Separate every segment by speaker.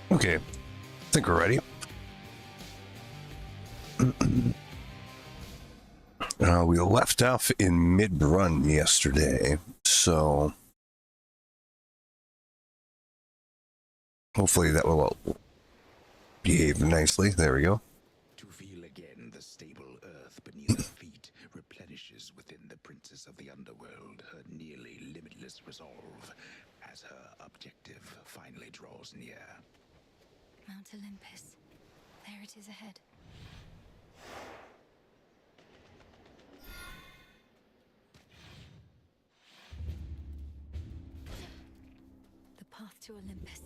Speaker 1: Okay, I think we're ready. We left off in mid-run yesterday, so hopefully that will behave nicely. There we go.
Speaker 2: To feel again the stable earth beneath her feet replenishes within the princess of the underworld her nearly limitless resolve as her objective finally draws near.
Speaker 3: Mount Olympus. There it is ahead. The path to Olympus.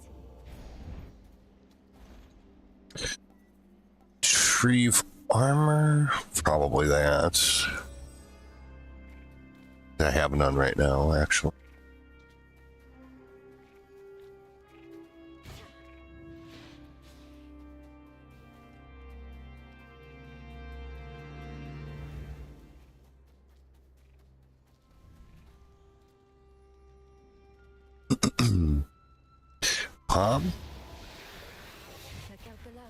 Speaker 1: Retrieve armor? Probably that. I have none right now, actually. Pom?
Speaker 3: Look out below.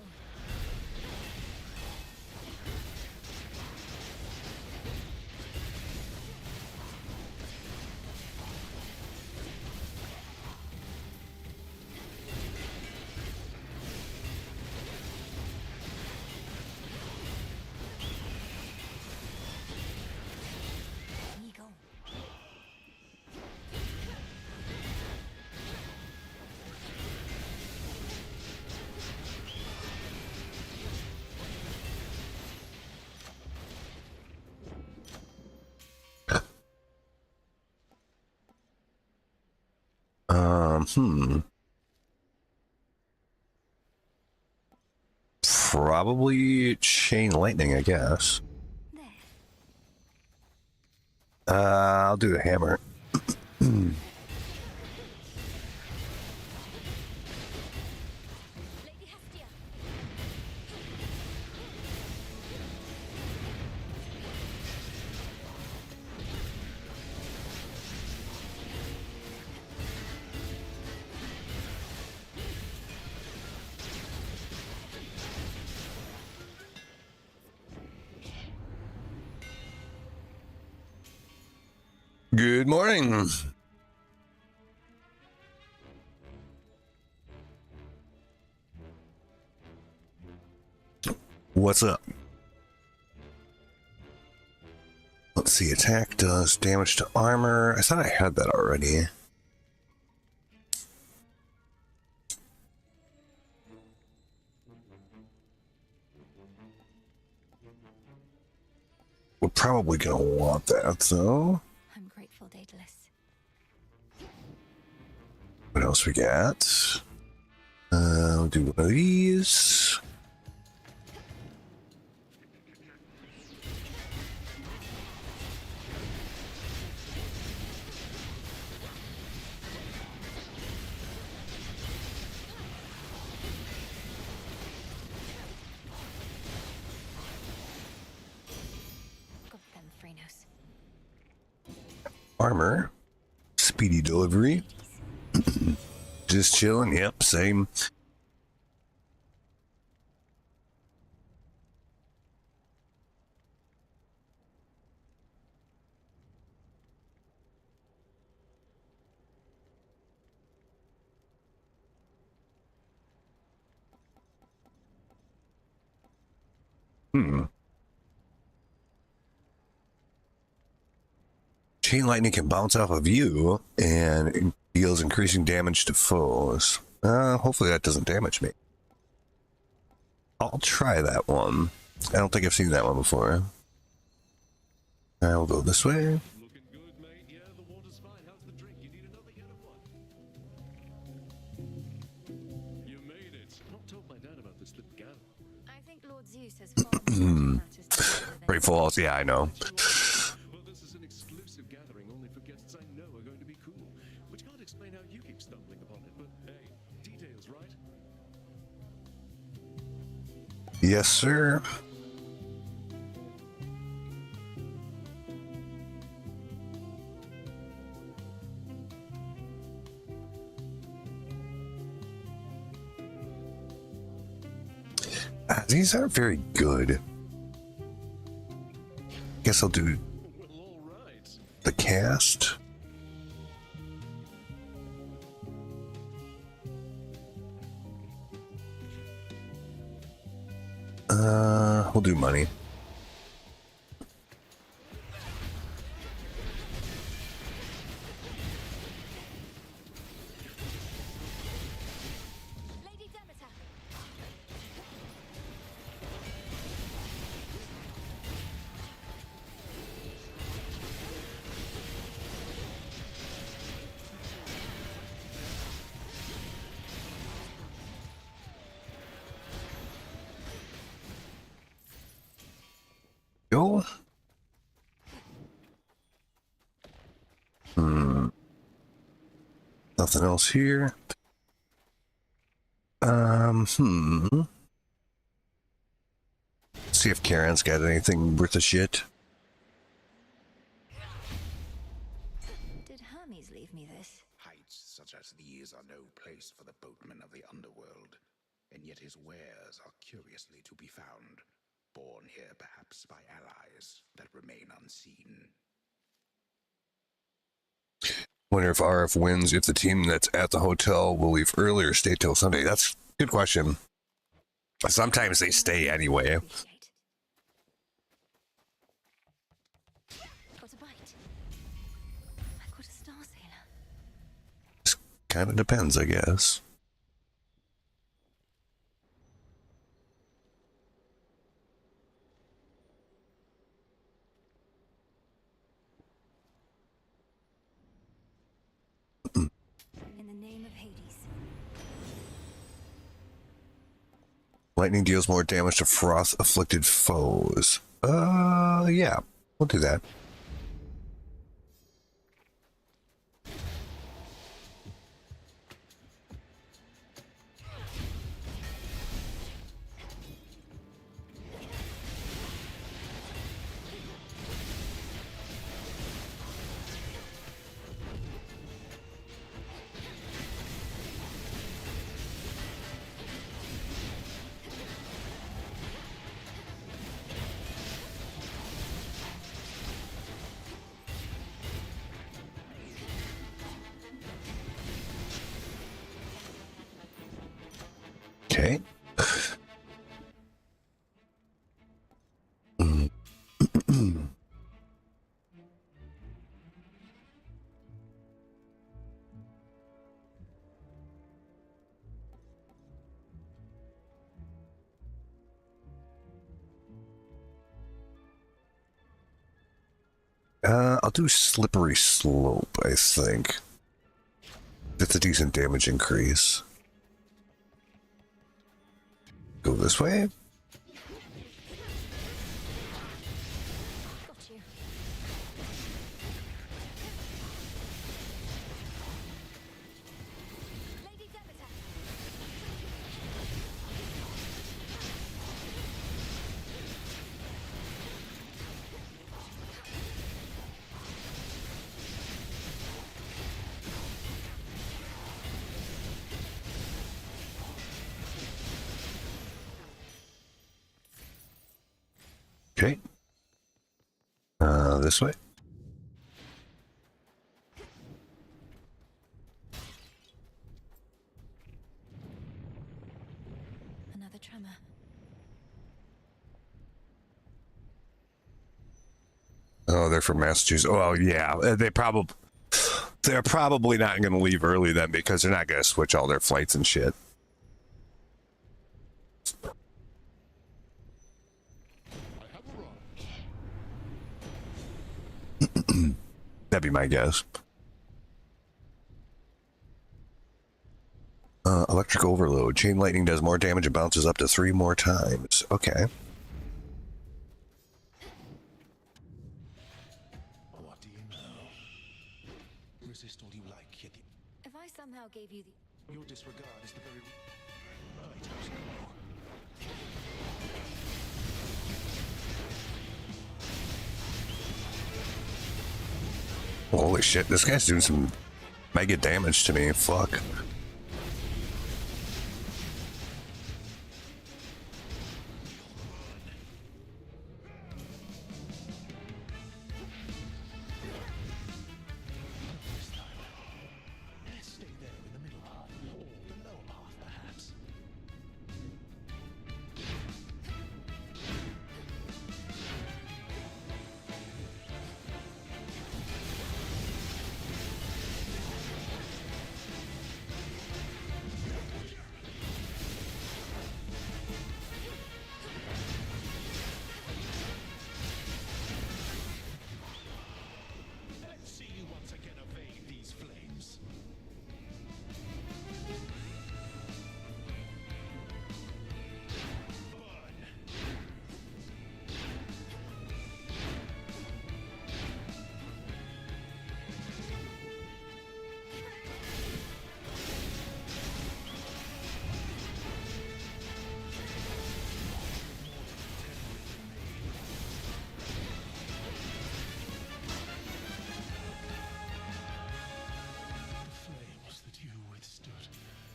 Speaker 3: Eagle.
Speaker 1: Probably chain lightning, I guess.
Speaker 3: There.
Speaker 1: I'll do the hammer.
Speaker 3: Lady Hestia.
Speaker 1: Good morning. What's up? Let's see, attack does damage to armor. I thought I had that already. We're probably gonna want that though.
Speaker 3: I'm grateful, Daedalus.
Speaker 1: What else we got? We'll do one of these.
Speaker 3: Got them, Phrenos.
Speaker 1: Armor. Speedy delivery. Just chilling. Yep, same. Chain lightning can bounce off of you and deals increasing damage to foes. Hopefully that doesn't damage me. I'll try that one. I don't think I've seen that one before. I'll go this way.
Speaker 4: Looking good, mate. Yeah, the water's fine. How's the drink? You need another can of what? You made it. Not told my dad about this little gal.
Speaker 3: I think Lord Zeus has far more matters to do than
Speaker 1: Great Falls, yeah, I know.
Speaker 4: Well, this is an exclusive gathering only for guests I know are going to be cool. Which can't explain how you keep stumbling upon it, but hey, details, right?
Speaker 1: Yes, sir. These aren't very good. Guess I'll do
Speaker 4: Well, all right.
Speaker 1: the cast. We'll do money.
Speaker 3: Lady Demeter.
Speaker 1: Go. Nothing else here. See if Karen's got anything worth a shit.
Speaker 3: Did Hermes leave me this?
Speaker 2: Heights such as these are no place for the boatmen of the underworld, and yet his wares are curiously to be found, born here perhaps by allies that remain unseen.
Speaker 1: Wonder if RF wins if the team that's at the hotel will leave early or stay till Sunday. That's a good question. Sometimes they stay anyway.
Speaker 3: Appreciate. Got a bite. I caught a star sailor.
Speaker 1: Kind of depends, I guess.
Speaker 3: In the name of Hades.
Speaker 1: Lightning deals more damage to frost-afflicted foes. Yeah. We'll do that. Okay. I'll do Slippery Slope, I think. That's a decent damage increase. Go this way.
Speaker 3: Got you. Lady Demeter.
Speaker 1: Okay. This way.
Speaker 3: Another tremor.
Speaker 1: Oh, they're from Massachusetts. Oh, yeah. They're probably not going to leave early then because they're not going to switch all their flights and shit. That'd be my guess. Electric overload. Chain lightning does more damage and bounces up to 3 more times. Okay.
Speaker 2: What do you know? Resist all you like, yet
Speaker 3: If I somehow gave you the...
Speaker 2: your disregard is the very... I don't know.
Speaker 1: Holy shit, this guy's doing some mega damage to me. Fuck.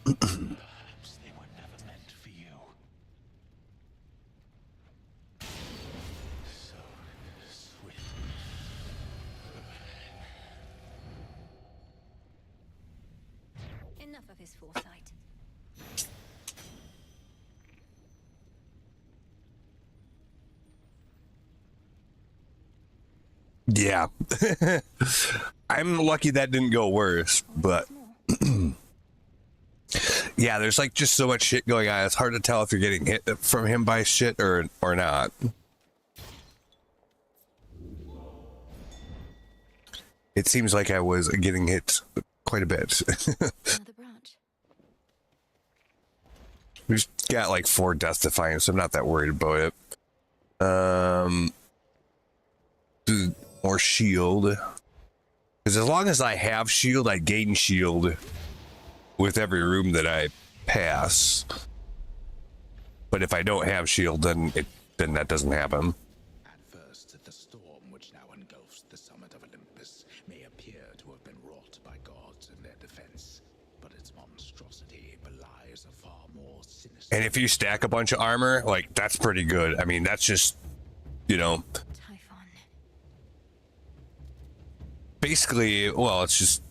Speaker 2: Perhaps they were never meant for you. So swift.
Speaker 3: Enough of his foresight.
Speaker 1: Yeah. I'm lucky that didn't go worse, but yeah, there's like just so much shit going on. It's hard to tell if you're getting hit from him by shit or not. It seems like I was getting hit quite a bit.
Speaker 3: Another branch.
Speaker 1: We've got like 4 Death Defiance, so I'm not that worried about it. More shield. Because as long as I have shield, I gain shield with every room that I pass. But if I don't have shield, then that doesn't happen.
Speaker 2: At first, the storm which now engulfs the summit of Olympus may appear to have been wrought by gods in their defense, but its monstrosity belies a far more sinister.
Speaker 1: And if you stack a bunch of armor, like, that's pretty good. I mean, that's just, you know,
Speaker 3: Typhon.
Speaker 1: basically, well, it's just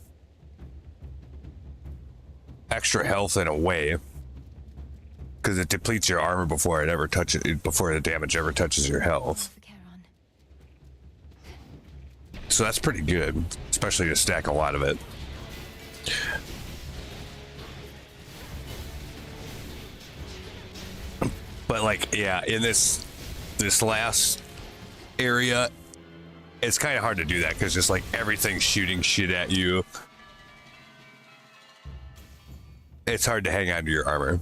Speaker 1: extra health in a way. Because it depletes your armor before before the damage ever touches your health.
Speaker 3: For Charon.
Speaker 1: So that's pretty good, especially to stack a lot of it. But like, yeah, in this last area, it's kind of hard to do that because just like everything's shooting shit at you. It's hard to hang on to your armor.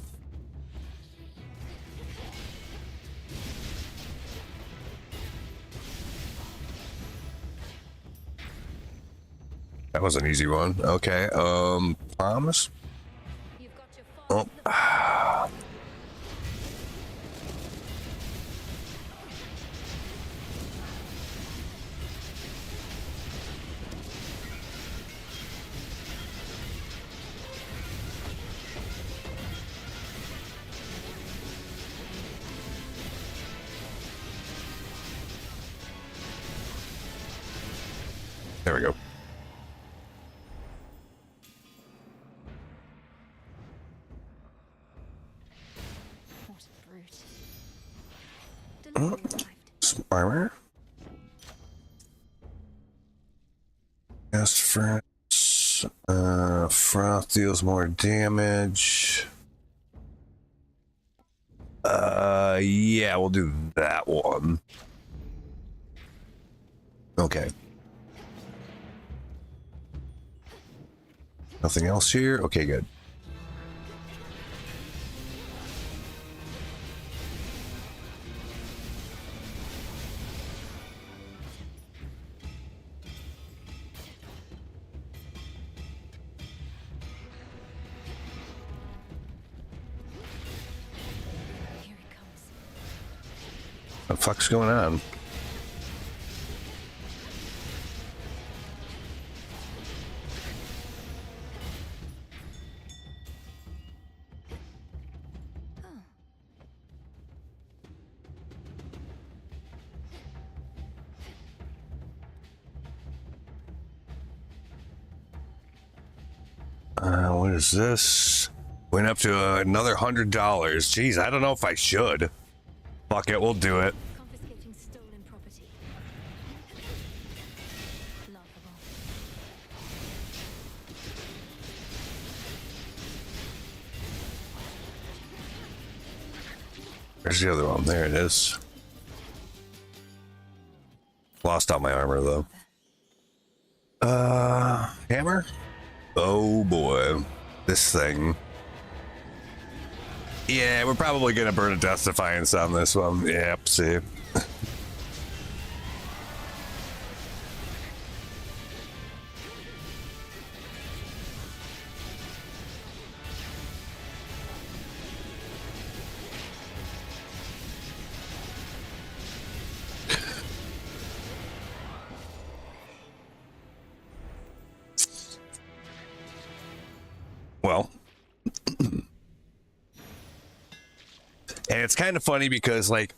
Speaker 1: That was an easy one. Okay, promise?
Speaker 3: You've got your
Speaker 1: Oh. There we go.
Speaker 3: What a brute. Delivery arrived.
Speaker 1: Some armor. Cast furnace. Froth deals more damage. Yeah, we'll do that one. Okay. Nothing else here? Okay, good.
Speaker 3: Here it comes.
Speaker 1: What the fuck's going on?
Speaker 3: Oh.
Speaker 1: What is this? Went up to another $100. Jeez, I don't know if I should. Fuck it, we'll do it.
Speaker 3: Confiscating stolen property. Laughable.
Speaker 1: There's the other one. There it is. Lost all my armor though. Hammer? Oh boy. This thing. Yeah, we're probably gonna burn a Death Defiance on this one. Yep, see. Well, And it's kind of funny because, like,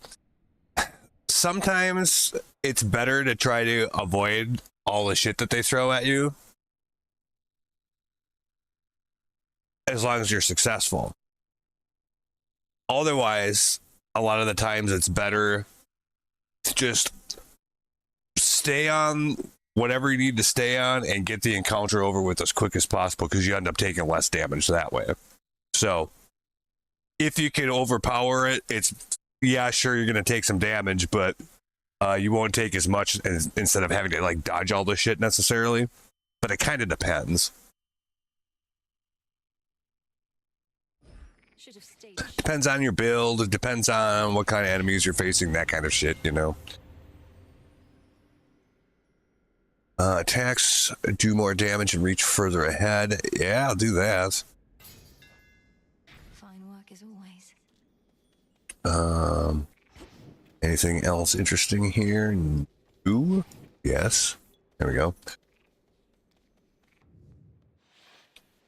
Speaker 1: sometimes it's better to try to avoid all the shit that they throw at you as long as you're successful. Otherwise, a lot of the times it's better to just stay on whatever you need to stay on and get the encounter over with as quick as possible, because you end up taking less damage that way. So if you can overpower it, it's, yeah, sure, you're going to take some damage, but you won't take as much instead of having to like dodge all this shit necessarily. But it kind of depends.
Speaker 3: Should have stayed.
Speaker 1: Depends on your build. It depends on what kind of enemies you're facing, that kind of shit, you know. Attacks do more damage and reach further ahead. Yeah, I'll do that.
Speaker 3: Fine work as always.
Speaker 1: Anything else interesting here? Ooh, yes. There we go.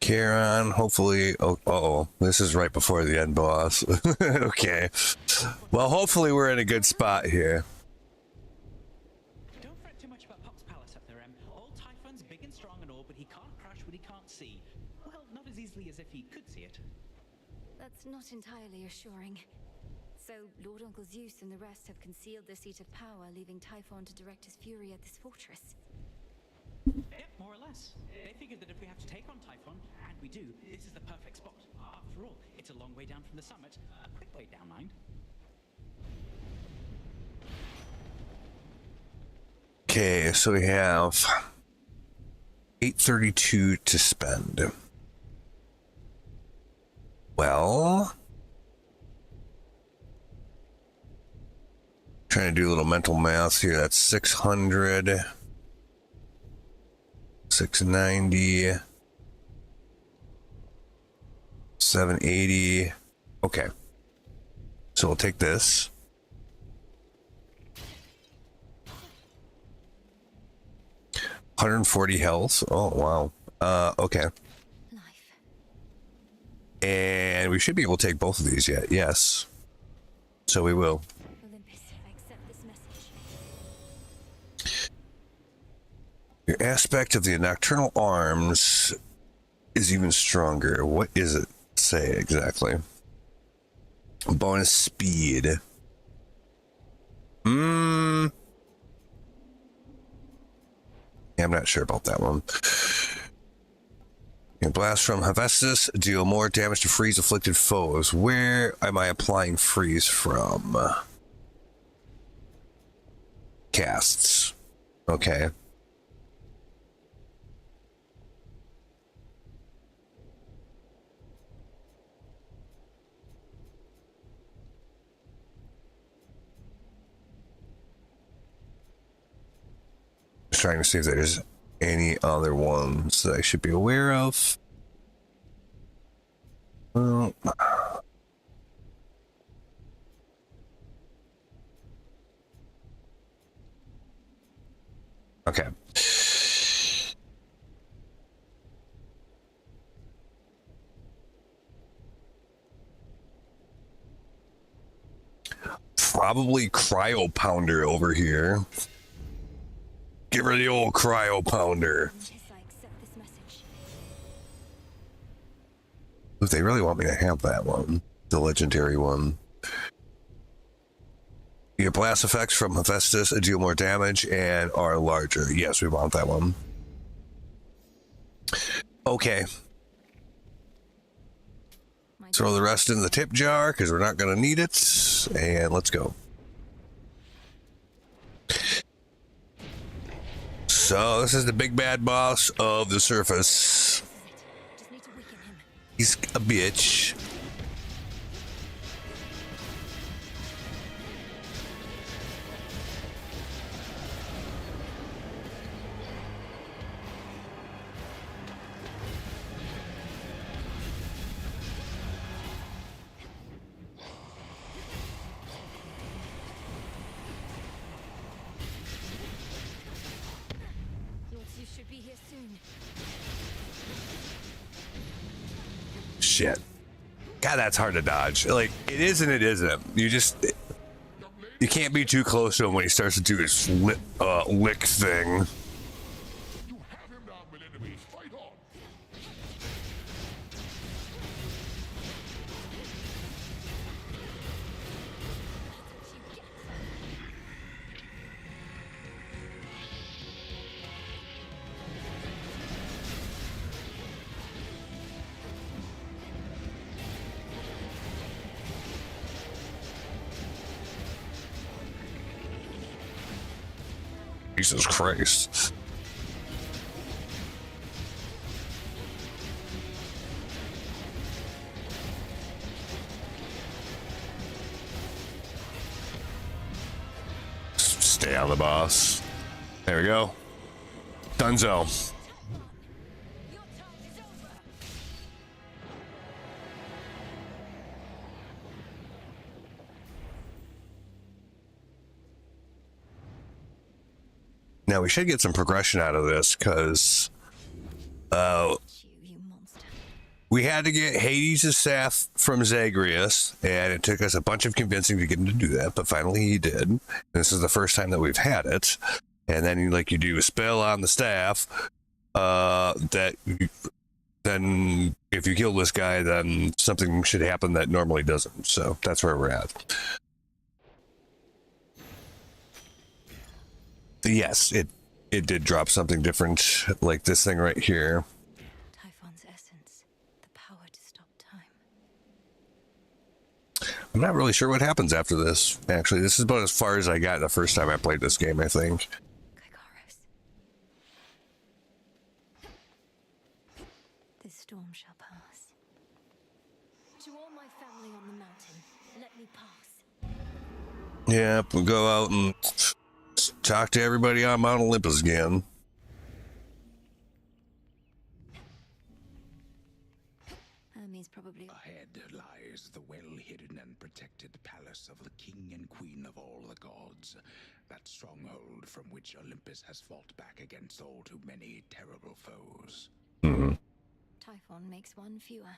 Speaker 1: Charon, hopefully. Oh, this is right before the end boss. Okay. Well, hopefully we're in a good spot here.
Speaker 5: Don't fret too much about Pop's palace up there, Em. Old Typhon's big and strong and all, but he can't crush what he can't see. Well, not as easily as if he could see it.
Speaker 3: That's not entirely assuring. So, Lord Uncle Zeus and the rest have concealed the seat of power, leaving Typhon to direct his fury at this fortress.
Speaker 5: Yep, more or less. They figured that if we have to take on Typhon, and we do, this is the perfect spot. After all, it's a long way down from the summit. A quick way down, mind.
Speaker 1: Okay, so we have 832 to spend. Well, trying to do a little mental math here. That's 600, 690, 780. Okay, so we'll take this. $140 health. Oh wow. Okay.
Speaker 3: Life.
Speaker 1: And we should be able to take both of these yet. Yes. So we will.
Speaker 3: Olympus, I accept this message.
Speaker 1: Your aspect of the nocturnal arms is even stronger. What is it say exactly? Bonus speed. Yeah, I'm not sure about that one. Your blast from Hephaestus deal more damage to freeze afflicted foes. Where am I applying freeze from? Casts. Okay. Just trying to see if there's any other ones that I should be aware of. Well, okay. Probably Cryo Pounder over here. Give her the old Cryo Pounder.
Speaker 3: Olympus, I accept this message.
Speaker 1: If they really want me to have that one, the legendary one. Your blast effects from Hephaestus deal more damage and are larger. Yes, we want that one. Okay.
Speaker 3: My
Speaker 1: Throw the rest in the tip jar because we're not going to need it. And let's go. So this is the big bad boss of the surface.
Speaker 3: Just need to weaken him.
Speaker 1: He's a bitch.
Speaker 3: Lord Zeus should be here soon.
Speaker 1: shit. God, that's hard to dodge. Like, it is and it isn't. You can't be too close to him when he starts to do his lick thing.
Speaker 6: You have him now, Melinda. Fight on.
Speaker 1: Jesus Christ. Stay on the boss. There we go. Dunzo.
Speaker 3: Your time is over.
Speaker 1: Now we should get some progression out of this because
Speaker 3: You monster.
Speaker 1: we had to get Hades' staff from Zagreus, and it took us a bunch of convincing to get him to do that, but finally he did. This is the first time that we've had it. And then you do a spell on the staff, then if you kill this guy, then something should happen that normally doesn't. So that's where we're at. Yes, it did drop something different, like this thing right here.
Speaker 3: Typhon's essence, the power to stop time.
Speaker 1: I'm not really sure what happens after this. Actually, this is about as far as I got the first time I played this game, I think.
Speaker 3: Gygaros. This storm shall pass. To all my family on the mountain, let me pass.
Speaker 1: Yep, we'll go out and talk to everybody on Mount Olympus again.
Speaker 3: Hermes probably.
Speaker 2: Ahead lies the well-hidden and protected palace of the king and queen of all the gods, that stronghold from which Olympus has fought back against all too many terrible foes.
Speaker 1: Mm-hmm.
Speaker 3: Typhon makes one fewer.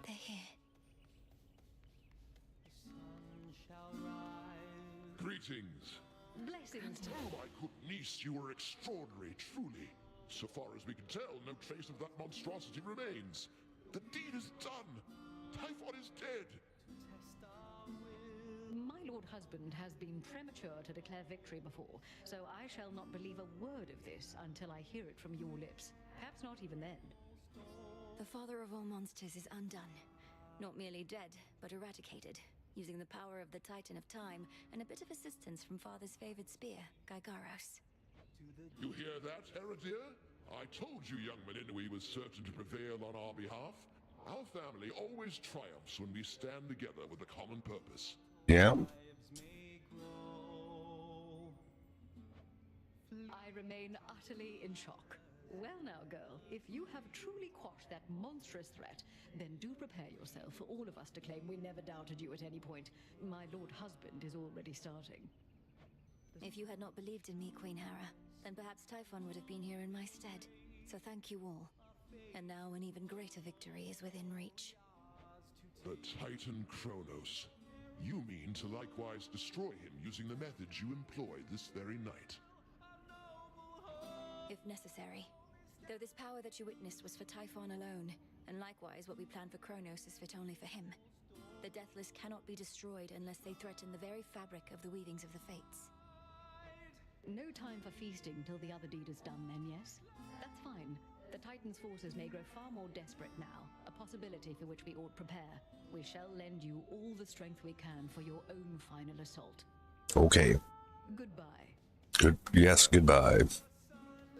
Speaker 3: They're here.
Speaker 6: Greetings.
Speaker 7: Blessings to
Speaker 6: Oh, my good niece, you are extraordinary, truly. So far as we can tell, no trace of that monstrosity remains. The deed is done. Typhon is dead.
Speaker 7: My lord husband has been premature to declare victory before, so I shall not believe a word of this until I hear it from your lips. Perhaps not even then.
Speaker 3: The father of all monsters is undone. Not merely dead, but eradicated, using the power of the Titan of Time and a bit of assistance from father's favored spear, Gygaros.
Speaker 6: You hear that, Heredia? I told you young Meninui was certain to prevail on our behalf. Our family always triumphs when we stand together with a common purpose.
Speaker 1: Yeah.
Speaker 7: I remain utterly in shock. Well now, girl, if you have truly quashed that monstrous threat, then do prepare yourself for all of us to claim we never doubted you at any point. My lord husband is already starting.
Speaker 3: If you had not believed in me, Queen Hera, then perhaps Typhon would have been here in my stead. So thank you all. And now an even greater victory is within reach.
Speaker 6: The Titan Kronos. You mean to likewise destroy him using the methods you employed this very night?
Speaker 3: If necessary. Though this power that you witnessed was for Typhon alone, and likewise what we plan for Kronos is fit only for him. The Deathless cannot be destroyed unless they threaten the very fabric of the weavings of the Fates.
Speaker 7: No time for feasting till the other deed is done then, yes? That's fine. The Titan's forces may grow far more desperate now, a possibility for which we ought prepare. We shall lend you all the strength we can for your own final assault.
Speaker 1: Okay.
Speaker 7: Goodbye.
Speaker 1: Good. Yes, goodbye.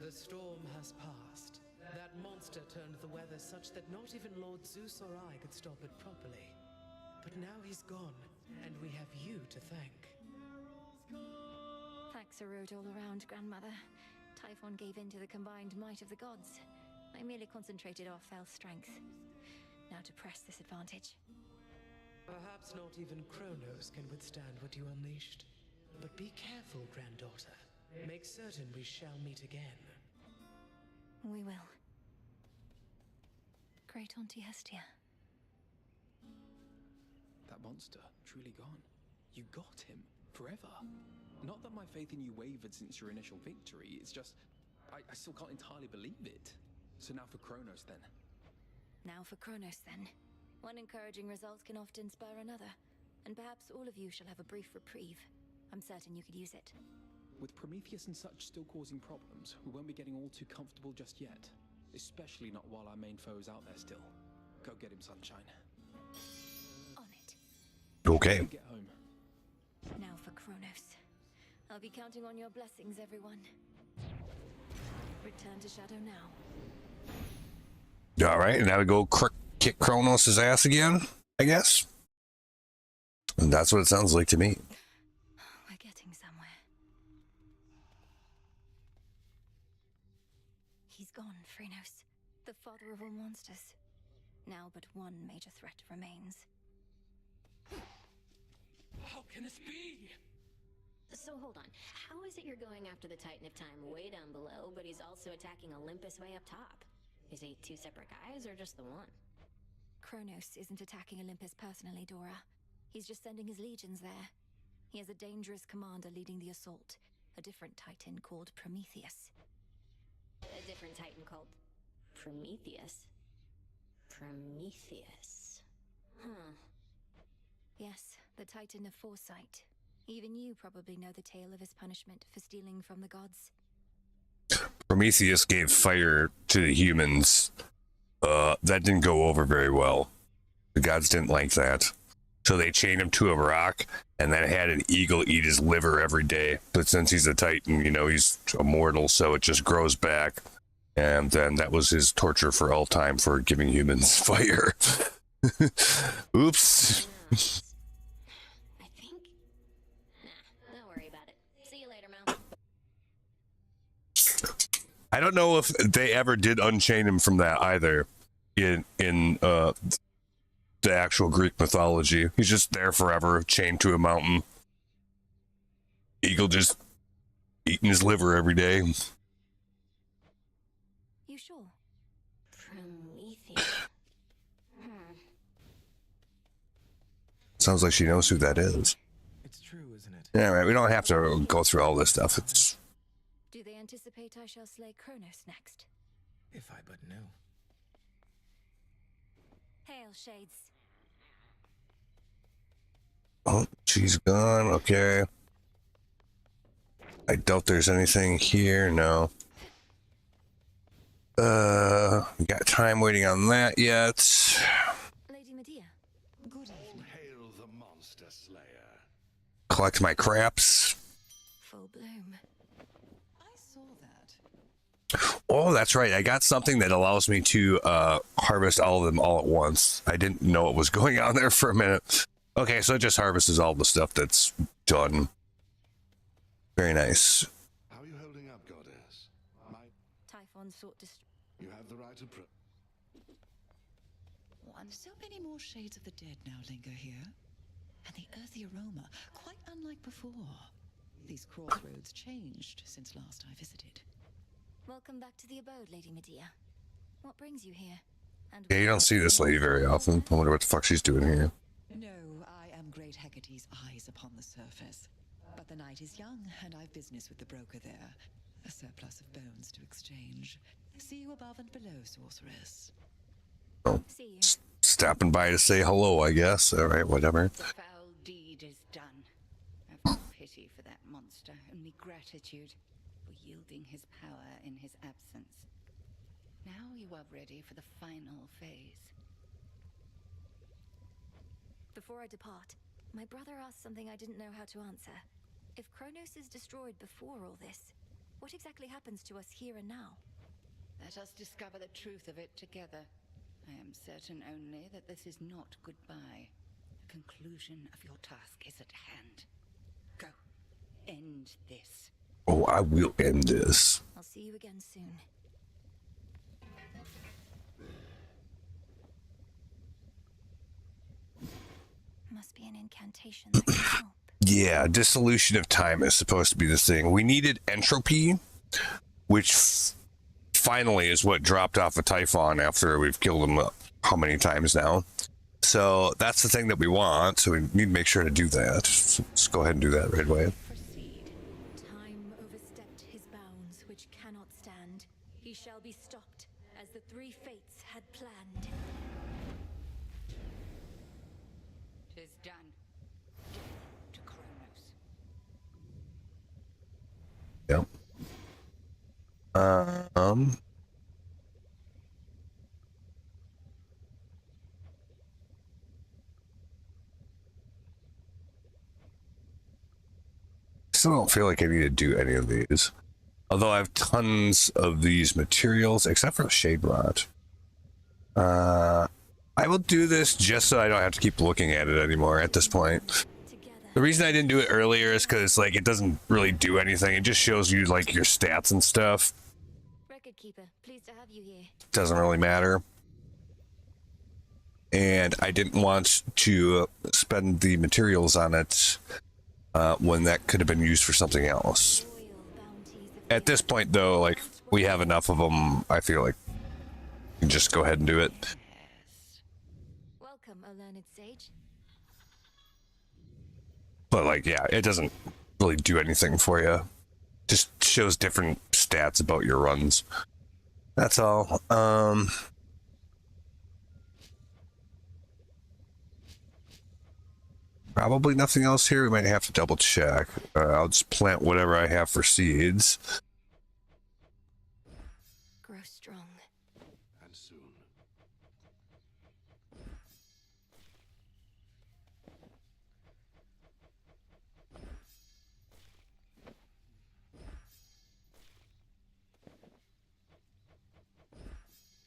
Speaker 8: The storm has passed. That monster turned the weather such that not even Lord Zeus or I could stop it properly. But now he's gone, and we have you to thank.
Speaker 3: Thanks are owed all around, Grandmother. Typhon gave in to the combined might of the gods. I merely concentrated our fell strength. Now to press this advantage.
Speaker 8: Perhaps not even Kronos can withstand what you unleashed. But be careful, granddaughter. make certain we shall meet again.
Speaker 3: We will. Great Auntie Hestia.
Speaker 9: That monster, truly gone. You got him, forever. Not that my faith in you wavered since your initial victory, it's just... I still can't entirely believe it. So now for Kronos, then.
Speaker 3: Now for Kronos, then. One encouraging result can often spur another, and perhaps all of you shall have a brief reprieve. I'm certain you could use it.
Speaker 9: With Prometheus and such still causing problems, we won't be getting all too comfortable just yet. Especially not while our main foe's out there still. Go get him, Sunshine.
Speaker 3: On it.
Speaker 1: Okay.
Speaker 9: Get home.
Speaker 3: Now for Kronos. I'll be counting on your blessings, everyone. Return to Shadow now.
Speaker 1: All right, now we go kick Kronos' ass again, I guess. And that's what it sounds like to me.
Speaker 3: We're getting somewhere. He's gone, Phrenos, the father of all monsters. Now but one major threat remains.
Speaker 9: How can this be?
Speaker 10: So hold on, how is it you're going after the Titan of Time way down below, but he's also attacking Olympus way up top? Is he two separate guys or just the one?
Speaker 3: Kronos isn't attacking Olympus personally, Dora. He's just sending his legions there. He has a dangerous commander leading the assault, a different Titan called Prometheus.
Speaker 10: A different Titan called Prometheus? Prometheus. Huh.
Speaker 3: Yes, the Titan of Foresight. Even you probably know the tale of his punishment for stealing from the gods.
Speaker 1: Prometheus gave fire to the humans. That didn't go over very well. The gods didn't like that. So they chained him to a rock and then had an eagle eat his liver every day. But since he's a Titan, he's immortal, so it just grows back. And then that was his torture for all time for giving humans fire. Oops.
Speaker 10: I think... Nah, don't worry about it. See you later, Mel.
Speaker 1: I don't know if they ever did unchain him from that either in the actual Greek mythology. He's just there forever, chained to a mountain. Eagle just eating his liver every day.
Speaker 3: You sure?
Speaker 10: Prometheus.
Speaker 1: Sounds like she knows who that is.
Speaker 2: It's true, isn't it?
Speaker 1: Yeah, right. We don't have to go through all this stuff. It's...
Speaker 3: Do they anticipate I shall slay Kronos next?
Speaker 2: If I but knew.
Speaker 3: Hail, Shades.
Speaker 1: Oh, she's gone. Okay. I doubt there's anything here. No. We got time waiting on that yet.
Speaker 3: Lady Medea.
Speaker 7: Good evening.
Speaker 2: Hail the monster slayer.
Speaker 1: Collect my craps.
Speaker 3: Full bloom.
Speaker 7: I saw that.
Speaker 1: Oh, that's right. I got something that allows me to harvest all of them all at once. I didn't know what was going on there for a minute. Okay, so it just harvests all the stuff that's done. Very nice.
Speaker 2: How are you holding up, goddess?
Speaker 3: Typhon sought
Speaker 2: You have the right to
Speaker 11: And so many more shades of the dead now linger here. And the earthy aroma, quite unlike before. These crossroads changed since last I visited.
Speaker 3: Welcome back to the abode, Lady Medea. What brings you here? And
Speaker 1: Yeah, you don't see this lady very often. I wonder what the fuck she's doing here.
Speaker 11: No, I am Great Hecate's eyes upon the surface. But the night is young, and I've business with the broker there. A surplus of bones to exchange. See you above and below, sorceress.
Speaker 1: Oh,
Speaker 3: See you.
Speaker 1: stopping by to say hello, I guess. All right, whatever.
Speaker 12: The foul deed is done. I've no pity for that monster, only gratitude for yielding his power in his absence. Now you are ready for the final phase.
Speaker 3: Before I depart, my brother asked something I didn't know how to answer. If Kronos is destroyed before all this, what exactly happens to us here and now?
Speaker 12: Let us discover the truth of it together. I am certain only that this is not goodbye. The conclusion of your task is at hand. Go. End this.
Speaker 1: Oh, I will end this.
Speaker 3: I'll see you again soon. Must be an incantation that can help.
Speaker 1: Yeah, dissolution of time is supposed to be the thing. We needed entropy, which finally is what dropped off of Typhon after we've killed him how many times now. So that's the thing that we want, so we need to make sure to do that. So let's go ahead and do that right away.
Speaker 3: Proceed. Time overstepped his bounds, which cannot stand. He shall be stopped, as the three fates had planned.
Speaker 12: 'Tis done. To Kronos.
Speaker 1: Yep. Still don't feel like I need to do any of these. Although I have tons of these materials, except for Shade Rot. I will do this just so I don't have to keep looking at it anymore at this point. The reason I didn't do it earlier is because like it doesn't really do anything. It just shows you like your stats and stuff.
Speaker 3: Record keeper, pleased to have you here.
Speaker 1: Doesn't really matter. And I didn't want to spend the materials on it when that could have been used for something else. At this point, though, like we have enough of them, I feel like we can just go ahead and do it.
Speaker 3: Welcome, O learned sage.
Speaker 1: But like, yeah, it doesn't really do anything for you. Just shows different stats about your runs. That's all. Probably nothing else here. We might have to double check. I'll just plant whatever I have for seeds.
Speaker 3: Grow strong.
Speaker 4: And soon.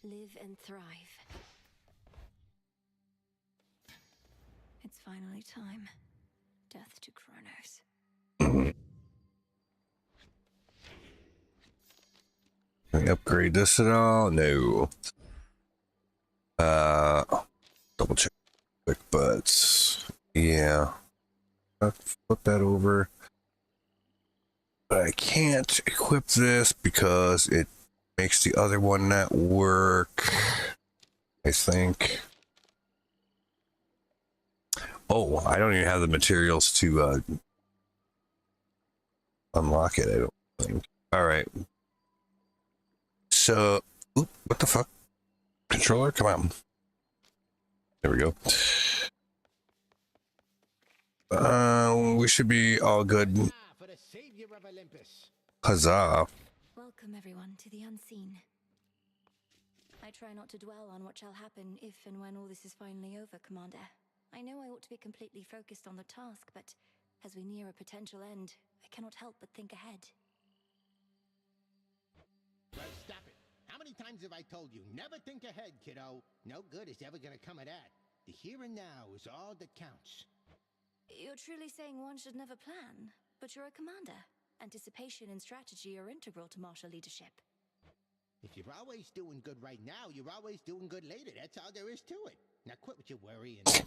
Speaker 3: Live and thrive. It's finally time. Death to Kronos.
Speaker 1: Can we upgrade this at all? No. Double check quick, but yeah. I'll flip that over. But I can't equip this because it makes the other one not work, I think. Oh, I don't even have the materials to unlock it, I don't think. Alright. So, oop, what the fuck? Controller, come on. There we go. We should be all good. Huzzah.
Speaker 3: Welcome, everyone, to the unseen. I try not to dwell on what shall happen if and when all this is finally over, Commander. I know I ought to be completely focused on the task, but as we near a potential end, I cannot help but think ahead.
Speaker 13: Well, stop it. How many times have I told you, never think ahead, kiddo? No good is ever gonna come of that. The here and now is all that counts.
Speaker 3: You're truly saying one should never plan, but you're a commander. Anticipation and strategy are integral to martial leadership.
Speaker 13: If you're always doing good right now, you're always doing good later. That's all there is to it. Now quit with your worry and...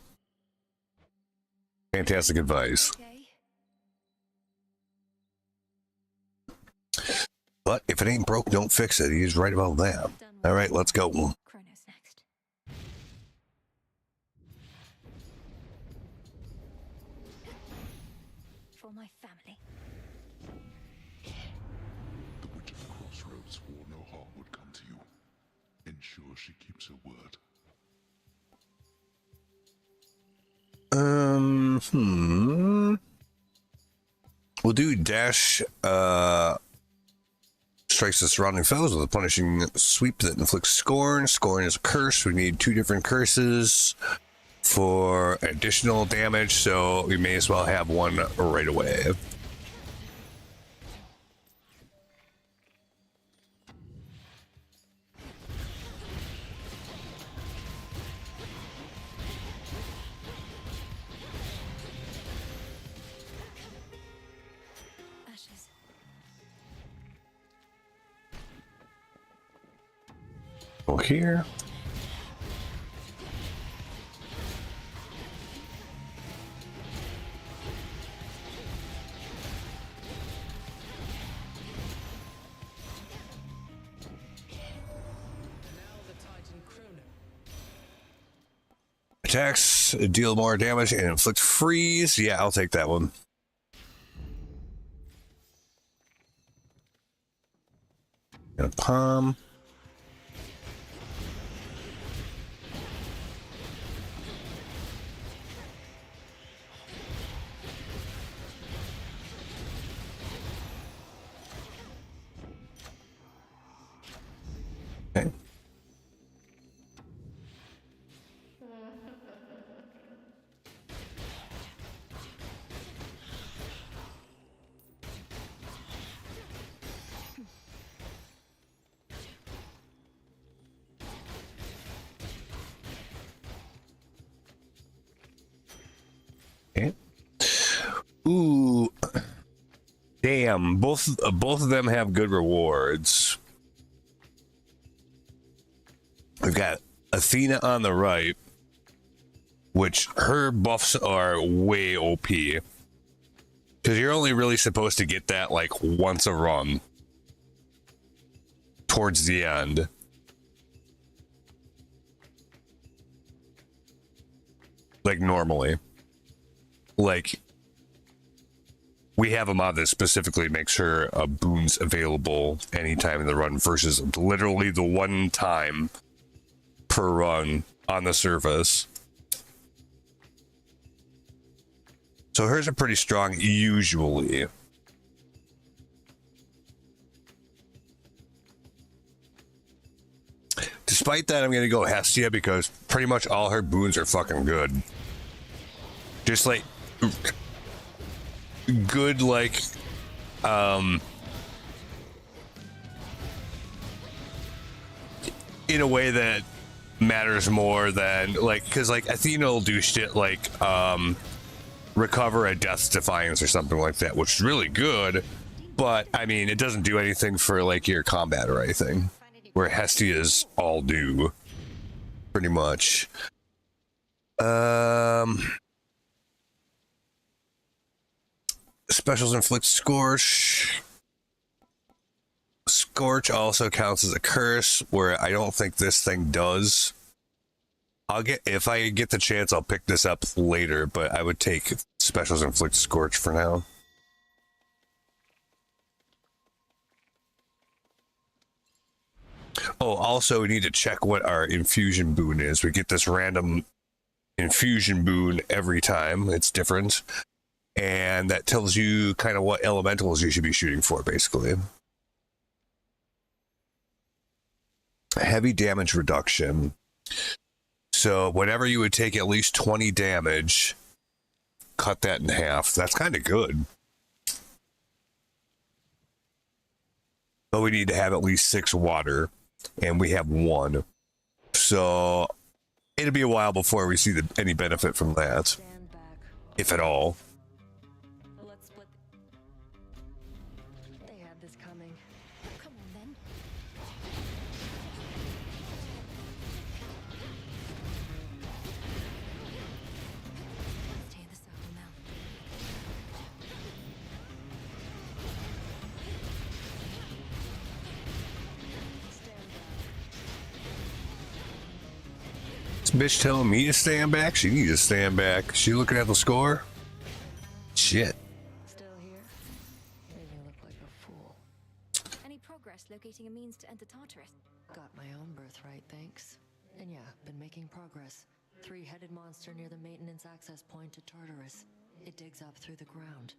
Speaker 1: Fantastic advice.
Speaker 3: Okay.
Speaker 1: But if it ain't broke, don't fix it. He's right about that. All right, let's go.
Speaker 3: Kronos next. For my family.
Speaker 6: The Witch of the Crossroads swore no harm would come to you. Ensure she keeps her word.
Speaker 1: We'll do dash, strikes the surrounding foes with a punishing sweep that inflicts scorn. Scorn is a curse. We need 2 different curses for additional damage, so we may as well have one right away.
Speaker 3: Ashes.
Speaker 1: Go here. Attacks deal more damage and inflict freeze. Yeah, I'll take that one. And a palm. Okay. Okay. Ooh. Damn, both of them have good rewards. We've got Athena on the right, which her buffs are way OP. Because you're only really supposed to get that like once a run. Towards the end. Like normally. Like, we have a mod that specifically makes sure a boon's available anytime in the run versus literally the one time per run on the surface. So hers are pretty strong usually. Despite that, I'm going to go Hestia because pretty much all her boons are fucking good. Just like good, like in a way that matters more than like, because like Athena will do shit like recover a Death's Defiance or something like that, which is really good, but I mean it doesn't do anything for like your combat or anything, where Hestia's all do pretty much. Specials inflict Scorch. Scorch also counts as a curse, where I don't think this thing does. If I get the chance, I'll pick this up later, but I would take Specials inflict Scorch for now. Oh, also we need to check what our infusion boon is. We get this random infusion boon every time. It's different. And that tells you kind of what elementals you should be shooting for, basically. Heavy damage reduction. So whenever you would take at least 20 damage, cut that in half. That's kind of good. But we need to have at least 6 water, and we have 1. So it'll be a while before we see any benefit from that, if at all. Bitch telling me to stand back? She needs to stand back. She looking at the score? Shit.
Speaker 3: Still here? Made me look like a fool. Any progress locating a means to enter Tartarus?
Speaker 14: Got my own birthright, thanks. And yeah, been making progress. 3-headed monster near the maintenance access point to Tartarus. It digs up through the ground.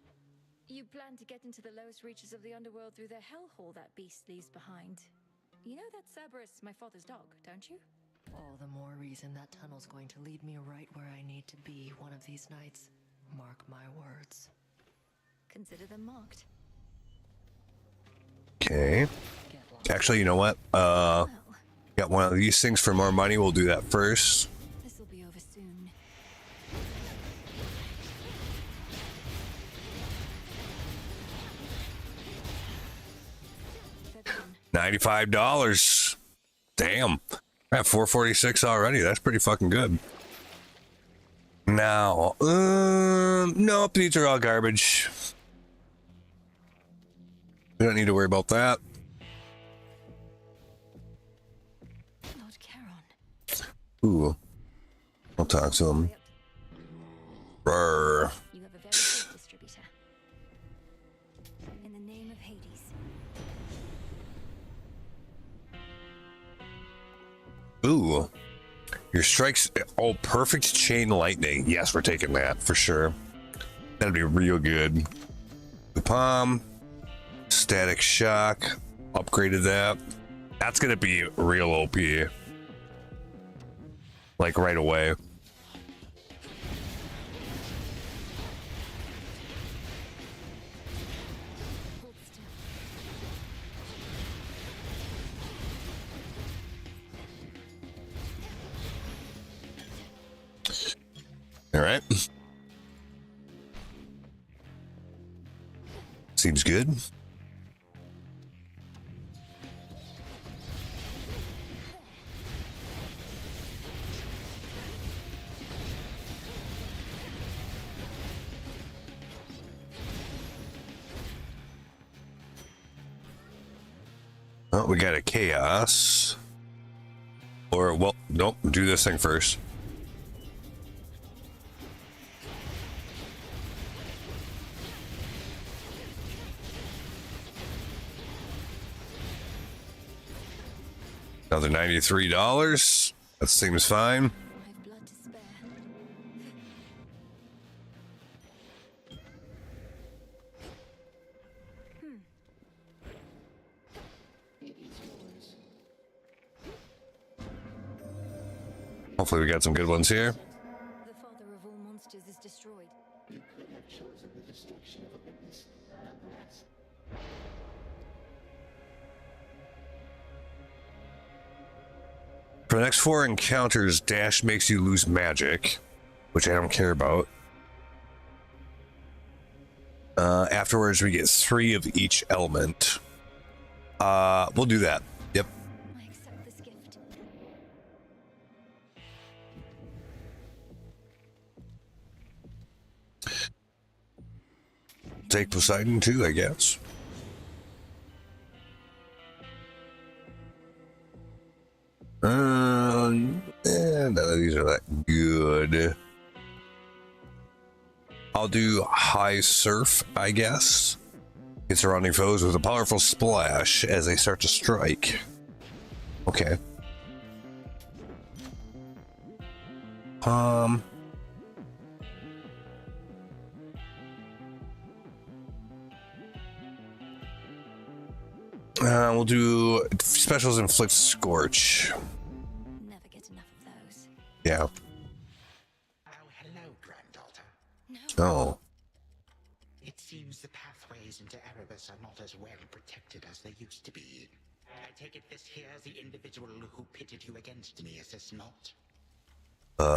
Speaker 3: You plan to get into the lowest reaches of the underworld through the hellhole that beast leaves behind. You know that Cerberus, my father's dog, don't you?
Speaker 14: All the more reason that tunnel's going to lead me right where I need to be one of these nights. Mark my words.
Speaker 3: Consider them marked.
Speaker 1: Okay. Actually, you know what? Got one of these things for more money. We'll do that first.
Speaker 3: This will be over soon.
Speaker 1: $95. Damn. I have 446 already. That's pretty fucking good. Now, nope, these are all garbage. We don't need to worry about that.
Speaker 3: Lord Charon.
Speaker 1: Ooh. I'll talk to him. Brr.
Speaker 3: You have a very good distributor. In the name of Hades.
Speaker 1: Ooh. Your strikes. Oh, perfect chain lightning. Yes, we're taking that for sure. That'd be real good. Palm. Static shock. Upgraded that. That's gonna be real OP. Like right away. All right. Seems good. Oh, we got a chaos. Or, well, nope, do this thing first. Another $93. That seems fine. Hopefully we got some good ones here.
Speaker 3: The father of all monsters is destroyed.
Speaker 2: You could have chosen the destruction of Olympus.
Speaker 1: For the next 4 encounters, dash makes you lose magic, which I don't care about. Afterwards, we get 3 of each element. We'll do that. Yep.
Speaker 3: I accept this gift.
Speaker 1: Take Poseidon too, I guess. None of these are that good. I'll do High Surf, I guess. Hit surrounding foes with a powerful splash as they start to strike. Okay. We'll do specials inflict scorch.
Speaker 3: Never get enough of those.
Speaker 1: Yeah.
Speaker 2: Oh, hello, granddaughter.
Speaker 1: Oh.
Speaker 2: It seems the pathways into Erebus are not as well protected as they used to be. I take it this here's the individual who pitted you against me, is this not?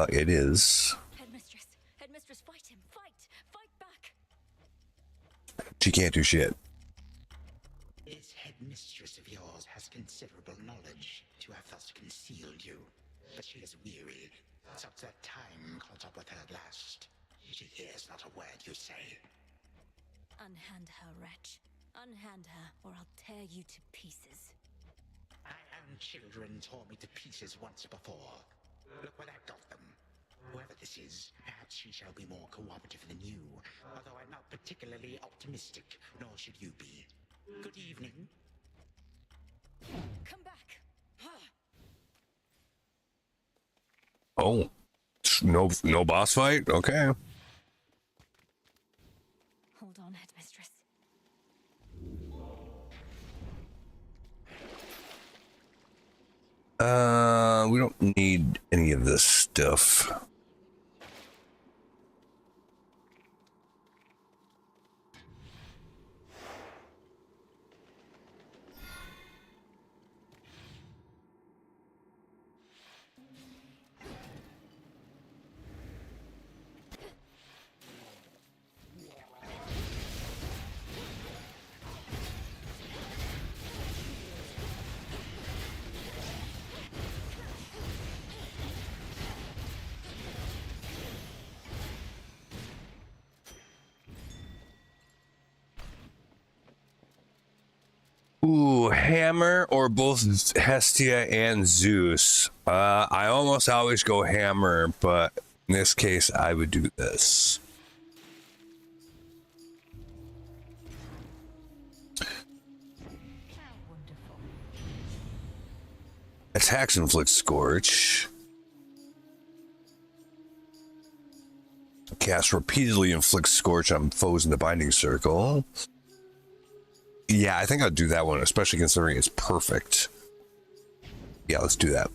Speaker 1: It is.
Speaker 3: Headmistress! Headmistress, fight him! Fight! Fight back!
Speaker 1: She can't do shit.
Speaker 2: This headmistress of yours has considerable knowledge to have thus concealed you. But she is weary. Such that time caught up with her at last. She hears not a word you say.
Speaker 3: Unhand her, wretch. Unhand her, or I'll tear you to pieces.
Speaker 2: My own children tore me to pieces once before. Look where that got them. Whoever this is, perhaps she shall be more cooperative than you. Although I'm not particularly optimistic, nor should you be. Good evening.
Speaker 3: Come back!
Speaker 1: Oh. No boss fight? Okay.
Speaker 3: Hold on, headmistress.
Speaker 1: We don't need any of this stuff. do Hammer or both Hestia and Zeus. I almost always go Hammer, but in this case, I would do this. Attacks inflict Scorch. Cast repeatedly inflicts Scorch on foes in the Binding Circle. Yeah, I think I'll do that one, especially considering it's perfect. Yeah, let's do that.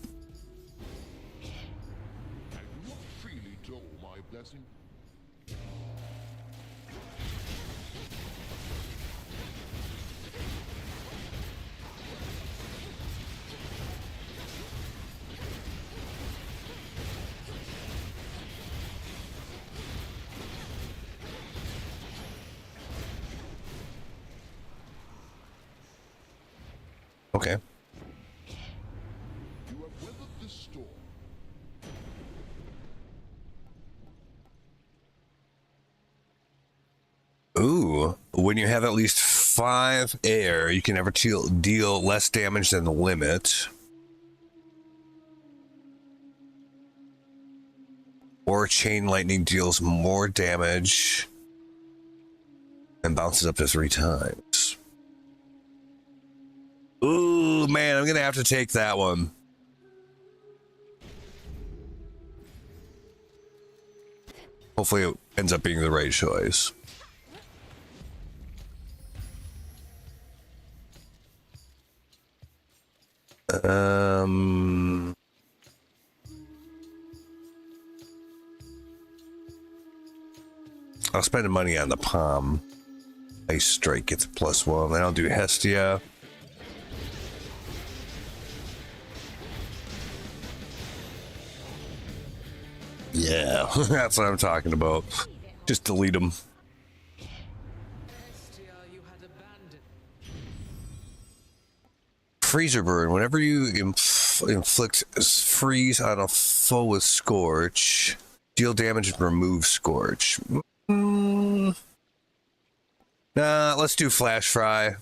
Speaker 6: Freely dole my blessing.
Speaker 1: Okay.
Speaker 6: You have weathered this storm.
Speaker 1: Ooh, when you have at least 5 air, you can never deal less damage than the limit. Or Chain Lightning deals more damage and bounces up to 3 times. Ooh, man, I'm gonna have to take that one. Hopefully it ends up being the right choice. I'll spend the money on the Palm. Ice Strike gets a +1. Then I'll do Hestia. Yeah, that's what I'm talking about. Just delete them. Freezer Burn. Whenever you inflict freeze on a foe with Scorch, deal damage and remove Scorch. Nah, let's do Flash Fry.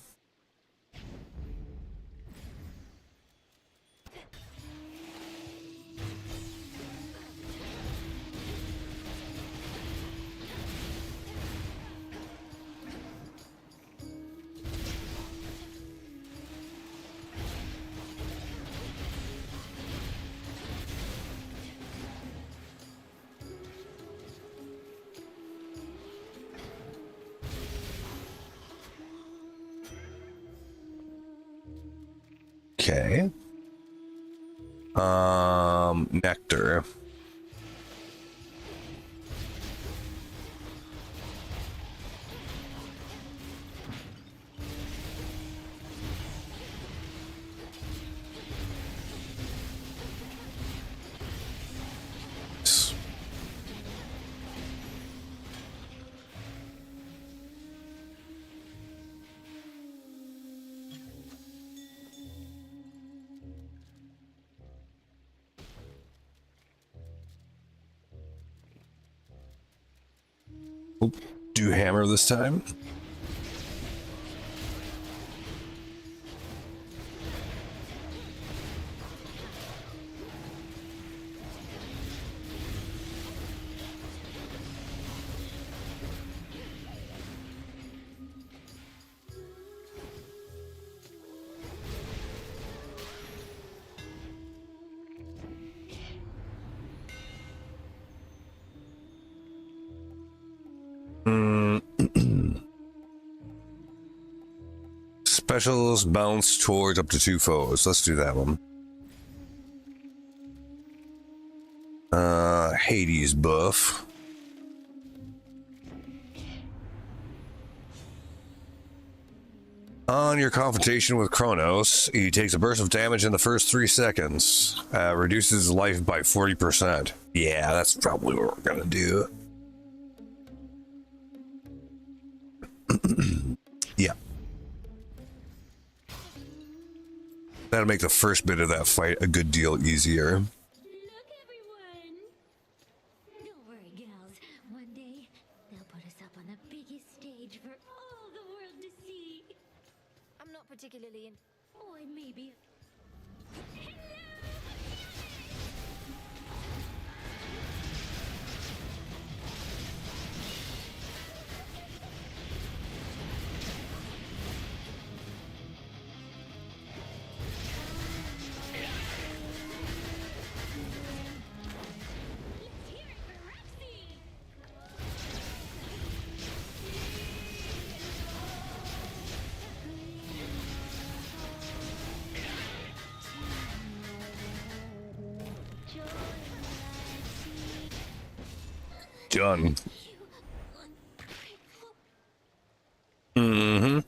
Speaker 1: Okay. Nectar. Do Hammer this time. Specials bounce towards up to 2 foes. Let's do that one. Hades buff. On your confrontation with Kronos, he takes a burst of damage in the first 3 seconds. Reduces his life by 40%. Yeah, that's probably what we're gonna do. Yeah. That'll make the first bit of that fight a good deal easier.
Speaker 10: Look, everyone! Don't worry, gals. One day, they'll put us up on the biggest stage for all the world to see.
Speaker 3: I'm not particularly
Speaker 10: Or maybe.
Speaker 1: Done. Mm-hmm.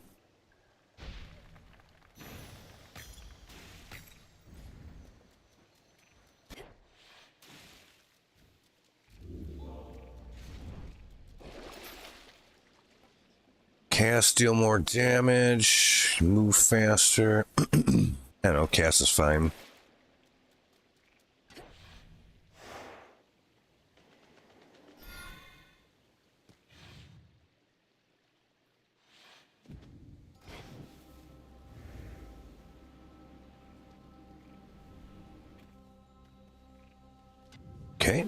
Speaker 1: Cast, deal more damage, move faster. I don't know, cast is fine. Okay.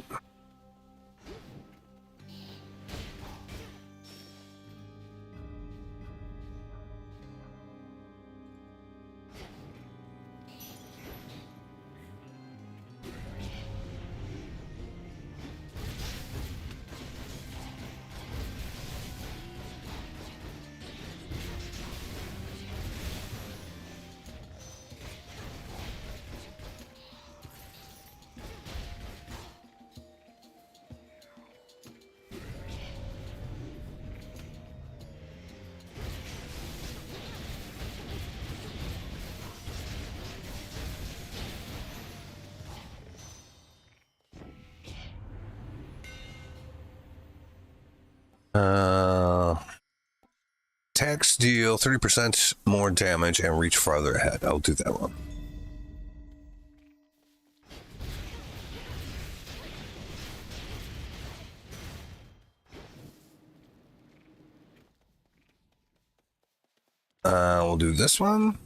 Speaker 1: Attacks deal 30% more damage and reach farther ahead. I'll do that one. We'll do this one.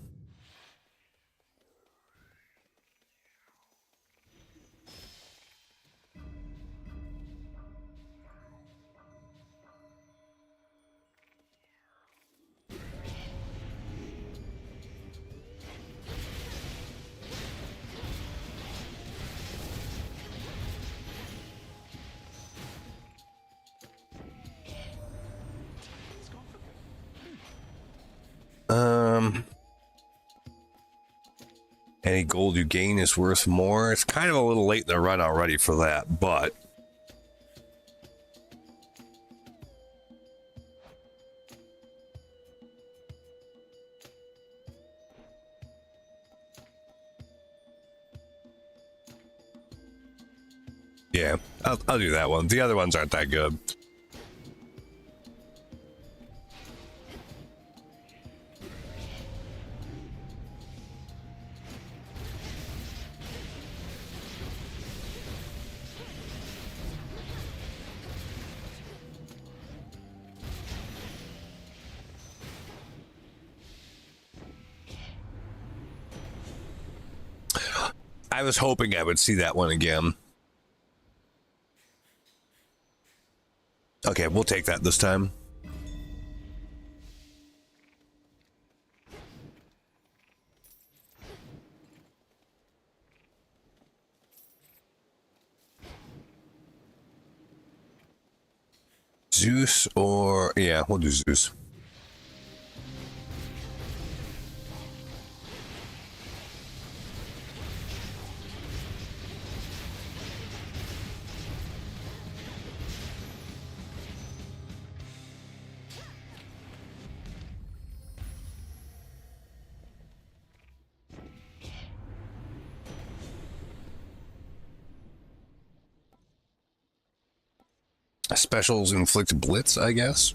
Speaker 1: Any gold you gain is worth more. It's kind of a little late in the run already for that, but yeah, I'll do that one. The other ones aren't that good. I was hoping I would see that one again. Okay, we'll take that this time. Zeus or... yeah, we'll do Zeus. Specials inflict blitz, I guess.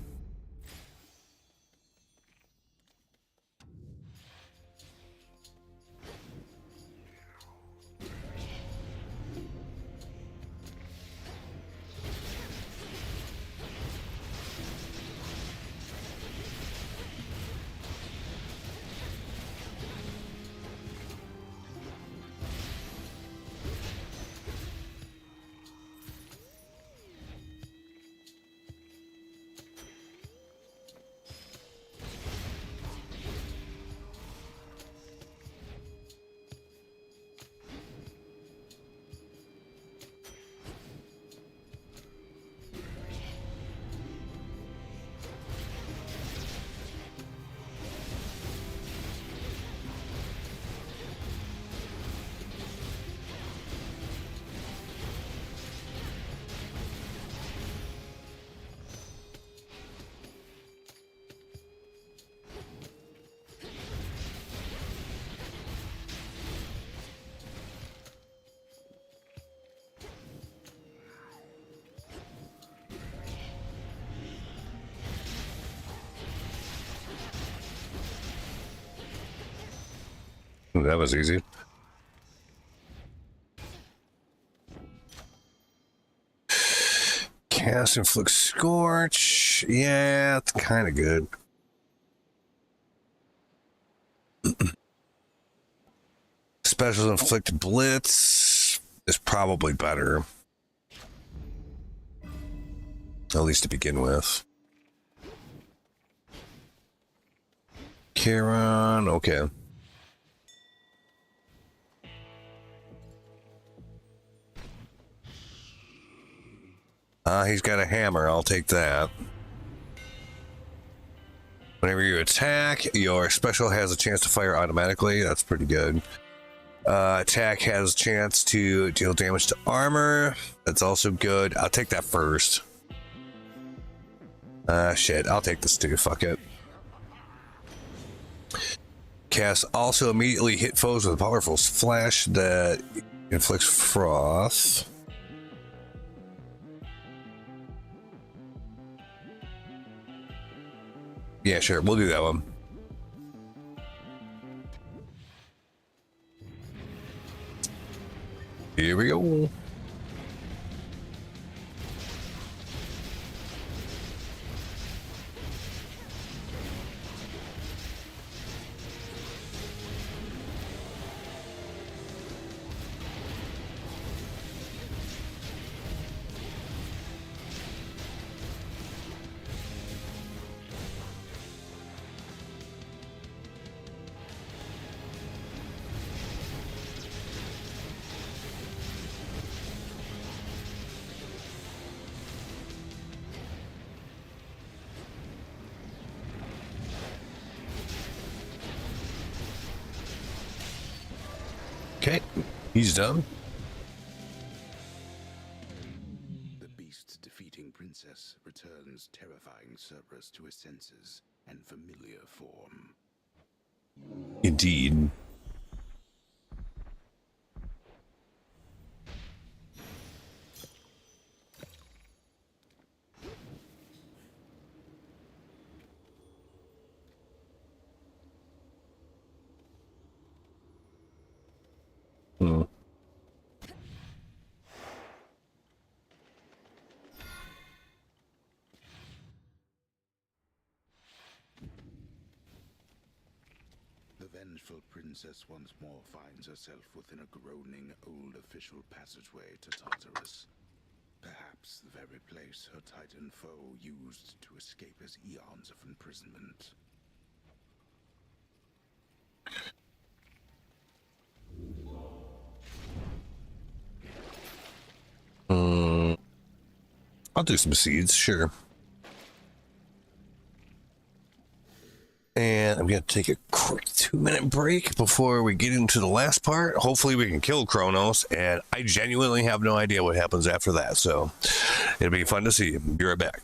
Speaker 1: That was easy. Cast Inflict Scorch. Yeah, it's kind of good. Special Inflict Blitz is probably better. At least to begin with. Kieran, okay. He's got a hammer. I'll take that. Whenever you attack, your special has a chance to fire automatically. That's pretty good. Attack has a chance to deal damage to armor. That's also good. I'll take that first. Shit. I'll take this too. Fuck it. Cast also immediately hit foes with a powerful flash that inflicts froth. Yeah, sure. We'll do that one. Here we go. Okay, he's done.
Speaker 2: The beast defeating princess returns terrifying Cerberus to his senses and familiar form.
Speaker 1: Indeed. Hmm.
Speaker 2: The vengeful princess once more finds herself within a groaning old official passageway to Tartarus. Perhaps the very place her Titan foe used to escape his eons of imprisonment.
Speaker 1: I'll do some seeds, sure. And I'm going to take a quick 2-minute break before we get into the last part. Hopefully we can kill Kronos, and I genuinely have no idea what happens after that, so it'll be fun to see. Be right back.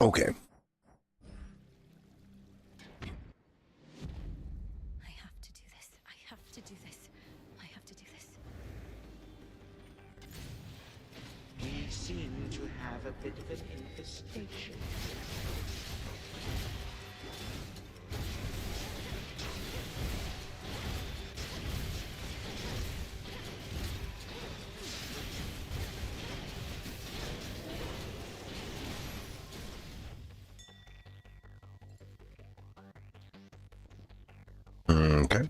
Speaker 1: Okay.
Speaker 3: I have to do this. I have to do this. I have to do this.
Speaker 15: We seem to have a bit of an infestation.
Speaker 1: Okay.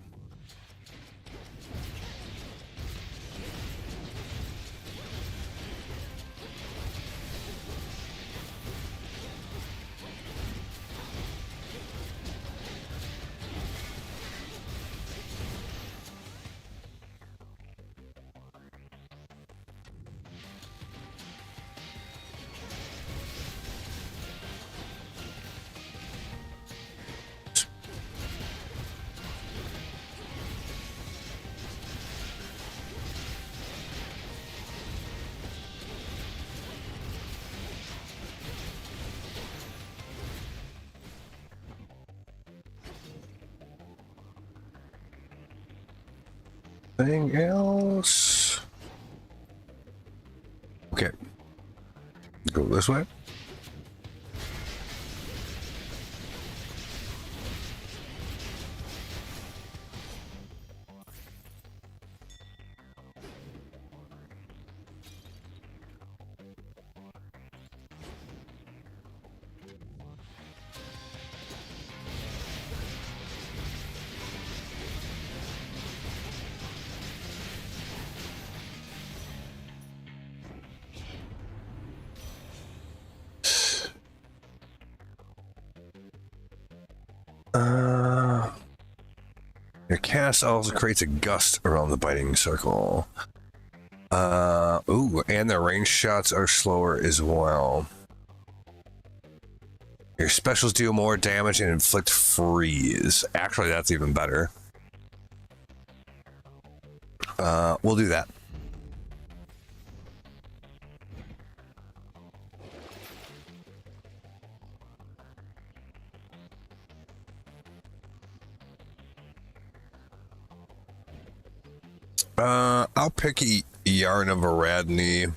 Speaker 1: Anything else? Okay. Go this way. Your cast also creates a gust around the biting circle. Ooh, and the range shots are slower as well. Your specials deal more damage and inflict freeze. Actually, that's even better. We'll do that. I'll pick Yarn of Aradni.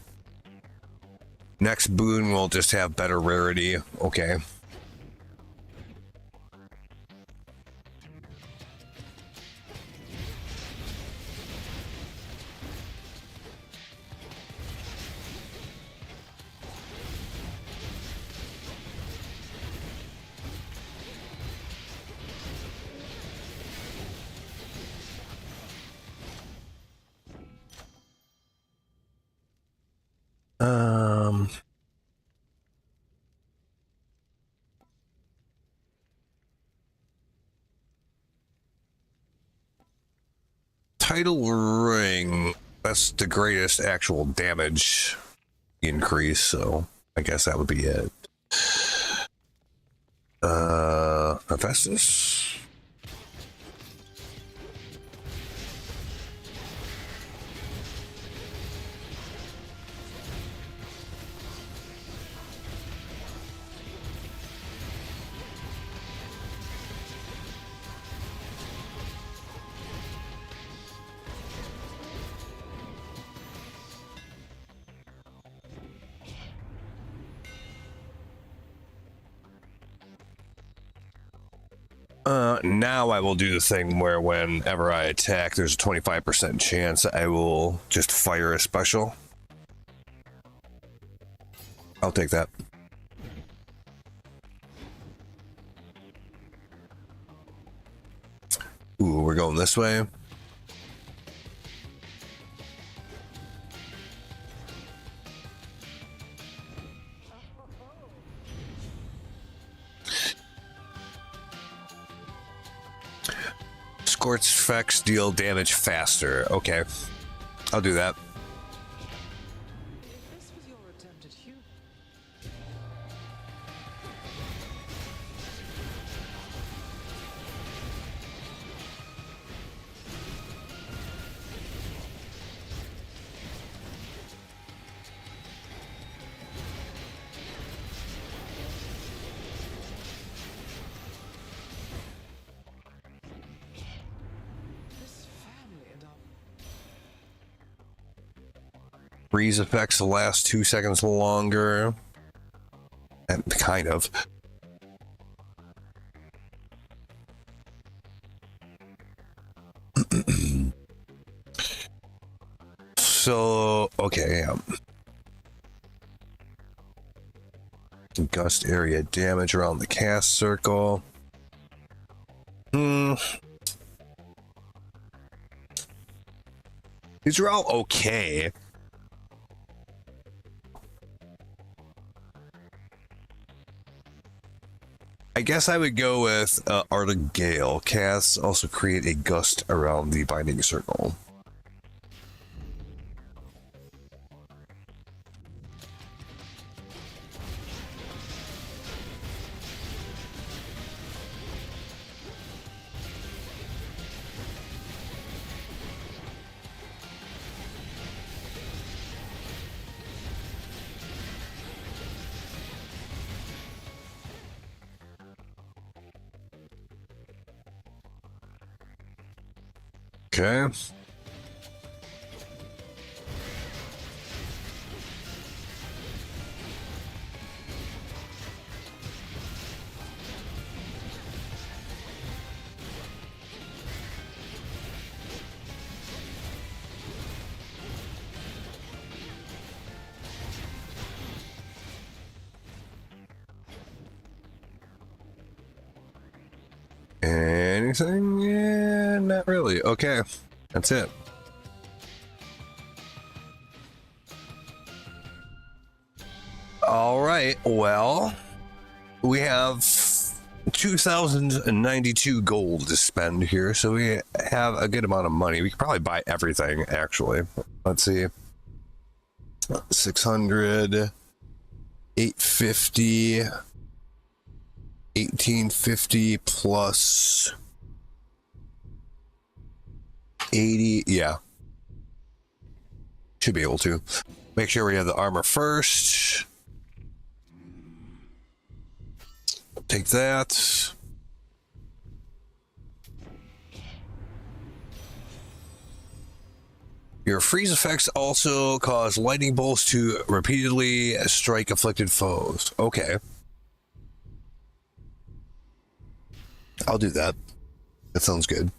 Speaker 1: Next boon will just have better rarity. Okay. Tidal Ring, that's the greatest actual damage increase, so I guess that would be it. Hephaestus? Now I will do the thing where whenever I attack, there's a 25% chance I will just fire a special. I'll take that. Ooh, we're going this way. Scorch effects deal damage faster. Okay, I'll do that.
Speaker 8: This was your attempt at humor.
Speaker 1: Freeze effects last 2 seconds longer. And kind of. So, okay. Gust area damage around the cast circle. These are all okay. I guess I would go with Art of Gale. Casts also create a gust around the binding circle. Okay. Anything? Yeah, not really. Okay, that's it. All right, well, we have 2,092 gold to spend here, so we have a good amount of money. We could probably buy everything, actually. Let's see. 600, 850, 1850 plus 80. Yeah. Should be able to. Make sure we have the armor first. Take that. Your freeze effects also cause lightning bolts to repeatedly strike afflicted foes. Okay. I'll do that. That sounds good.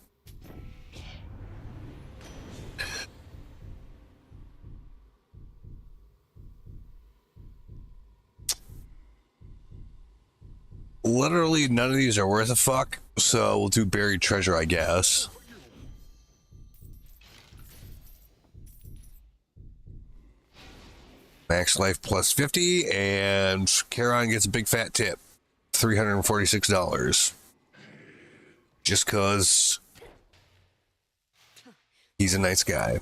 Speaker 1: Literally none of these are worth a fuck, so we'll do buried treasure, I guess. Max life plus 50, and Charon gets a big fat tip. $346. Just cause he's a nice guy.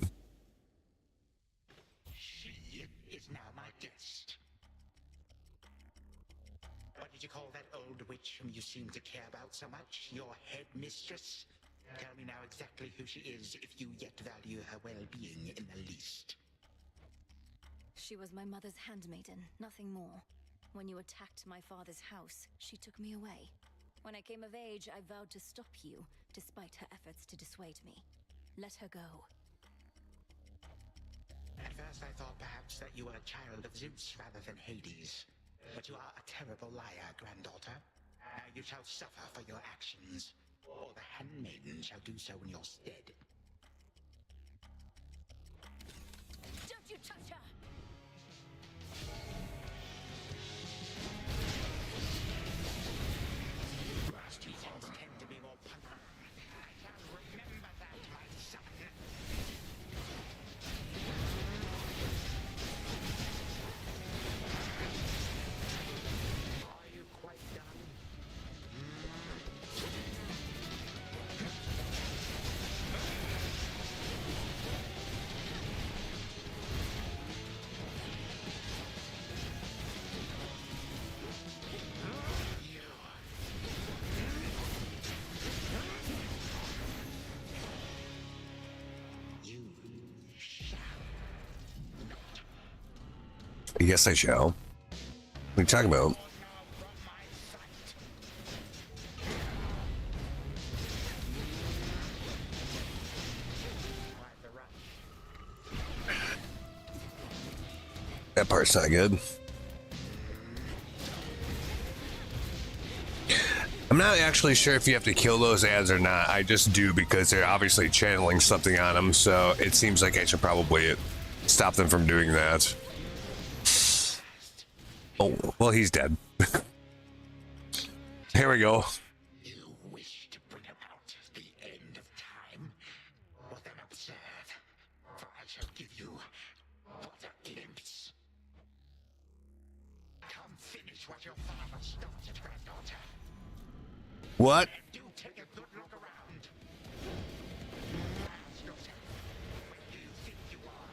Speaker 15: She is now my guest. What did you call that old witch whom you seem to care about so much? Your headmistress? Tell me now exactly who she is, if you yet value her well-being in the least.
Speaker 3: She was my mother's handmaiden, nothing more. When you attacked my father's house, she took me away. When I came of age, I vowed to stop you, despite her efforts to dissuade me. Let her go.
Speaker 15: At first I thought perhaps that you were a child of Zeus rather than Hades. But you are a terrible liar, granddaughter. Now you shall suffer for your actions, or the handmaiden shall do so in your stead.
Speaker 3: Don't you touch her!
Speaker 15: Tend to be more punishing. I shall remember that, my son. Are you quite done?
Speaker 1: Yes, I shall. What are you talking about? part's not good. I'm not actually sure if you have to kill those ads or not. I just do because they're obviously channeling something on them, so it seems like I should probably stop them from doing that. Oh, well, he's dead. Here we go.
Speaker 15: You wish to bring about the end of time? Well then observe, for I shall give you but a glimpse. Come finish what your father started, granddaughter.
Speaker 1: What?
Speaker 15: Do take a good look around. Ask yourself, where do you think you are?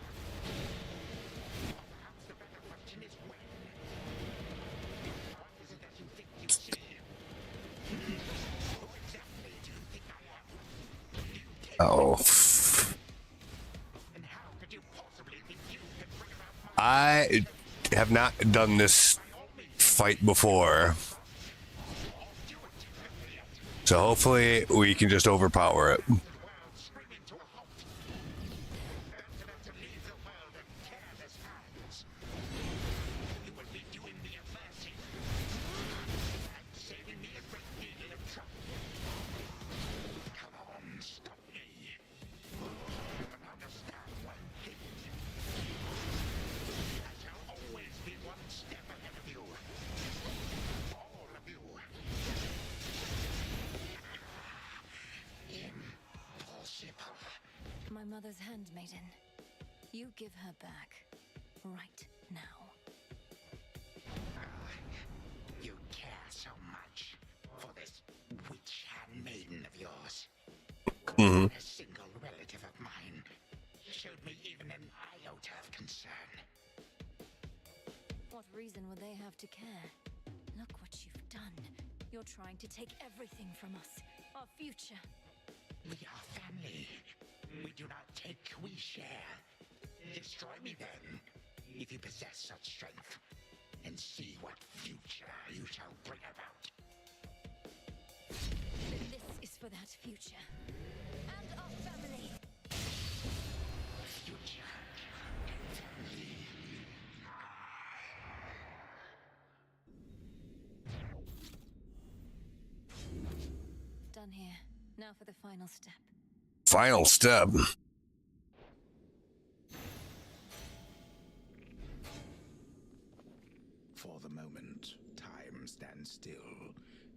Speaker 15: Or perhaps the better question is when. What is it that you think you see? Who exactly do you think I am?
Speaker 1: Oh.
Speaker 15: And how could you possibly think you can bring about
Speaker 1: I have not done this fight before. So hopefully we can just overpower it.
Speaker 3: My mother's handmaiden. You give her back. Right now.
Speaker 15: You care so much for this witch handmaiden of yours.
Speaker 1: Mm-hmm.
Speaker 15: A single relative of mine showed me even an iota of concern.
Speaker 3: What reason would they have to care? Look what you've done. You're trying to take everything from us. Our future.
Speaker 15: We are family. We do not take, we share. Destroy me then, if you possess such strength, and see what future you shall bring about.
Speaker 3: This is for that future. And our family.
Speaker 15: Future. Family.
Speaker 3: Done here. Now for the final step.
Speaker 1: Final step.
Speaker 2: For the moment, time stands still,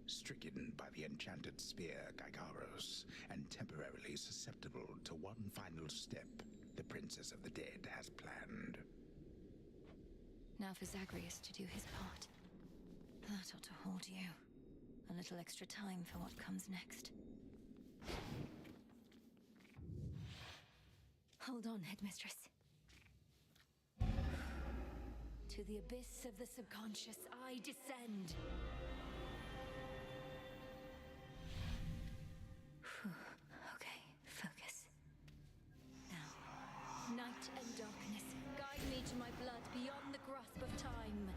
Speaker 2: stricken by the enchanted spear Gygaros, and temporarily susceptible to one final step the Princess of the Dead has planned.
Speaker 3: Now for Zagreus to do his part. That ought to hold you. A little extra time for what comes next. Hold on, Headmistress. To the abyss of the subconscious, I descend. Okay, focus. Now, night and darkness, guide me to my blood beyond the grasp of time.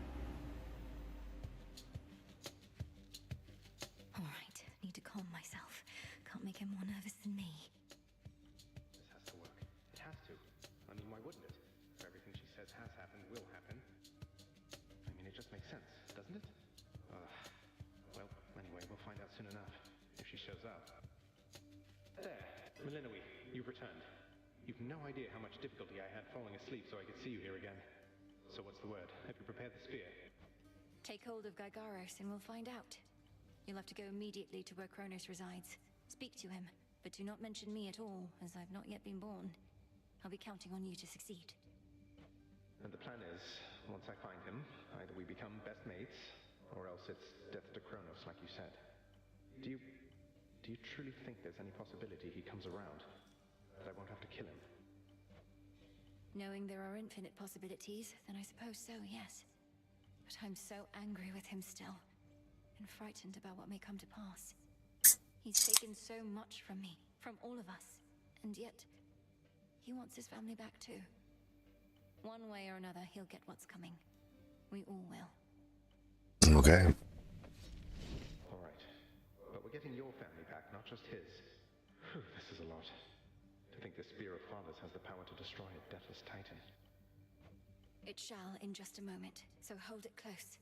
Speaker 3: All right, need to calm myself. Can't make him more nervous than me.
Speaker 16: This has to work. It has to. I mean, why wouldn't it? If everything she says has happened will happen. I mean, it just makes sense, doesn't it? Well, anyway, we'll find out soon enough. If she shows up. There, Melinoe, you've returned. You've no idea how much difficulty I had falling asleep so I could see you here again. So what's the word? Have you prepared the spear?
Speaker 3: Take hold of Gygaros and we'll find out. You'll have to go immediately to where Kronos resides. Speak to him, but do not mention me at all, as I've not yet been born. I'll be counting on you to succeed.
Speaker 16: And the plan is, once I find him, either we become best mates, or else it's death to Kronos, like you said. Do you truly think there's any possibility he comes around? That I won't have to kill him?
Speaker 3: Knowing there are infinite possibilities, then I suppose so, yes. But I'm so angry with him still, and frightened about what may come to pass. He's taken so much from me, from all of us, and yet he wants his family back too. One way or another, he'll get what's coming. We all will.
Speaker 1: Okay.
Speaker 16: All right. But we're getting your family back, not just his. Whew, this is a lot. To think this Spear of Fathers has the power to destroy a deathless titan.
Speaker 3: It shall in just a moment, so hold it close.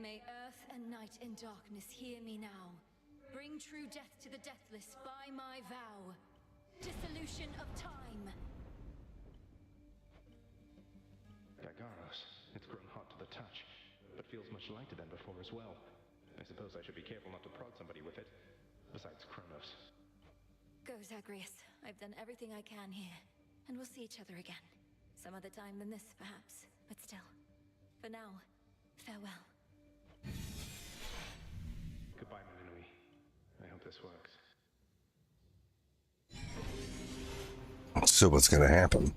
Speaker 3: May earth and night and darkness hear me now. Bring true death to the deathless by my vow. Dissolution of time.
Speaker 16: Gargaros, it's grown hot to the touch, but feels much lighter than before as well. I suppose I should be careful not to prod somebody with it, besides Kronos.
Speaker 3: Go, Zagreus. I've done everything I can here, and we'll see each other again. Some other time than this, perhaps, but still. For now, farewell.
Speaker 16: Goodbye, Melinui. I hope this works.
Speaker 1: So what's gonna happen?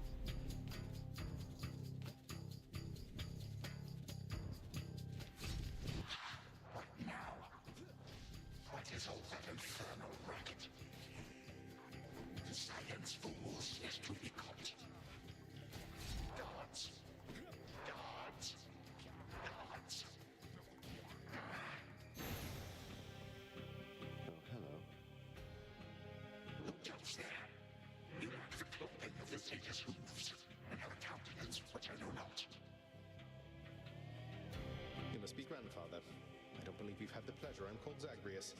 Speaker 6: What is all that infernal racket? The science fools is to be caught. Guards! Guards! Guards!
Speaker 16: Oh, hello.
Speaker 6: Who goes there? You lack the clothing of the Satyrs' hooves, and have a countenance which I know not.
Speaker 16: You must be grandfather. I don't believe you've had the pleasure. I'm called Zagreus.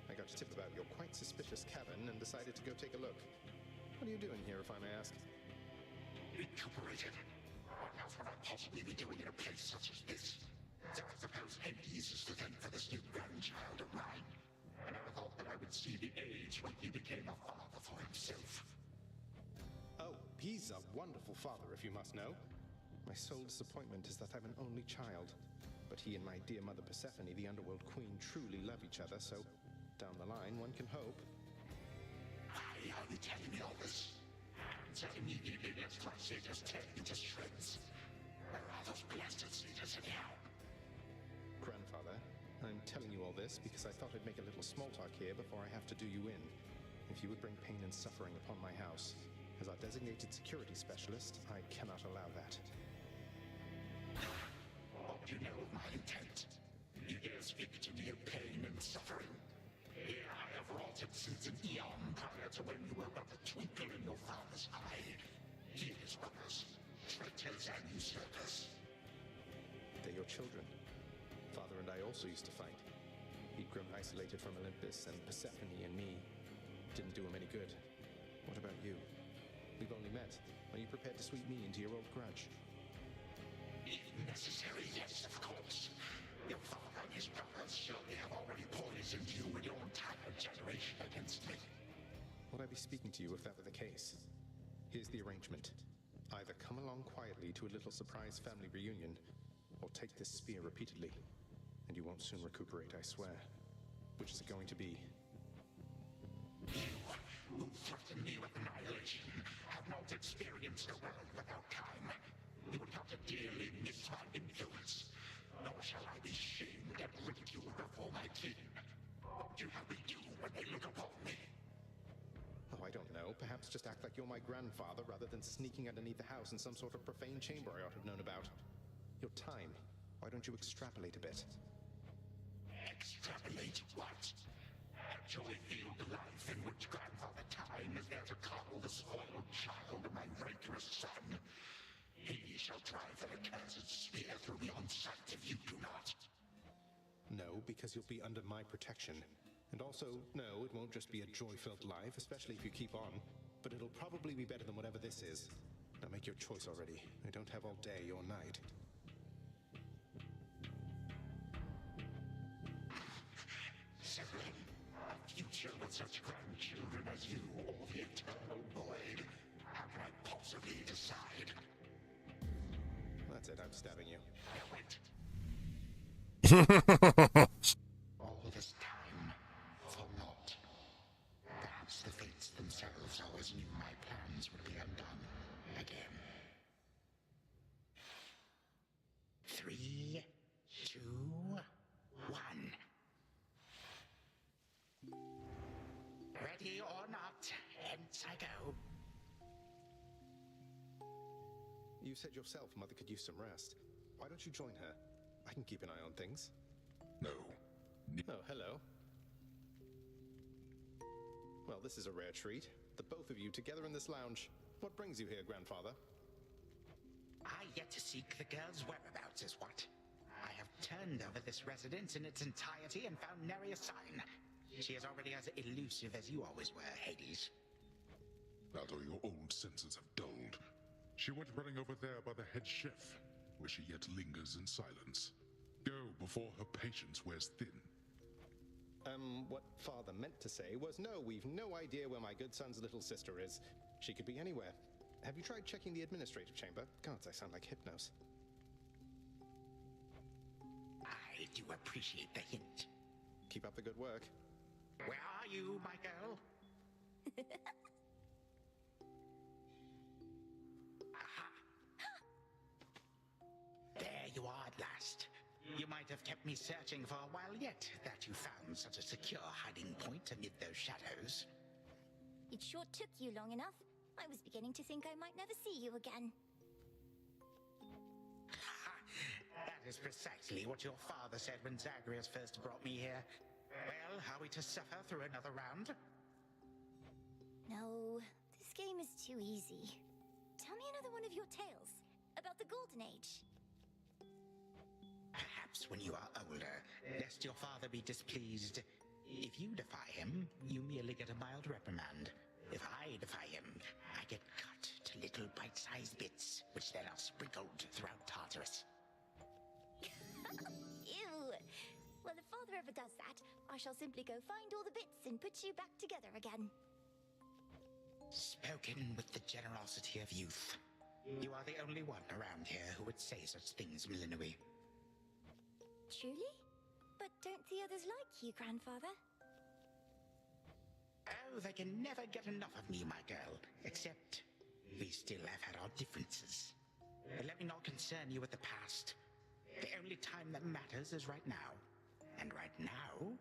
Speaker 16: I got a tip about your quite suspicious cabin and decided to go take a look. What are you doing here, if I may ask?
Speaker 6: Recuperated. What else would I possibly be doing in a place such as this? So I suppose Hades is to thank for this new grandchild of mine. I never thought that I would see the age when he became a father for himself.
Speaker 16: Oh, he's a wonderful father, if you must know. My sole disappointment is that I'm an only child. But he and my dear mother Persephone, the Underworld Queen, truly love each other, so down the line, one can hope.
Speaker 6: Why are you telling me all this? So immediately let's try Satyrs tear into shreds. Where are those blasted Satyrs anyhow?
Speaker 16: Grandfather, I'm telling you all this because I thought I'd make a little small talk here before I have to do you in. If you would bring pain and suffering upon my house, as our designated security specialist, I cannot allow that.
Speaker 6: What do you know of my intent? You dare speak to me of pain and suffering? Here I have wrought it since an eon prior to when you were but a twinkle in your father's eye. He is brothers, traitors and usurpers.
Speaker 16: They're your children. Father and I also used to fight. He'd grown isolated from Olympus, and Persephone and me didn't do him any good. What about you? We've only met. Are you prepared to sweep me into your old grudge?
Speaker 6: If necessary, yes, of course. Your father and his brothers surely have already poisoned you and your entire generation against me.
Speaker 16: Would I be speaking to you if that were the case? Here's the arrangement. Either come along quietly to a little surprise family reunion, or take this spear repeatedly, and you won't soon recuperate, I swear. Which is it going to be?
Speaker 6: You, who threaten me with annihilation, have not experienced a world without time. You would have to dearly miss my influence. Nor shall I be shamed and ridiculed before my kin. What do you have me do when they look upon me?
Speaker 16: Oh, I don't know. Perhaps just act like you're my grandfather rather than sneaking underneath the house in some sort of profane chamber I ought to have known about. Your time. Why don't you extrapolate a bit?
Speaker 6: Extrapolate what? Actually feel the life in which Grandfather Time is there to coddle the spoiled child of my rancorous son. He shall drive that accursed spear through me on sight if you do not.
Speaker 16: No, because you'll be under my protection. And also, no, it won't just be a joy-filled life, especially if you keep on. But it'll probably be better than whatever this is. Now make your choice already. I don't have all day or night.
Speaker 6: Severin, a future with such grandchildren as you or the eternal void. How can I possibly decide?
Speaker 16: That's it, I'm stabbing you.
Speaker 6: No, wait. All this time, for naught. Perhaps the fates themselves always knew my plans would be undone again. 3, 2, 1. Ready or not, hence I go.
Speaker 16: You said yourself Mother could use some rest. Why don't you join her? I can keep an eye on things.
Speaker 6: No.
Speaker 16: Oh, hello. Well, this is a rare treat. The both of you together in this lounge. What brings you here, Grandfather?
Speaker 15: I yet to seek the girl's whereabouts is what. I have turned over this residence in its entirety and found nary a sign. She is already as elusive as you always were, Hades.
Speaker 6: That or your old senses have dulled. She went running over there by the head chef, where she yet lingers in silence. Go before her patience wears thin.
Speaker 16: What Father meant to say was no, we've no idea where my good son's little sister is. She could be anywhere. Have you tried checking the administrative chamber? Gods, I sound like Hypnos.
Speaker 15: I do appreciate the hint.
Speaker 16: Keep up the good work.
Speaker 15: Where are you, my girl? Aha! There you are at last. You might have kept me searching for a while yet, that you found such a secure hiding point amid those shadows.
Speaker 17: It sure took you long enough. I was beginning to think I might never see you again.
Speaker 15: That is precisely what your father said when Zagreus first brought me here. Well, are we to suffer through another round?
Speaker 17: No, this game is too easy. Tell me another one of your tales about the Golden Age.
Speaker 15: Perhaps when you are older, lest your father be displeased. If you defy him, you merely get a mild reprimand. If I defy him, I get cut to little bite-sized bits, which then are sprinkled throughout Tartarus.
Speaker 17: Ew! Well, if Father ever does that, I shall simply go find all the bits and put you back together again.
Speaker 15: Spoken with the generosity of youth. You are the only one around here who would say such things, Millenoi.
Speaker 17: Truly? But don't the others like you, Grandfather?
Speaker 15: Oh, they can never get enough of me, my girl. Except, we still have had our differences. But let me not concern you with the past. The only time that matters is right now. And right now...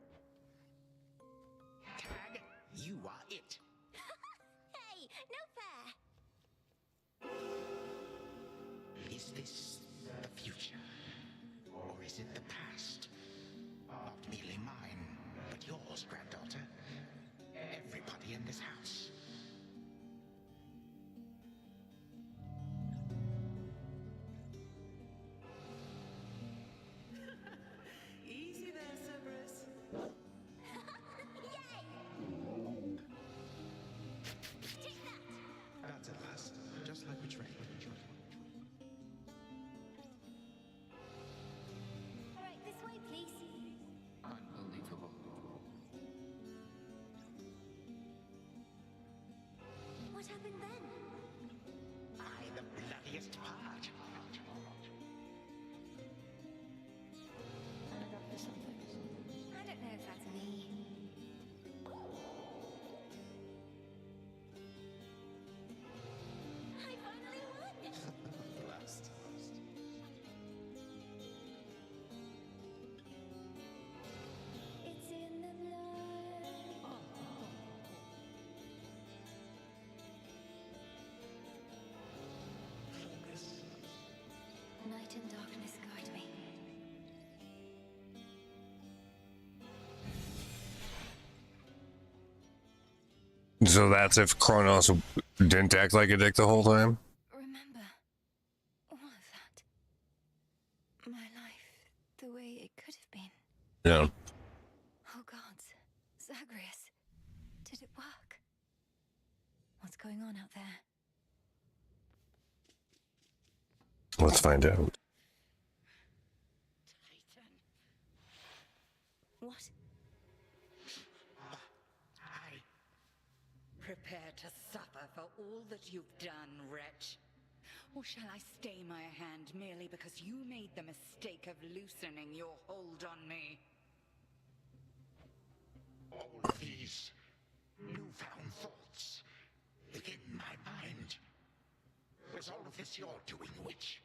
Speaker 15: Tag, you are it.
Speaker 17: Hey, no fair!
Speaker 15: Is this the future? Or is it the past? Not merely mine, but yours, granddaughter. Everybody in this house.
Speaker 8: Easy there, Cerberus.
Speaker 9: That's at last. Just like we trained.
Speaker 17: Alright, this way, please.
Speaker 9: Unbelievable.
Speaker 17: What happened then?
Speaker 15: The bloodiest part.
Speaker 17: I got for something. I don't know if that's me. I finally won!
Speaker 16: Last.
Speaker 17: It's in the blood. Night and darkness guide me.
Speaker 1: So that's if Kronos didn't act like a dick the whole time?
Speaker 3: Remember all of that. My life, the way it could have been.
Speaker 1: Yeah.
Speaker 3: Oh gods, Zagreus, did it work? What's going on out there?
Speaker 1: Let's find out.
Speaker 3: What?
Speaker 12: Prepare to suffer for all that you've done, wretch. Or shall I stay my hand merely because you made the mistake of loosening your hold on me?
Speaker 15: All of these newfound thoughts within my mind. Was all of this your doing, witch?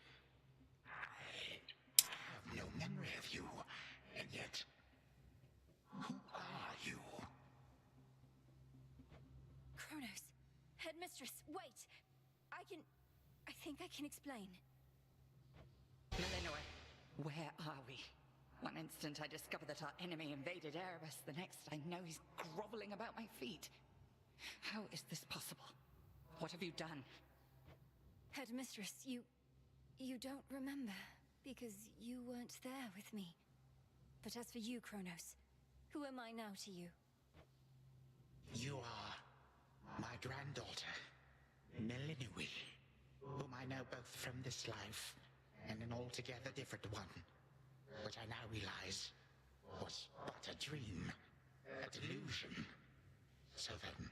Speaker 15: I have no memory of you, and yet, who are you?
Speaker 3: Kronos, Headmistress, wait! I think I can explain.
Speaker 12: Millenoi, where are we? One instant I discover that our enemy invaded Erebus, the next I know he's groveling about my feet. How is this possible? What have you done?
Speaker 3: Headmistress, you You don't remember, because you weren't there with me. But as for you, Kronos, who am I now to you?
Speaker 15: You are my granddaughter, Melinui, whom I know both from this life and an altogether different one, which I now realize was but a dream, a delusion. So then,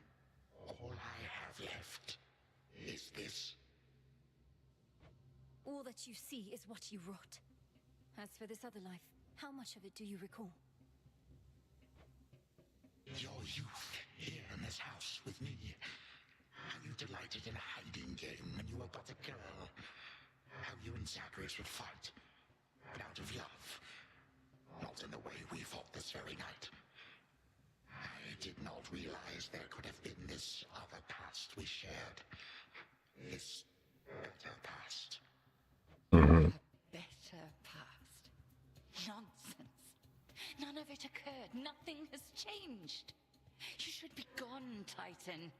Speaker 15: all I have left is this.
Speaker 3: All that you see is what you wrought. As for this other life, how much of it do you recall?
Speaker 15: Your youth here in this house with me. How you delighted in a hiding game when you were but a girl. How you and Zagreus would fight, but out of love. Not in the way we fought this very night. I did not realize there could have been this other past we shared. This better past.
Speaker 12: Better past. Nonsense. None of it occurred. Nothing has changed. You should be gone, Titan.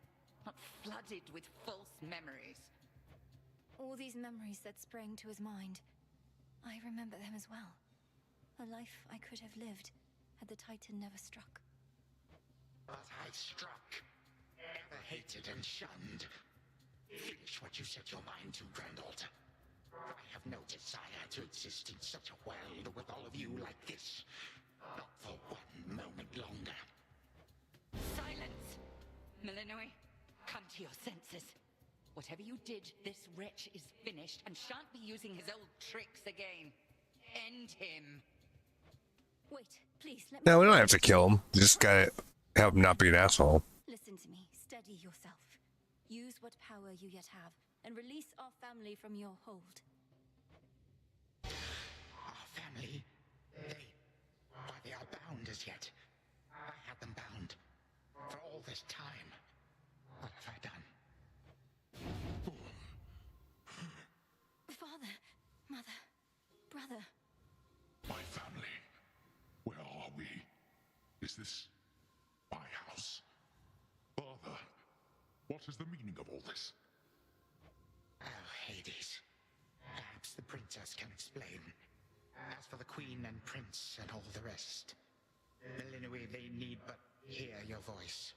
Speaker 12: Not flooded with false memories.
Speaker 3: All these memories that sprang to his mind. I remember them as well. A life I could have lived had the Titan never struck.
Speaker 15: But I struck. Ever hated and shunned. Finish what you set your mind to, granddaughter. I have no desire to exist in such a world with all of you like this. Not for one moment longer.
Speaker 12: Silence! Melinui, come to your senses. Whatever you did, this wretch is finished and shan't be using his old tricks again. End him.
Speaker 3: Wait, please, let me...
Speaker 1: No, we don't have to kill him. Just gotta have him not be an asshole.
Speaker 3: Listen to me. Steady yourself. Use what power you yet have, and release our family from your hold.
Speaker 15: Our family? They are bound as yet. I had them bound. For all this time. What have I done?
Speaker 3: Father, mother, brother.
Speaker 6: My family. Where are we? Is this my house? Father, what is the meaning of all this?
Speaker 15: Oh, Hades. Perhaps the princess can explain. As for the queen and prince and all the rest, Melinui, they need but hear your voice.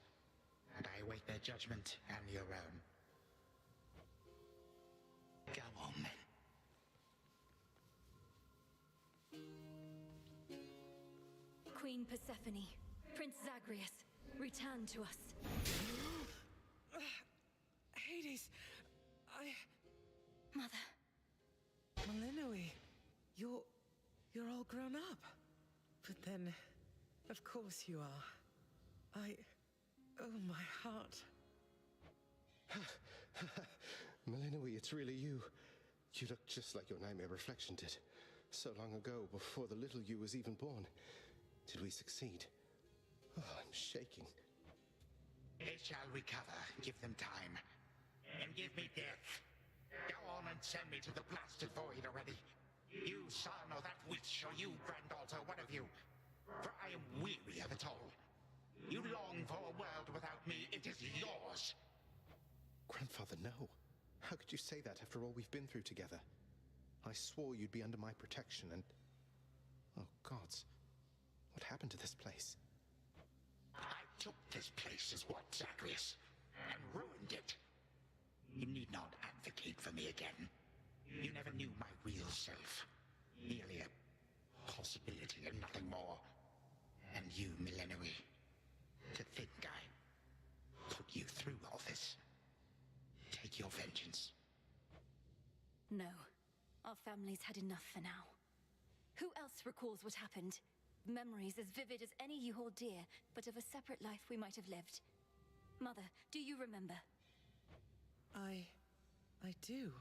Speaker 15: And I await their judgment and your own. Go on, then.
Speaker 3: Queen Persephone, Prince Zagreus, return to us.
Speaker 8: Hades,
Speaker 3: Mother.
Speaker 8: Melinui, you're all grown up. But then, of course you are. Oh, my heart.
Speaker 16: Melinui, it's really you. You look just like your nightmare reflection did. So long ago, before the little you was even born. Did we succeed? Oh, I'm shaking.
Speaker 15: They shall recover. Give them time. And give me death. Go on and send me to the blasted void already. You son or that witch, or you granddaughter, one of you. For I am weary of it all. You long for a world without me. It is yours.
Speaker 16: Grandfather, no. How could you say that after all we've been through together? I swore you'd be under my protection and... Oh, gods. What happened to this place?
Speaker 15: I took this place as what, Zagreus? And ruined it. You need not advocate for me again. You never knew my real self. Merely a possibility and nothing more. And you, Melinui. To think I put you through all this. Take your vengeance.
Speaker 3: No. Our family's had enough for now. Who else recalls what happened? Memories as vivid as any you hold dear, but of a separate life we might have lived. Mother, do you remember?
Speaker 8: I do.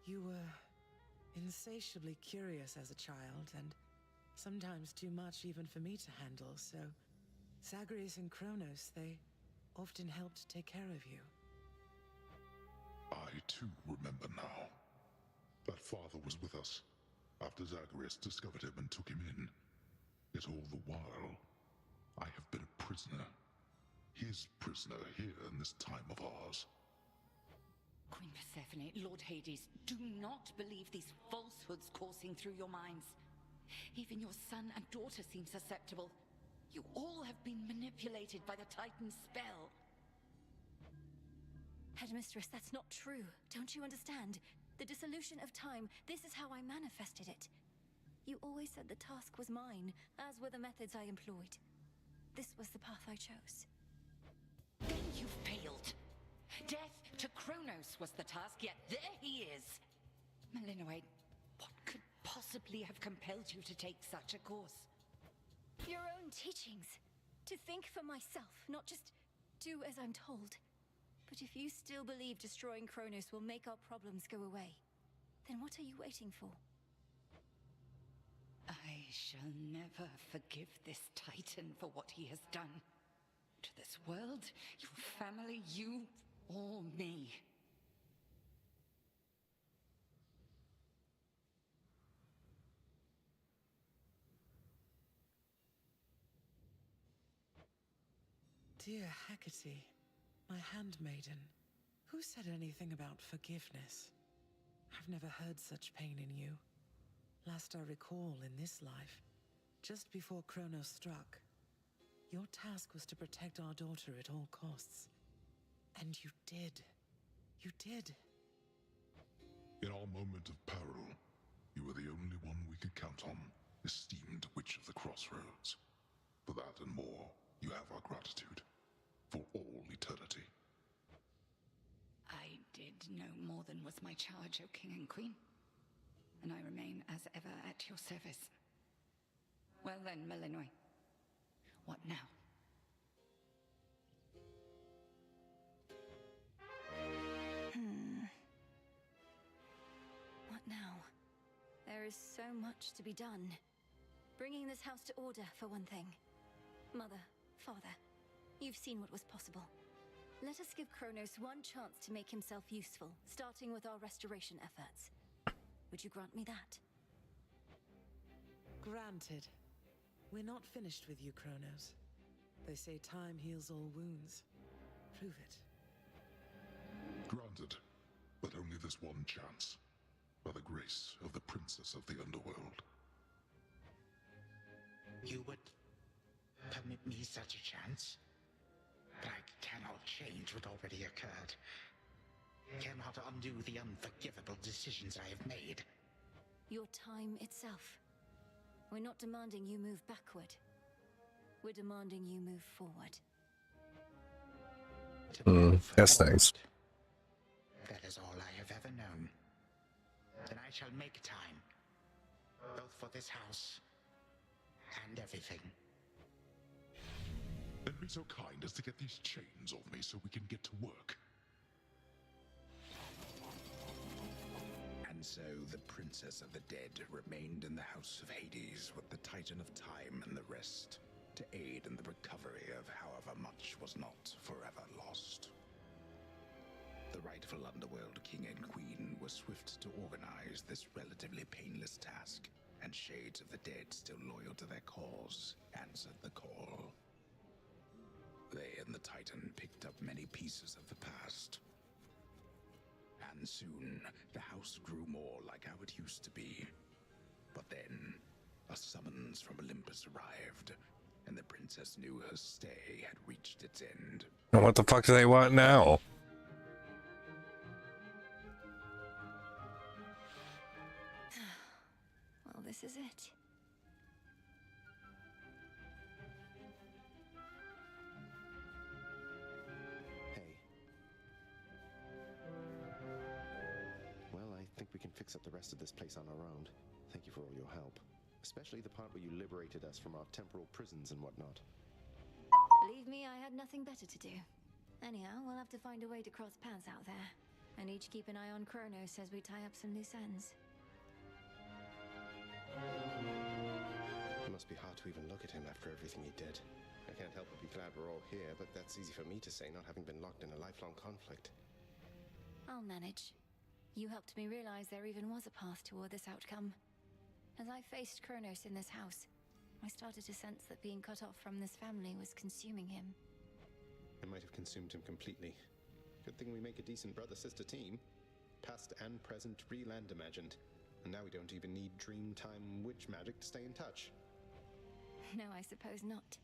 Speaker 8: You were insatiably curious as a child, and sometimes too much even for me to handle, so Zagreus and Kronos, they often helped take care of you.
Speaker 6: I too remember now. That father was with us after Zagreus discovered him and took him in. Yet all the while, I have been a prisoner. His prisoner here in this time of ours.
Speaker 12: Queen Persephone, Lord Hades, do not believe these falsehoods coursing through your minds. Even your son and daughter seem susceptible. You all have been manipulated by the Titan's spell.
Speaker 3: Headmistress, that's not true. Don't you understand? The dissolution of time, this is how I manifested it. You always said the task was mine, as were the methods I employed. This was the path I chose.
Speaker 12: Then you failed. Death to Kronos was the task, yet there he is. Malinois, what could possibly have compelled you to take such a course?
Speaker 3: Your own teachings. To think for myself, not just do as I'm told. But if you still believe destroying Kronos will make our problems go away, then what are you waiting for?
Speaker 12: I shall never forgive this Titan for what he has done. To this world, your family, you, or me.
Speaker 8: Dear Hecate, my handmaiden, who said anything about forgiveness? I've never heard such pain in you. Last I recall in this life, just before Kronos struck, your task was to protect our daughter at all costs. And you did. You did.
Speaker 6: In our moment of peril, you were the only one we could count on, esteemed Witch of the Crossroads. For that and more, you have our gratitude. For all eternity.
Speaker 12: I did no more than was my charge, O King and Queen. And I remain as ever at your service. Well then, Malinois. What now?
Speaker 3: What now? There is so much to be done. Bringing this house to order, for one thing. Mother, father, you've seen what was possible. Let us give Kronos one chance to make himself useful, starting with our restoration efforts. Would you grant me that?
Speaker 8: Granted. We're not finished with you, Kronos. They say time heals all wounds. Prove it.
Speaker 6: Granted, but only this one chance. By the grace of the Princess of the Underworld.
Speaker 15: You would permit me such a chance? But I cannot change what already occurred. Cannot undo the unforgivable decisions I have made.
Speaker 3: Your time itself. We're not demanding you move backward. We're demanding you move forward.
Speaker 1: That's nice.
Speaker 15: That is all I have ever known. Then I shall make time. Both for this house and everything.
Speaker 6: Then be so kind as to get these chains off me so we can get to work.
Speaker 2: And so the Princess of the Dead remained in the House of Hades with the Titan of Time and the rest, to aid in the recovery of however much was not forever lost. The rightful Underworld King and Queen were swift to organize this relatively painless task, and Shades of the Dead, still loyal to their cause, answered the call. They and the Titan picked up many pieces of the past. And soon, the house grew more like how it used to be. But then, a summons from Olympus arrived, and the princess knew her stay had reached its end.
Speaker 1: Now what the fuck do they want now?
Speaker 3: Well, this is it.
Speaker 16: Well, I think we can fix up the rest of this place on our own. Thank you for all your help. Especially the part where you liberated us from our temporal prisons and whatnot.
Speaker 3: Believe me, I had nothing better to do. Anyhow, we'll have to find a way to cross paths out there. And each keep an eye on Kronos as we tie up some loose ends.
Speaker 16: It must be hard to even look at him after everything he did. I can't help but be glad we're all here, but that's easy for me to say, not having been locked in a lifelong conflict.
Speaker 3: I'll manage. You helped me realize there even was a path toward this outcome. As I faced Kronos in this house, I started to sense that being cut off from this family was consuming him.
Speaker 16: It might have consumed him completely. Good thing we make a decent brother-sister team. Past and present real and imagined. And now we don't even need Dreamtime witch magic to stay in touch.
Speaker 3: No, I suppose not.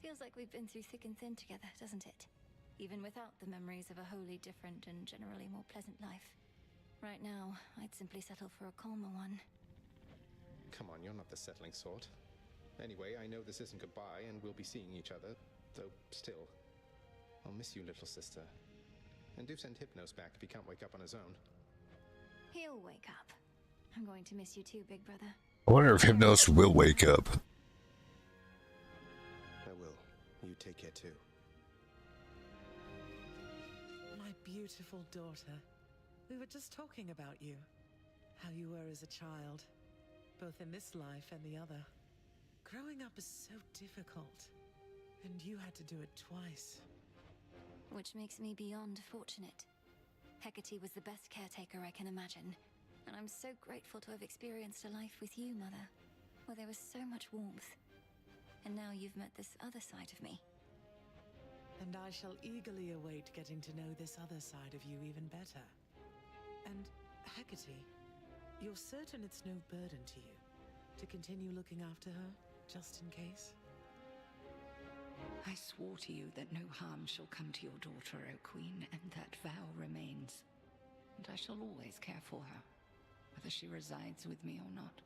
Speaker 3: Feels like we've been through thick and thin together, doesn't it? Even without the memories of a wholly different and generally more pleasant life. Right now, I'd simply settle for a calmer one.
Speaker 16: Come on, you're not the settling sort. Anyway, I know this isn't goodbye, and we'll be seeing each other, though still. I'll miss you, little sister. And do send Hypnos back if he can't wake up on his own.
Speaker 3: He'll wake up. I'm going to miss you too, big brother.
Speaker 1: I wonder if Hypnos will wake up.
Speaker 16: I will. You take care too.
Speaker 8: My beautiful daughter. We were just talking about you. How you were as a child. Both in this life and the other. Growing up is so difficult. And you had to do it twice.
Speaker 3: Which makes me beyond fortunate. Hecate was the best caretaker I can imagine. And I'm so grateful to have experienced a life with you, Mother. Where there was so much warmth. And now you've met this other side of me.
Speaker 8: And I shall eagerly await getting to know this other side of you even better. And, Hecate, you're certain it's no burden to you to continue looking after her, just in case?
Speaker 12: I swore to you that no harm shall come to your daughter, O Queen, and that vow remains. And I shall always care for her, whether she resides with me or not.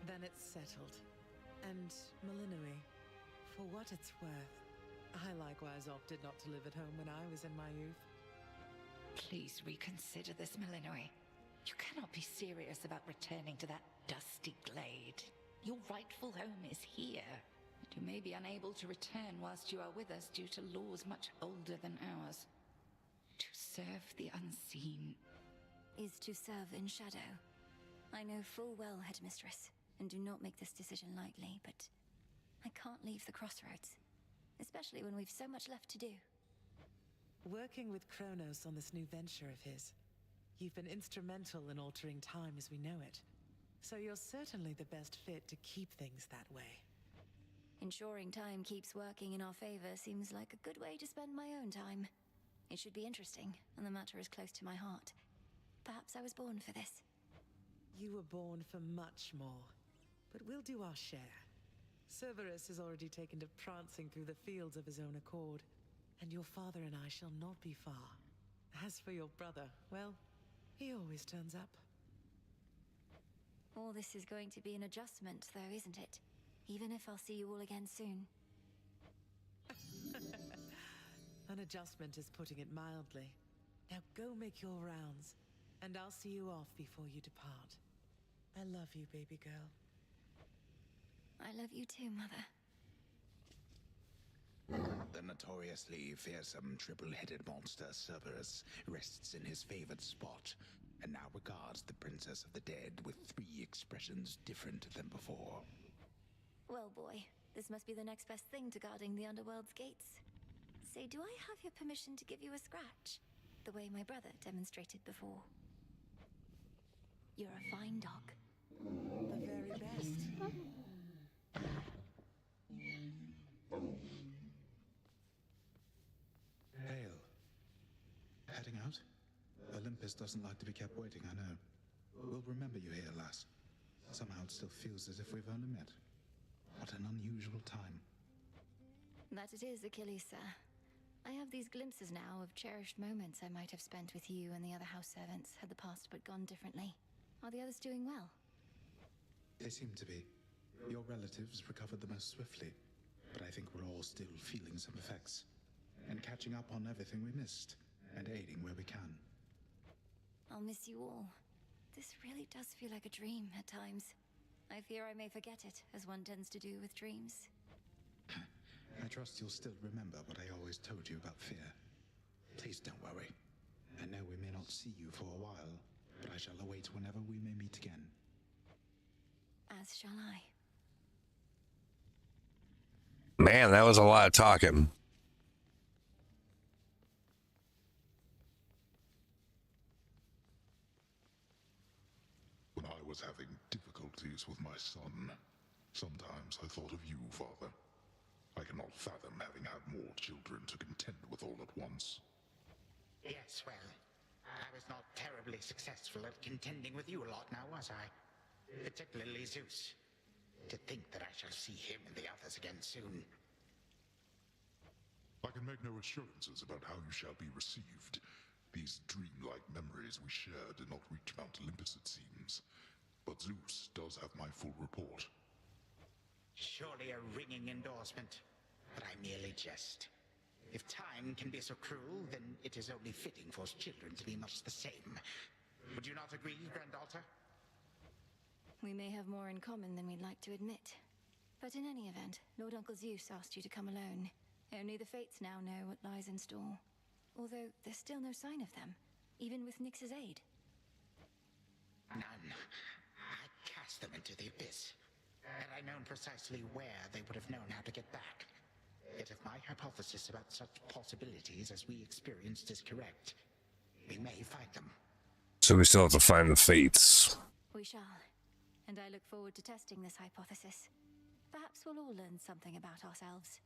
Speaker 8: Then it's settled. And, Melinoi, for what it's worth, I likewise opted not to live at home when I was in my youth.
Speaker 12: Please reconsider this, Melinoi. You cannot be serious about returning to that dusty glade. Your rightful home is here. But you may be unable to return whilst you are with us due to laws much older than ours. To serve the unseen
Speaker 3: is to serve in shadow. I know full well, Headmistress, and do not make this decision lightly, but I can't leave the crossroads, especially when we've so much left to do.
Speaker 8: Working with Kronos on this new venture of his, you've been instrumental in altering time as we know it. So you're certainly the best fit to keep things that way.
Speaker 3: Ensuring time keeps working in our favor seems like a good way to spend my own time. It should be interesting, and the matter is close to my heart. Perhaps I was born for this.
Speaker 8: You were born for much more, but we'll do our share. Cerberus has already taken to prancing through the fields of his own accord, and your father and I shall not be far. As for your brother, well, he always turns up.
Speaker 3: All this is going to be an adjustment, though, isn't it? Even if I'll see you all again soon.
Speaker 8: An adjustment is putting it mildly. Now go make your rounds, and I'll see you off before you depart. I love you, baby girl.
Speaker 3: I love you too, Mother.
Speaker 2: The notoriously fearsome triple-headed monster Cerberus rests in his favored spot, and now regards the Princess of the Dead with 3 expressions different than before.
Speaker 3: Well, boy, this must be the next best thing to guarding the Underworld's gates. Say, do I have your permission to give you a scratch? The way my brother demonstrated before. You're a fine dog.
Speaker 8: The very best.
Speaker 2: Hail. Heading out? Olympus doesn't like to be kept waiting, I know. We'll remember you here, lass. Somehow it still feels as if we've only met. What an unusual time.
Speaker 3: That it is, Achilles, sir. I have these glimpses now of cherished moments I might have spent with you and the other house servants had the past but gone differently. Are the others doing well?
Speaker 2: They seem to be. Your relatives recovered the most swiftly, but I think we're all still feeling some effects. And catching up on everything we missed, and aiding where we can.
Speaker 3: I'll miss you all. This really does feel like a dream at times. I fear I may forget it, as one tends to do with dreams.
Speaker 2: I trust you'll still remember what I always told you about fear. Please don't worry. I know we may not see you for a while, but I shall await whenever we may meet again.
Speaker 3: As shall I.
Speaker 1: Man, that was a lot of talking.
Speaker 6: When I was having difficulties with my son, sometimes I thought of you, Father. I cannot fathom having had more children to contend with all at once.
Speaker 15: Yes, well, I was not terribly successful at contending with you a lot now, was I? Particularly Zeus. To think that I shall see him and the others again soon.
Speaker 6: I can make no assurances about how you shall be received. These dreamlike memories we share did not reach Mount Olympus, it seems. But Zeus does have my full report.
Speaker 15: Surely a ringing endorsement, but I merely jest. If time can be so cruel, then it is only fitting for children to be much the same. Would you not agree, Grandalter?
Speaker 3: We may have more in common than we'd like to admit. But in any event, Lord Uncle Zeus asked you to come alone. Only the Fates now know what lies in store. Although there's still no sign of them, even with Nyx's aid.
Speaker 15: None. I cast them into the abyss. Had I known precisely where, they would have known how to get back. Yet if my hypothesis about such possibilities as we experienced is correct, we may find them.
Speaker 1: So we still have to find the Fates.
Speaker 3: We shall. And I look forward to testing this hypothesis. Perhaps we'll all learn something about ourselves.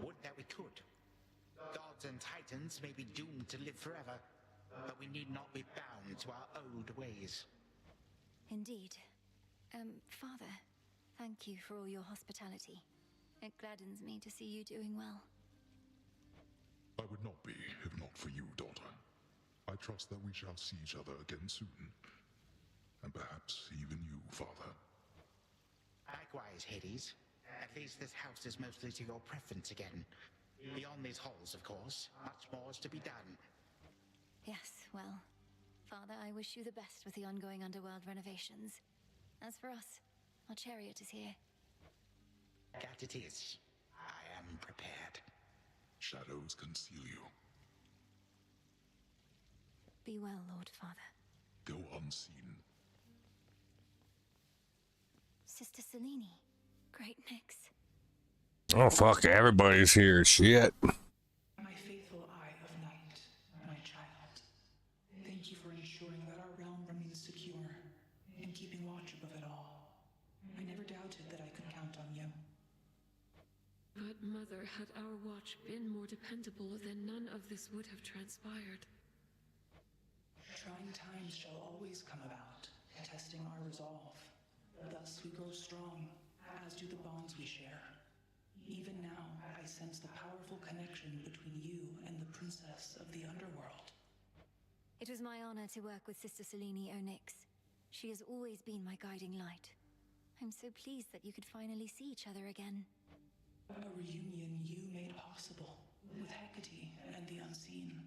Speaker 15: Would that we could. Gods and titans may be doomed to live forever, but we need not be bound to our old ways.
Speaker 3: Indeed. Father, thank you for all your hospitality. It gladdens me to see you doing well.
Speaker 6: I would not be if not for you, daughter. I trust that we shall see each other again soon. And perhaps even you, father.
Speaker 15: Likewise, Hades. At least this house is mostly to your preference again. Beyond these halls, of course, much more is to be done.
Speaker 3: Yes, well, Father, I wish you the best with the ongoing underworld renovations. As for us, our chariot is here.
Speaker 15: That it is. I am prepared.
Speaker 6: Shadows conceal you.
Speaker 3: Be well, Lord Father.
Speaker 6: Go unseen.
Speaker 3: Sister Selene. Great Nyx.
Speaker 1: Oh fuck, everybody's here. Shit.
Speaker 18: My faithful Eye of Night, my child. Thank you for ensuring that our realm remains secure and keeping watch above it all. I never doubted that I could count on you.
Speaker 19: But, Mother, had our watch been more dependable, then none of this would have transpired.
Speaker 18: Trying times shall always come about, testing our resolve. Thus we grow strong, as do the bonds we share. Even now, I sense the powerful connection between you and the princess of the underworld.
Speaker 3: It was my honor to work with Sister Selene Onyx. She has always been my guiding light. I'm so pleased that you could finally see each other again.
Speaker 18: A reunion you made possible, with Hecate and the Unseen.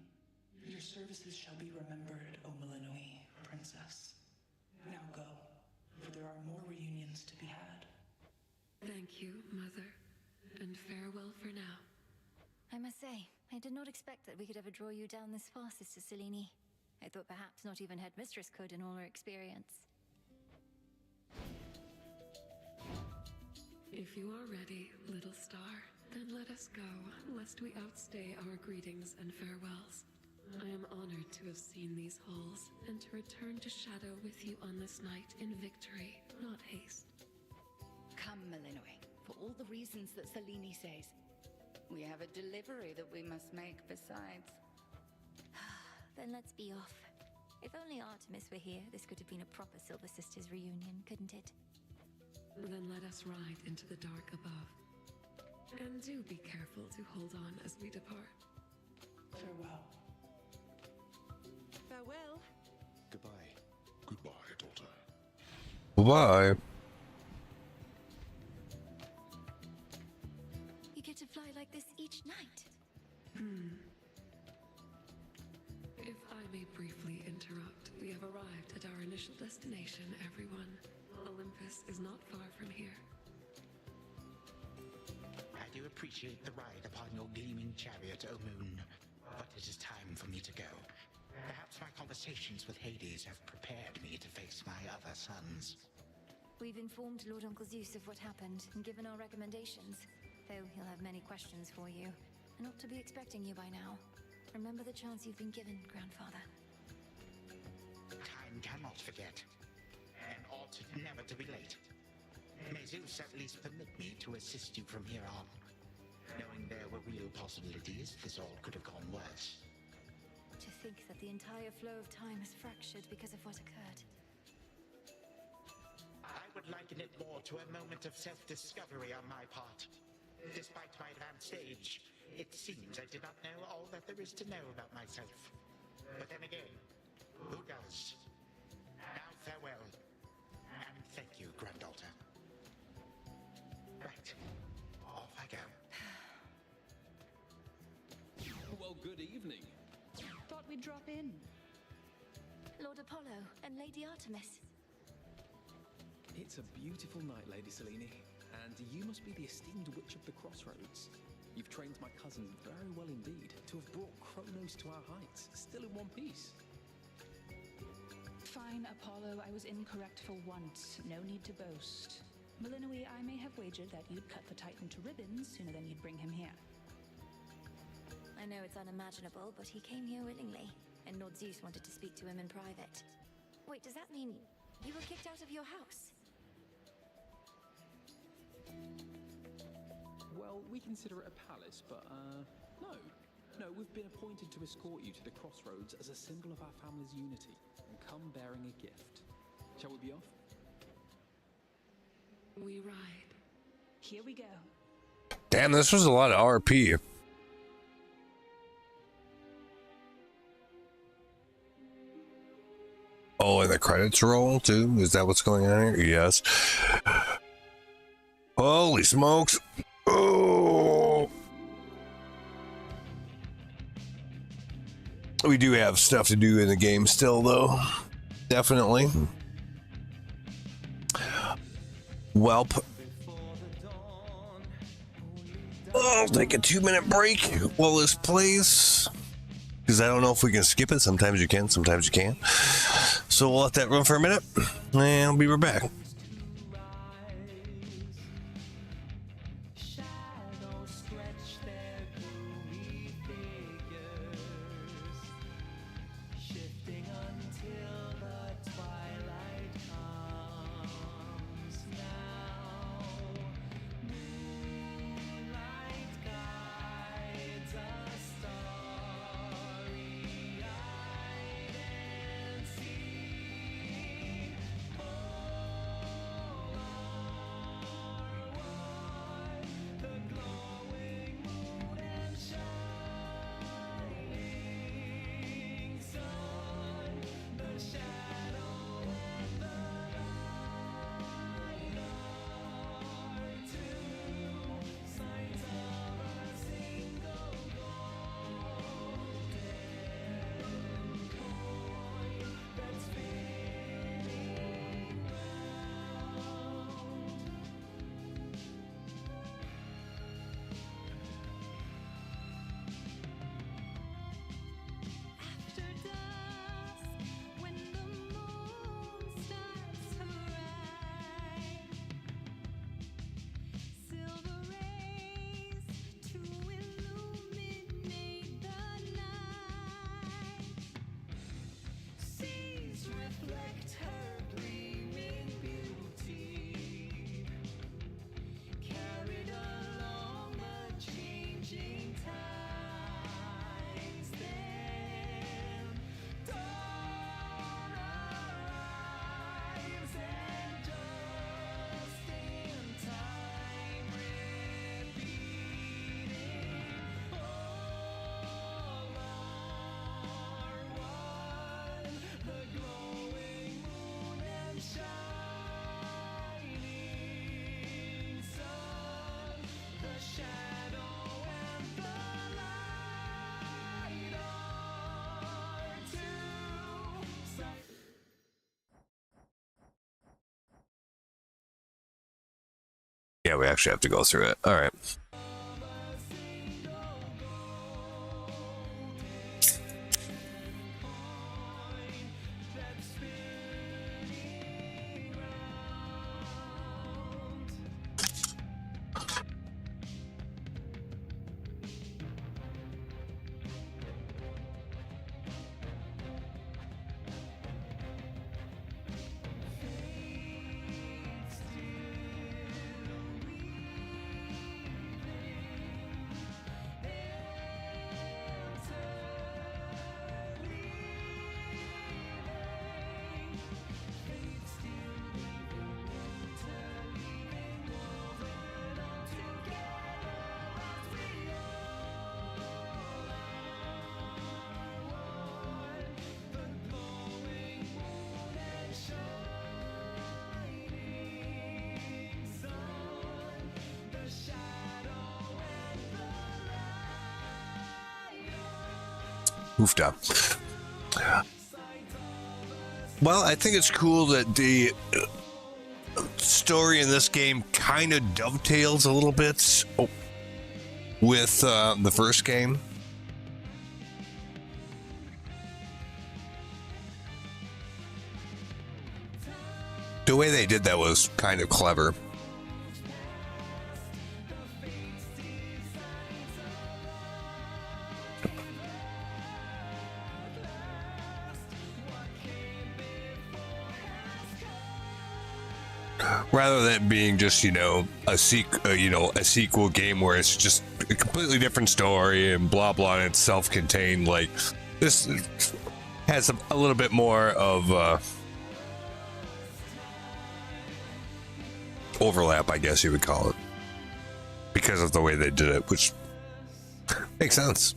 Speaker 18: Your services shall be remembered, O Melinoi, Princess. Now go, for there are more reunions to be had.
Speaker 19: Thank you, Mother, and farewell for now.
Speaker 3: I must say, I did not expect that we could ever draw you down this far, Sister Selene. I thought perhaps not even Headmistress could in all her experience.
Speaker 19: If you are ready, little star, then let us go, lest we outstay our greetings and farewells. I am honored to have seen these halls, and to return to Shadow with you on this night in victory, not haste.
Speaker 12: Come, Melinoi, for all the reasons that Selene says. We have a delivery that we must make besides.
Speaker 3: Then let's be off. If only Artemis were here, this could have been a proper Silver Sisters reunion, couldn't it?
Speaker 19: Then let us ride into the dark above. And do be careful to hold on as we depart.
Speaker 18: Farewell.
Speaker 8: Farewell.
Speaker 6: Goodbye. Goodbye, daughter.
Speaker 1: Bye.
Speaker 3: You get to fly like this each night.
Speaker 19: If I may briefly interrupt, we have arrived at our initial destination, everyone. Olympus is not far from here.
Speaker 15: I do appreciate the ride upon your gleaming chariot, O Moon, but it is time for me to go. Perhaps my conversations with Hades have prepared me to face my other sons.
Speaker 3: We've informed Lord Uncle Zeus of what happened and given our recommendations, though he'll have many questions for you, and ought to be expecting you by now. Remember the chance you've been given, Grandfather.
Speaker 15: Time cannot forget, and ought never to be late. May Zeus at least permit me to assist you from here on. Knowing there were real possibilities, this all could have gone worse.
Speaker 3: To think that the entire flow of time is fractured because of what occurred.
Speaker 15: I would liken it more to a moment of self-discovery on my part. Despite my advanced age, it seems I did not know all that there is to know about myself. But then again, who does? Now farewell, and thank you, granddaughter. Right, off I go.
Speaker 9: Well, good evening.
Speaker 12: Thought we'd drop in.
Speaker 3: Lord Apollo and Lady Artemis.
Speaker 9: It's a beautiful night, Lady Selene, and you must be the esteemed Witch of the Crossroads. You've trained my cousin very well indeed to have brought Kronos to our heights, still in one piece.
Speaker 20: Fine, Apollo, I was incorrect for once. No need to boast. Melinoe, I may have wagered that you'd cut the Titan to ribbons sooner than you'd bring him here.
Speaker 3: I know it's unimaginable, but he came here willingly, and Lord Zeus wanted to speak to him in private. Wait, does that mean you were kicked out of your house?
Speaker 9: Well, we consider it a palace, but, no. No, we've been appointed to escort you to the Crossroads as a symbol of our family's unity, and come bearing a gift. Shall we be off?
Speaker 19: We ride.
Speaker 20: Here we go.
Speaker 1: Damn, this was a lot of RP. Oh, and the credits roll too? Is that what's going on here? Yes. Holy smokes. Oh. We do have stuff to do in the game still, though. Definitely. Welp. I'll take a 2-minute break while this plays. Because I don't know if we can skip it. Sometimes you can, sometimes you can't. So we'll let that run for a minute, and I'll be right back. Yeah, we actually have to go through it. All right. Hoofed up. Well, I think it's cool that the story in this game kind of dovetails a little bit with the first game. The way they did that was kind of clever. Rather than being just, a sequel game where it's just a completely different story and blah blah and it's self-contained, like this has a little bit more of overlap, I guess you would call it, because of the way they did it, which makes sense.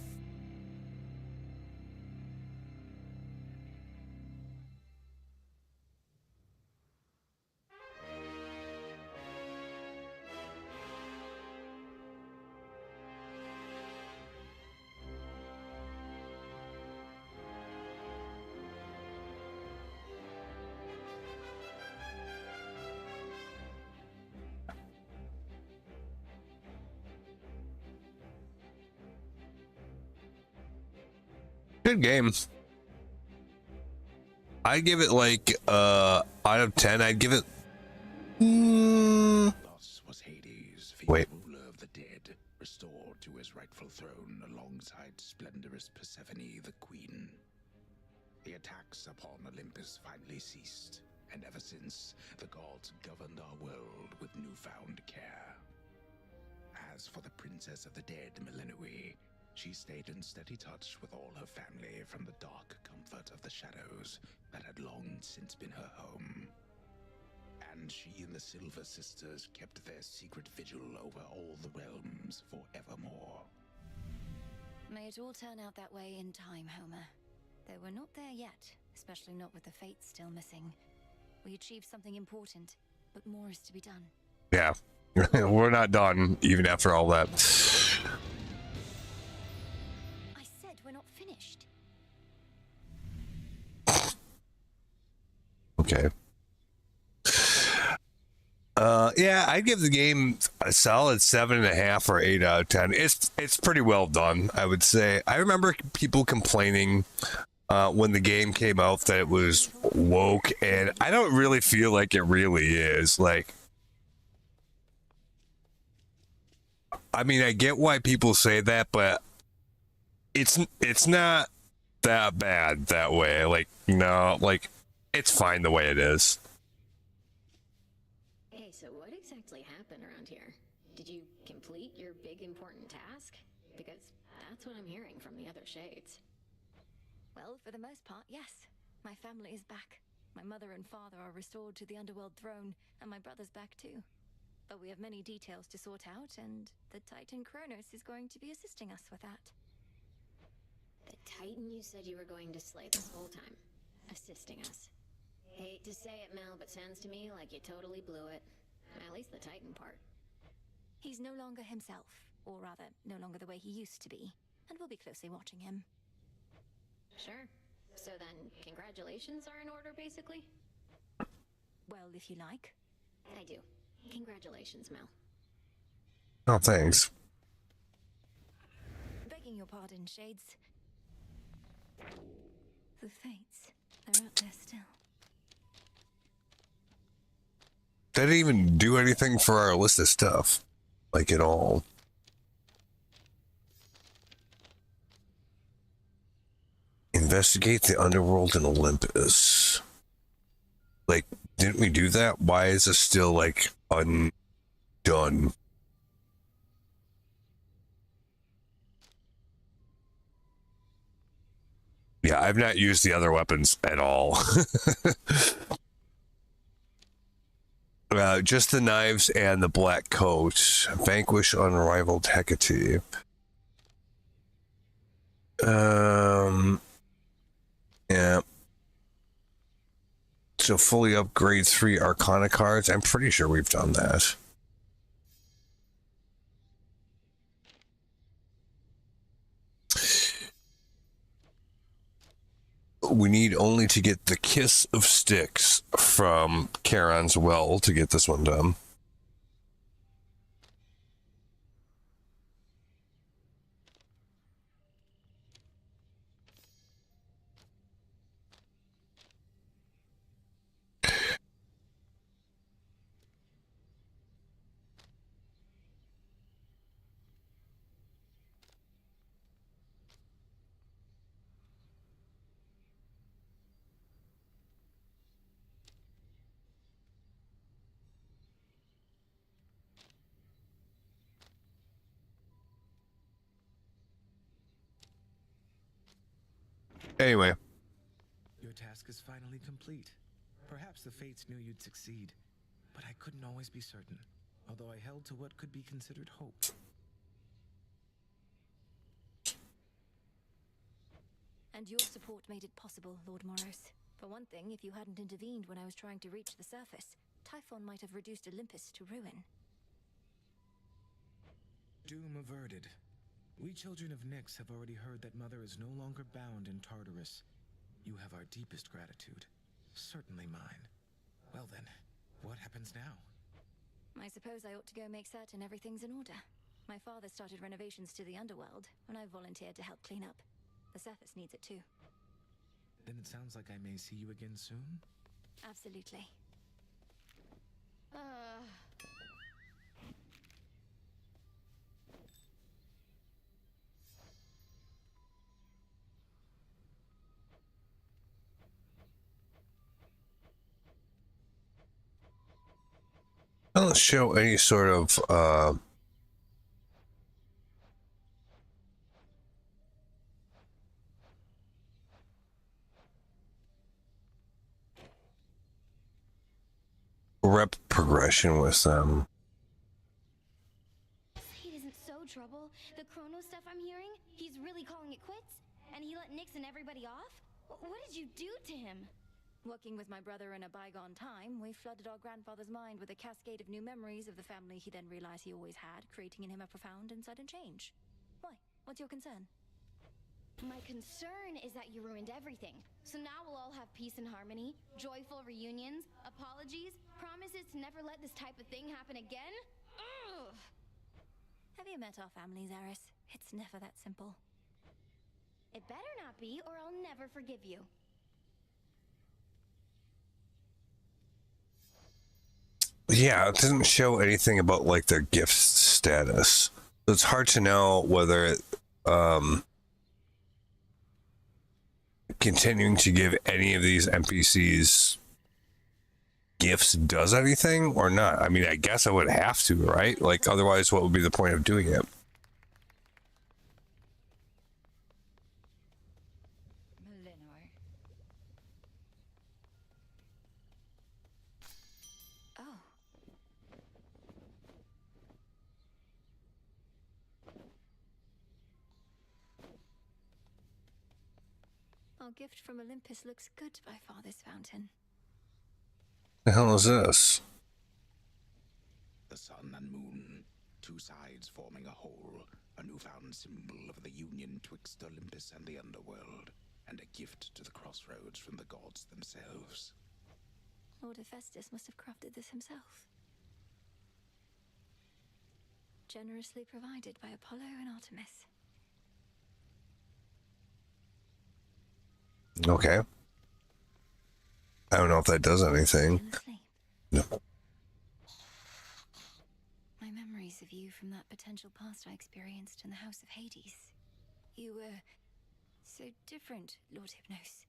Speaker 1: Good game. I'd give it like out of 10, I'd give it
Speaker 2: Thus was Hades,
Speaker 1: wait.
Speaker 2: ruler of the dead, restored to his rightful throne alongside splendorous Persephone, the queen. The attacks upon Olympus finally ceased, and ever since, the gods governed our world with newfound care. As for the princess of the dead, Melinoe, she stayed in steady touch with all her family from the dark comfort of the shadows that had long since been her home. And she and the Silver Sisters kept their secret vigil over all the realms forevermore.
Speaker 3: May it all turn out that way in time, Homer. Though we're not there yet, especially not with the Fates still missing. We achieved something important, but more is to be done.
Speaker 1: Yeah. We're not done even after all that.
Speaker 3: I said we're not finished.
Speaker 1: Okay. Yeah, I'd give the game a solid 7.5 or 8 out of 10. It's pretty well done, I would say. I remember people complaining when the game came out that it was woke, and I don't really feel like it really is. Like, I mean, I get why people say that, but it's not that bad that way. Like, no, like, it's fine the way it is.
Speaker 10: Hey, so what exactly happened around here? Did you complete your big important task? Because that's what I'm hearing from the other shades.
Speaker 3: Well, for the most part, yes. My family is back. My mother and father are restored to the underworld throne, and my brother's back too. But we have many details to sort out, and the Titan Kronos is going to be assisting us with that.
Speaker 10: The Titan you said you were going to slay this whole time. Assisting us. Hate to say it, Mel, but sounds to me like you totally blew it. At least the Titan part.
Speaker 3: He's no longer himself, or rather, no longer the way he used to be, and we'll be closely watching him.
Speaker 10: Sure. So then, congratulations are in order, basically?
Speaker 3: Well, if you like.
Speaker 10: I do. Congratulations, Mel.
Speaker 1: Oh, thanks.
Speaker 3: Begging your pardon, Shades. The Fates, they're out there still.
Speaker 1: They didn't even do anything for our list of stuff. Like, at all. Investigate the underworld in Olympus. Like, didn't we do that? Why is this still, like, undone? Yeah, I've not used the other weapons at all. Just the knives and the black coat. Vanquish unrivaled Hecate. Yeah. So fully upgrade 3 Arcana cards. I'm pretty sure we've done that. we need only to get the Kiss of Styx from Charon's Well to get this one done. Anyway.
Speaker 21: Your task is finally complete. Perhaps the fates knew you'd succeed, but I couldn't always be certain, although I held to what could be considered hope.
Speaker 3: And your support made it possible, Lord Moros. For one thing, if you hadn't intervened when I was trying to reach the surface, Typhon might have reduced Olympus to ruin.
Speaker 21: Doom averted. We children of Nyx have already heard that Mother is no longer bound in Tartarus. You have our deepest gratitude. Certainly mine. Well then, what happens now?
Speaker 3: I suppose I ought to go make certain everything's in order. My father started renovations to the underworld, and I volunteered to help clean up. The surface needs it too.
Speaker 21: Then it sounds like I may see you again soon?
Speaker 3: Absolutely.
Speaker 1: Doesn't show any sort of rep progression with them.
Speaker 17: It isn't so trouble. The Chrono stuff I'm hearing, he's really calling it quits? And he let Nyx and everybody off? What did you do to him?
Speaker 3: Working with my brother in a bygone time, we flooded our grandfather's mind with a cascade of new memories of the family he then realized he always had, creating in him a profound and sudden change. Why? What's your concern?
Speaker 17: My concern is that you ruined everything. So now we'll all have peace and harmony, joyful reunions, apologies, promises to never let this type of thing happen again? Ugh!
Speaker 3: Have you met our families, Eris? It's never that simple.
Speaker 17: It better not be, or I'll never forgive you.
Speaker 1: Yeah, it doesn't show anything about like their gift status. So it's hard to know whether it, continuing to give any of these NPCs gifts does anything or not. I mean, I guess I would have to, right? Like, otherwise, what would be the point of doing it?
Speaker 3: Our gift from Olympus looks good by Father's fountain.
Speaker 1: The hell is this?
Speaker 2: The sun and moon, two sides forming a whole, a newfound symbol of the union twixt Olympus and the underworld, and a gift to the crossroads from the gods themselves.
Speaker 3: Lord Hephaestus must have crafted this himself. Generously provided by Apollo and Artemis.
Speaker 1: Okay. I don't know if that does anything. No.
Speaker 3: My memories of you from that potential past I experienced in the House of Hades. You were so different, Lord Hypnos.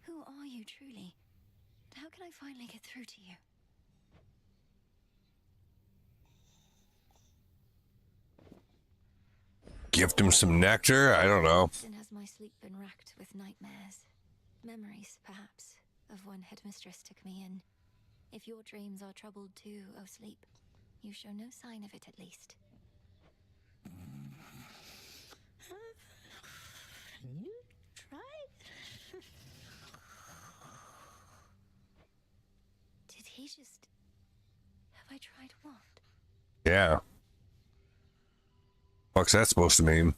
Speaker 3: Who are you truly? And how can I finally get through to you?
Speaker 1: Gift him some nectar? I don't know.
Speaker 3: Then has my sleep been racked with nightmares? Memories, perhaps, of when Headmistress took me in. If your dreams are troubled too, O sleep, you show no sign of it at least.
Speaker 17: You tried?
Speaker 3: Did he just... Have I tried what?
Speaker 1: Yeah. What's that supposed to mean?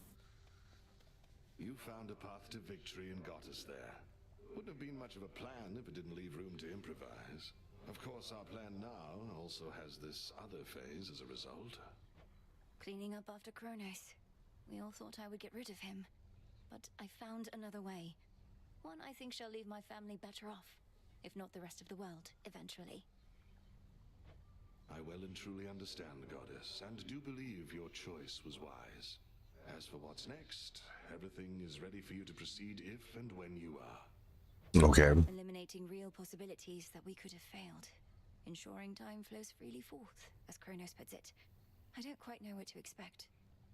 Speaker 22: You found a path to victory and got us there.
Speaker 5: been much of a plan if it didn't leave room to improvise. Of course, our plan now also has this other phase as a result.
Speaker 3: Cleaning up after Kronos. We all thought I would get rid of him. But I found another way. One I think shall leave my family better off, if not the rest of the world, eventually.
Speaker 5: I well and truly understand, Goddess, and do believe your choice was wise. As for what's next, everything is ready for you to proceed if and when you are.
Speaker 1: Okay.
Speaker 3: Eliminating real possibilities that we could have failed. Ensuring time flows freely forth, as Kronos puts it. I don't quite know what to expect,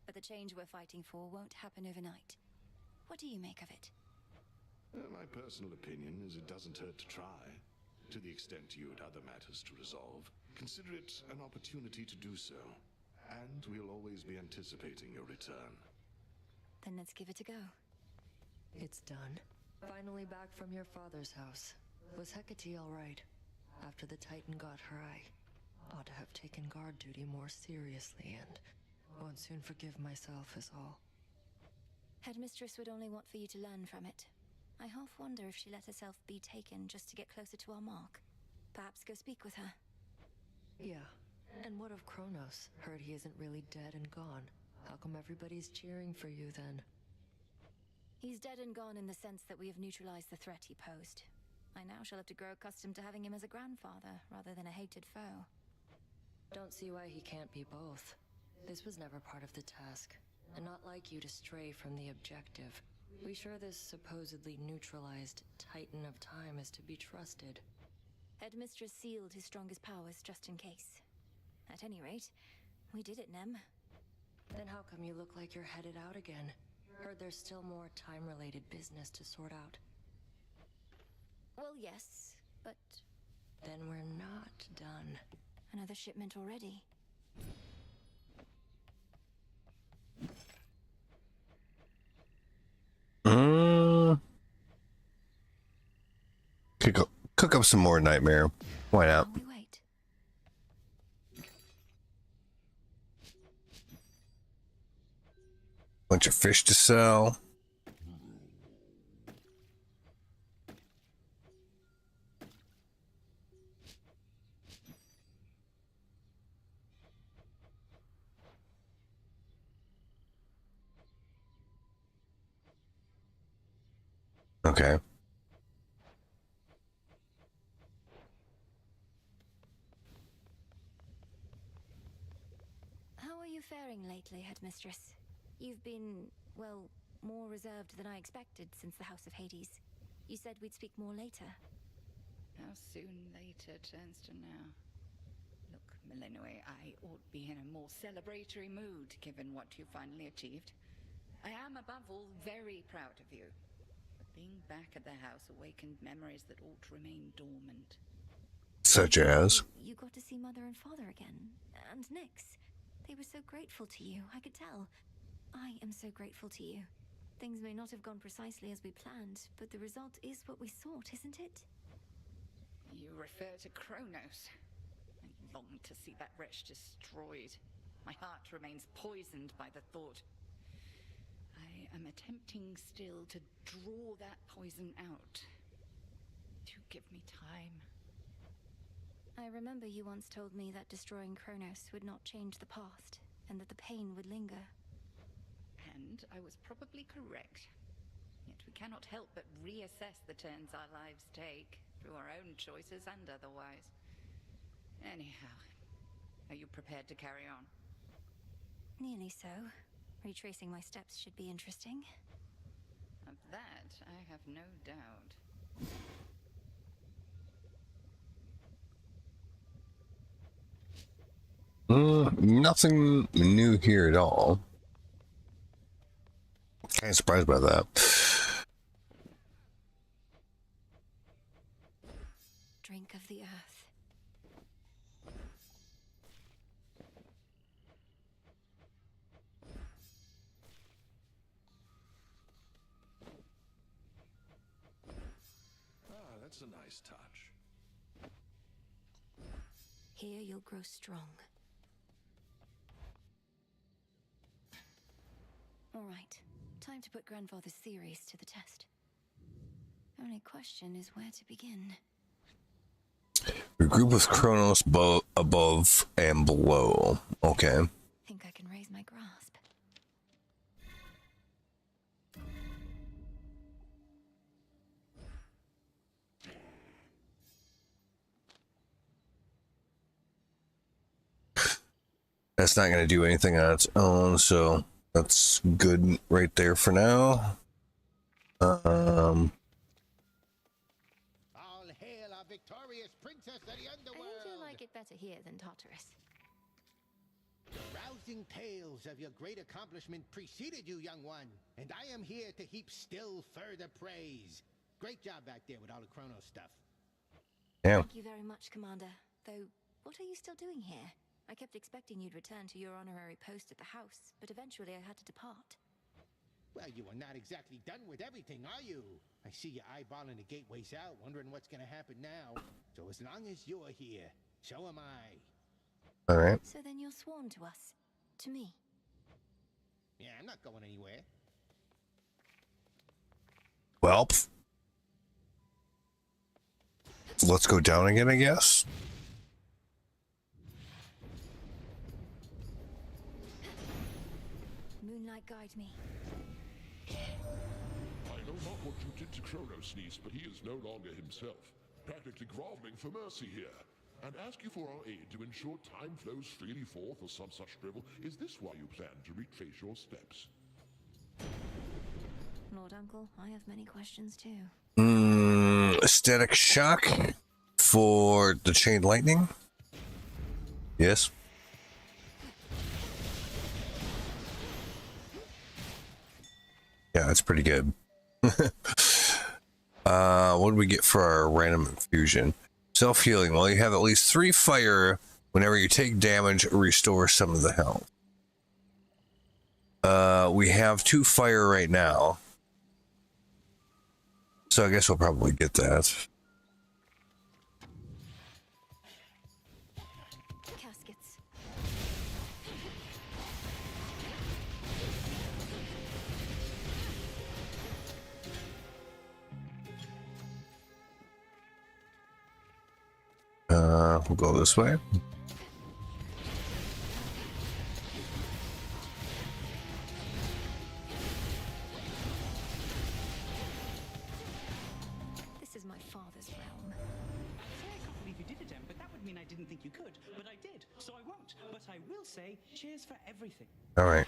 Speaker 3: but the change we're fighting for won't happen overnight. What do you make of it?
Speaker 5: My personal opinion is it doesn't hurt to try. To the extent you had other matters to resolve, consider it an opportunity to do so. And we'll always be anticipating your return.
Speaker 3: Then let's give it a go.
Speaker 14: It's done. Finally back from your father's house. Was Hecate all right? After the Titan got her, I ought to have taken guard duty more seriously and won't soon forgive myself is all.
Speaker 3: Headmistress would only want for you to learn from it. I half wonder if she let herself be taken just to get closer to our mark. Perhaps go speak with her.
Speaker 14: Yeah. And what of Kronos? Heard he isn't really dead and gone. How come everybody's cheering for you then?
Speaker 3: He's dead and gone in the sense that we have neutralized the threat he posed. I now shall have to grow accustomed to having him as a grandfather rather than a hated foe.
Speaker 14: Don't see why he can't be both. This was never part of the task, and not like you to stray from the objective. We sure this supposedly neutralized Titan of Time is to be trusted?
Speaker 3: Headmistress sealed his strongest powers just in case. At any rate, we did it, Nem.
Speaker 14: Then how come you look like you're headed out again? Heard there's still more time-related business to sort out.
Speaker 3: Well, yes, but...
Speaker 14: Then we're not done.
Speaker 3: Another shipment already.
Speaker 1: Cook up some more Nightmare. Why not?
Speaker 3: We wait.
Speaker 1: Bunch of fish to sell. Okay.
Speaker 3: How are you faring lately, Headmistress? You've been, well, more reserved than I expected since the House of Hades. You said we'd speak more later.
Speaker 12: How soon later turns to now. Look, Melinoe, I ought to be in a more celebratory mood given what you finally achieved. I am, above all, very proud of you. But being back at the house awakened memories that ought to remain dormant.
Speaker 1: Such as?
Speaker 3: You got to see Mother and Father again, and Nyx. They were so grateful to you, I could tell. I am so grateful to you. Things may not have gone precisely as we planned, but the result is what we sought, isn't it?
Speaker 12: You refer to Kronos. I long to see that wretch destroyed. My heart remains poisoned by the thought. I am attempting still to draw that poison out. Do give me time.
Speaker 3: I remember you once told me that destroying Kronos would not change the past, and that the pain would linger.
Speaker 12: And I was probably correct. Yet we cannot help but reassess the turns our lives take, through our own choices and otherwise. Anyhow, are you prepared to carry on?
Speaker 3: Nearly so. Retracing my steps should be interesting.
Speaker 12: Of that, I have no doubt.
Speaker 1: Nothing new here at all. Kind of surprised by that.
Speaker 3: Drink of the earth.
Speaker 5: Ah, that's a nice touch.
Speaker 3: Here you'll grow strong. All right. Time to put Grandfather's theories to the test. Only question is where to begin.
Speaker 1: Regroup with Kronos above and below. Okay.
Speaker 3: Think I can raise my grasp.
Speaker 1: That's not going to do anything on its own, so that's good right there for now.
Speaker 13: All hail our victorious princess of the underworld.
Speaker 3: I think you'll like it better here than Tartarus.
Speaker 13: Rousing tales of your great accomplishment preceded you, young one, and I am here to heap still further praise. Great job back there with all the Kronos stuff.
Speaker 1: Yeah.
Speaker 3: Thank you very much, Commander. Though, what are you still doing here? I kept expecting you'd return to your honorary post at the house, but eventually I had to depart.
Speaker 13: Well, you are not exactly done with everything, are you? I see you eyeballing the gateways out, wondering what's gonna happen now. So as long as you're here, so am I.
Speaker 1: All right.
Speaker 3: So then you're sworn to us. To me.
Speaker 13: Yeah, I'm not going anywhere.
Speaker 1: Well, let's go down again, I guess.
Speaker 3: Moonlight guide me.
Speaker 6: I know not what you did to Kronos, niece, but he is no longer himself. Practically groveling for mercy here. And ask you for our aid to ensure time flows freely forth or some such drivel. Is this why you plan to retrace your steps?
Speaker 3: Lord Uncle, I have many questions too.
Speaker 1: Static shock for the chain lightning. Yes. Yeah, that's pretty good. What do we get for our random infusion? Self-healing. Well, you have at least 3 fire. Whenever you take damage, restore some of the health. We have 2 fire right now. So I guess we'll probably get that.
Speaker 3: Caskets.
Speaker 1: We'll go this way.
Speaker 3: This is my father's realm.
Speaker 7: I can't believe you did it, Em, but that would mean I didn't think you could. But I did, so I won't. But I will say, cheers for everything.
Speaker 1: All right.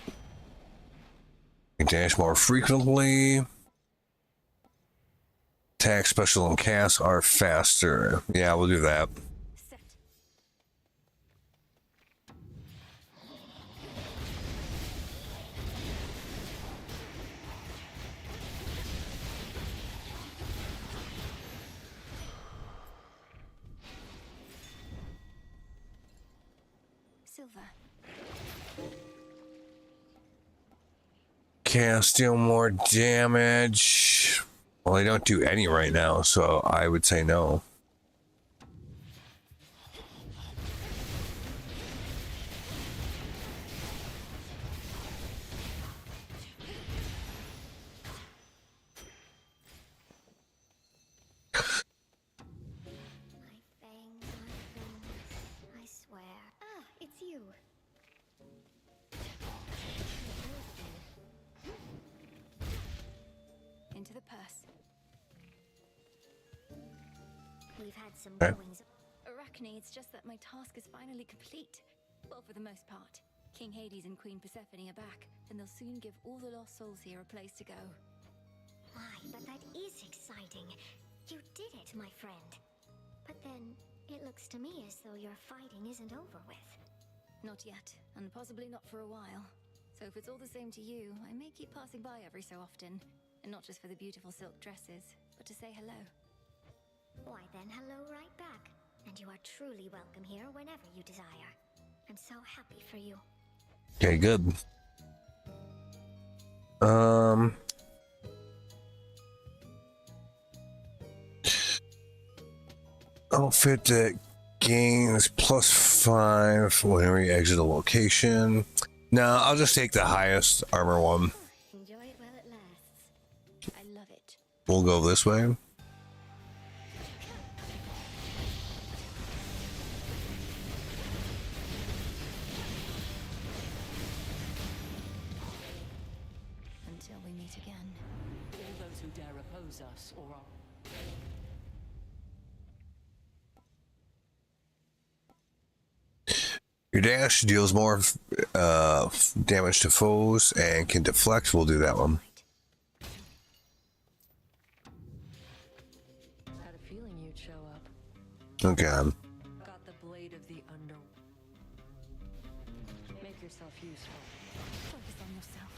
Speaker 1: Dash more frequently. Attack, special, and cast are faster. Yeah, we'll do that.
Speaker 3: Silver.
Speaker 1: Cast, deal more damage. Well, I don't do any right now, so I would say no.
Speaker 10: I swear. Ah, it's you.
Speaker 3: Into the purse.
Speaker 10: We've had some
Speaker 1: Okay.
Speaker 10: goings.
Speaker 3: Arachne, it's just that my task is finally complete. Well, for the most part. King Hades and Queen Persephone are back, and they'll soon give all the lost souls here a place to go.
Speaker 10: Why, but that is exciting. You did it, my friend. But then, it looks to me as though your fighting isn't over with.
Speaker 3: Not yet, and possibly not for a while. So if it's all the same to you, I may keep passing by every so often. And not just for the beautiful silk dresses, but to say hello.
Speaker 10: Why then, hello right back. And you are truly welcome here whenever you desire. I'm so happy for you.
Speaker 1: Okay, good. Outfit that gains +5 whenever you exit a location. No, I'll just take the highest armor one.
Speaker 10: Enjoy it while it lasts.
Speaker 3: I love it.
Speaker 1: We'll go this way.
Speaker 3: meet again.
Speaker 14: All those who dare oppose us or our...
Speaker 1: Your dash deals more damage to foes and can deflect. We'll do that one.
Speaker 14: Had a feeling you'd show up.
Speaker 1: Okay.
Speaker 14: Got the blade of the under... Make yourself useful.
Speaker 3: Focus on yourself.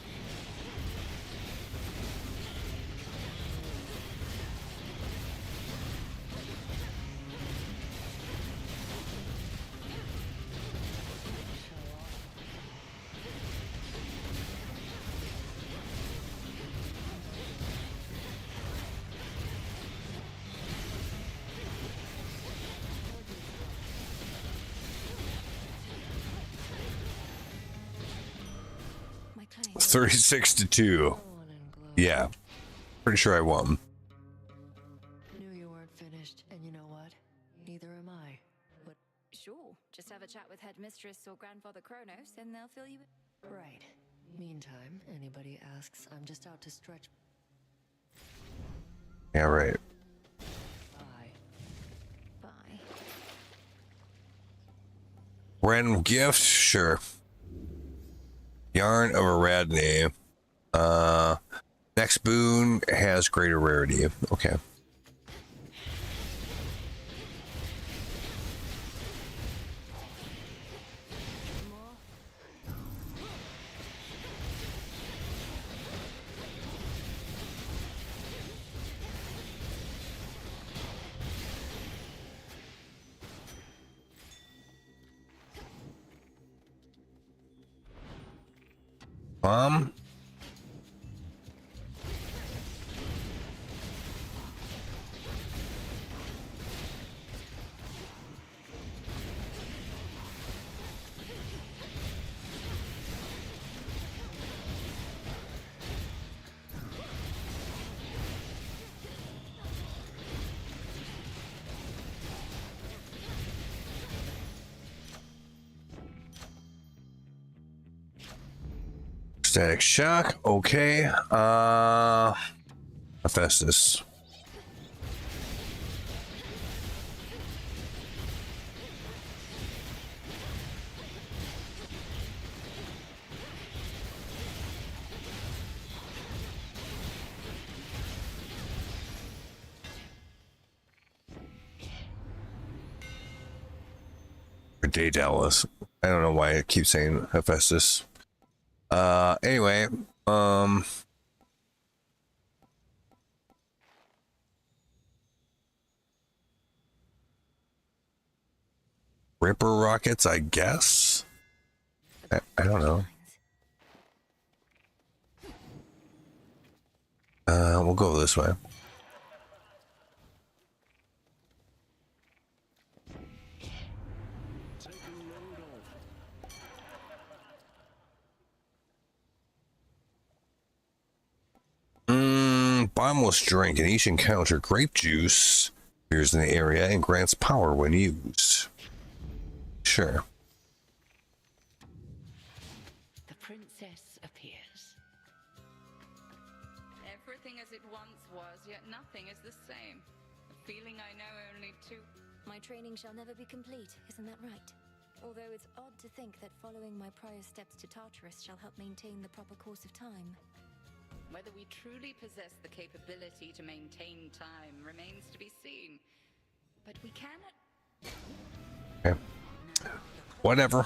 Speaker 3: My claim.
Speaker 1: 36-2. Yeah. Pretty sure I won.
Speaker 14: Knew you weren't finished, and you know what? Neither am I. But
Speaker 3: Sure, just have a chat with Headmistress or Grandfather Kronos, and they'll fill you in.
Speaker 14: right. Meantime, anybody asks, I'm just out to stretch.
Speaker 1: Yeah, right.
Speaker 14: Bye.
Speaker 3: Bye.
Speaker 1: Random gift? Sure. Yarn of Aradne. Next boon has greater rarity. Okay. Static shock. Okay. Hephaestus. Or Daedalus. I don't know why I keep saying Hephaestus. Anyway, Ripper rockets, I guess. I don't know. We'll go this way. Bottomless drink. In each encounter, grape juice appears in the area and grants power when used. Sure.
Speaker 12: The princess appears.
Speaker 11: Everything as it once was, yet nothing is the same. A feeling I know only too...
Speaker 3: My training shall never be complete, isn't that right? Although it's odd to think that following my prior steps to Tartarus shall help maintain the proper course of time.
Speaker 11: Whether we truly possess the capability to maintain time remains to be seen. But we cannot...
Speaker 1: Okay. Whatever.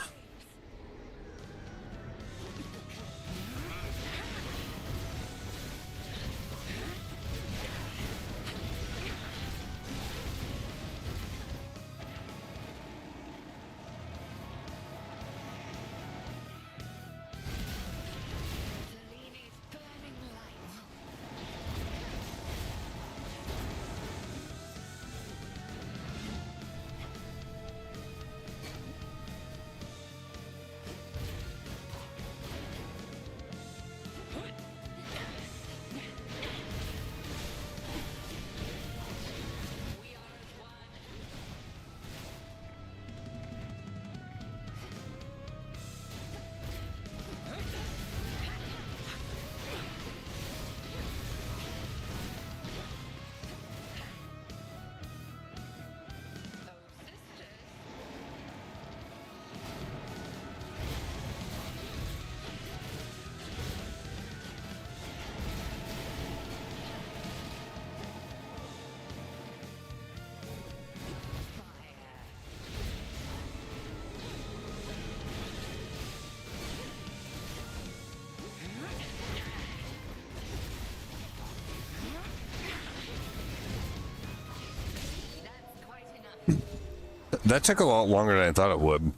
Speaker 1: That took a lot longer than I thought it would.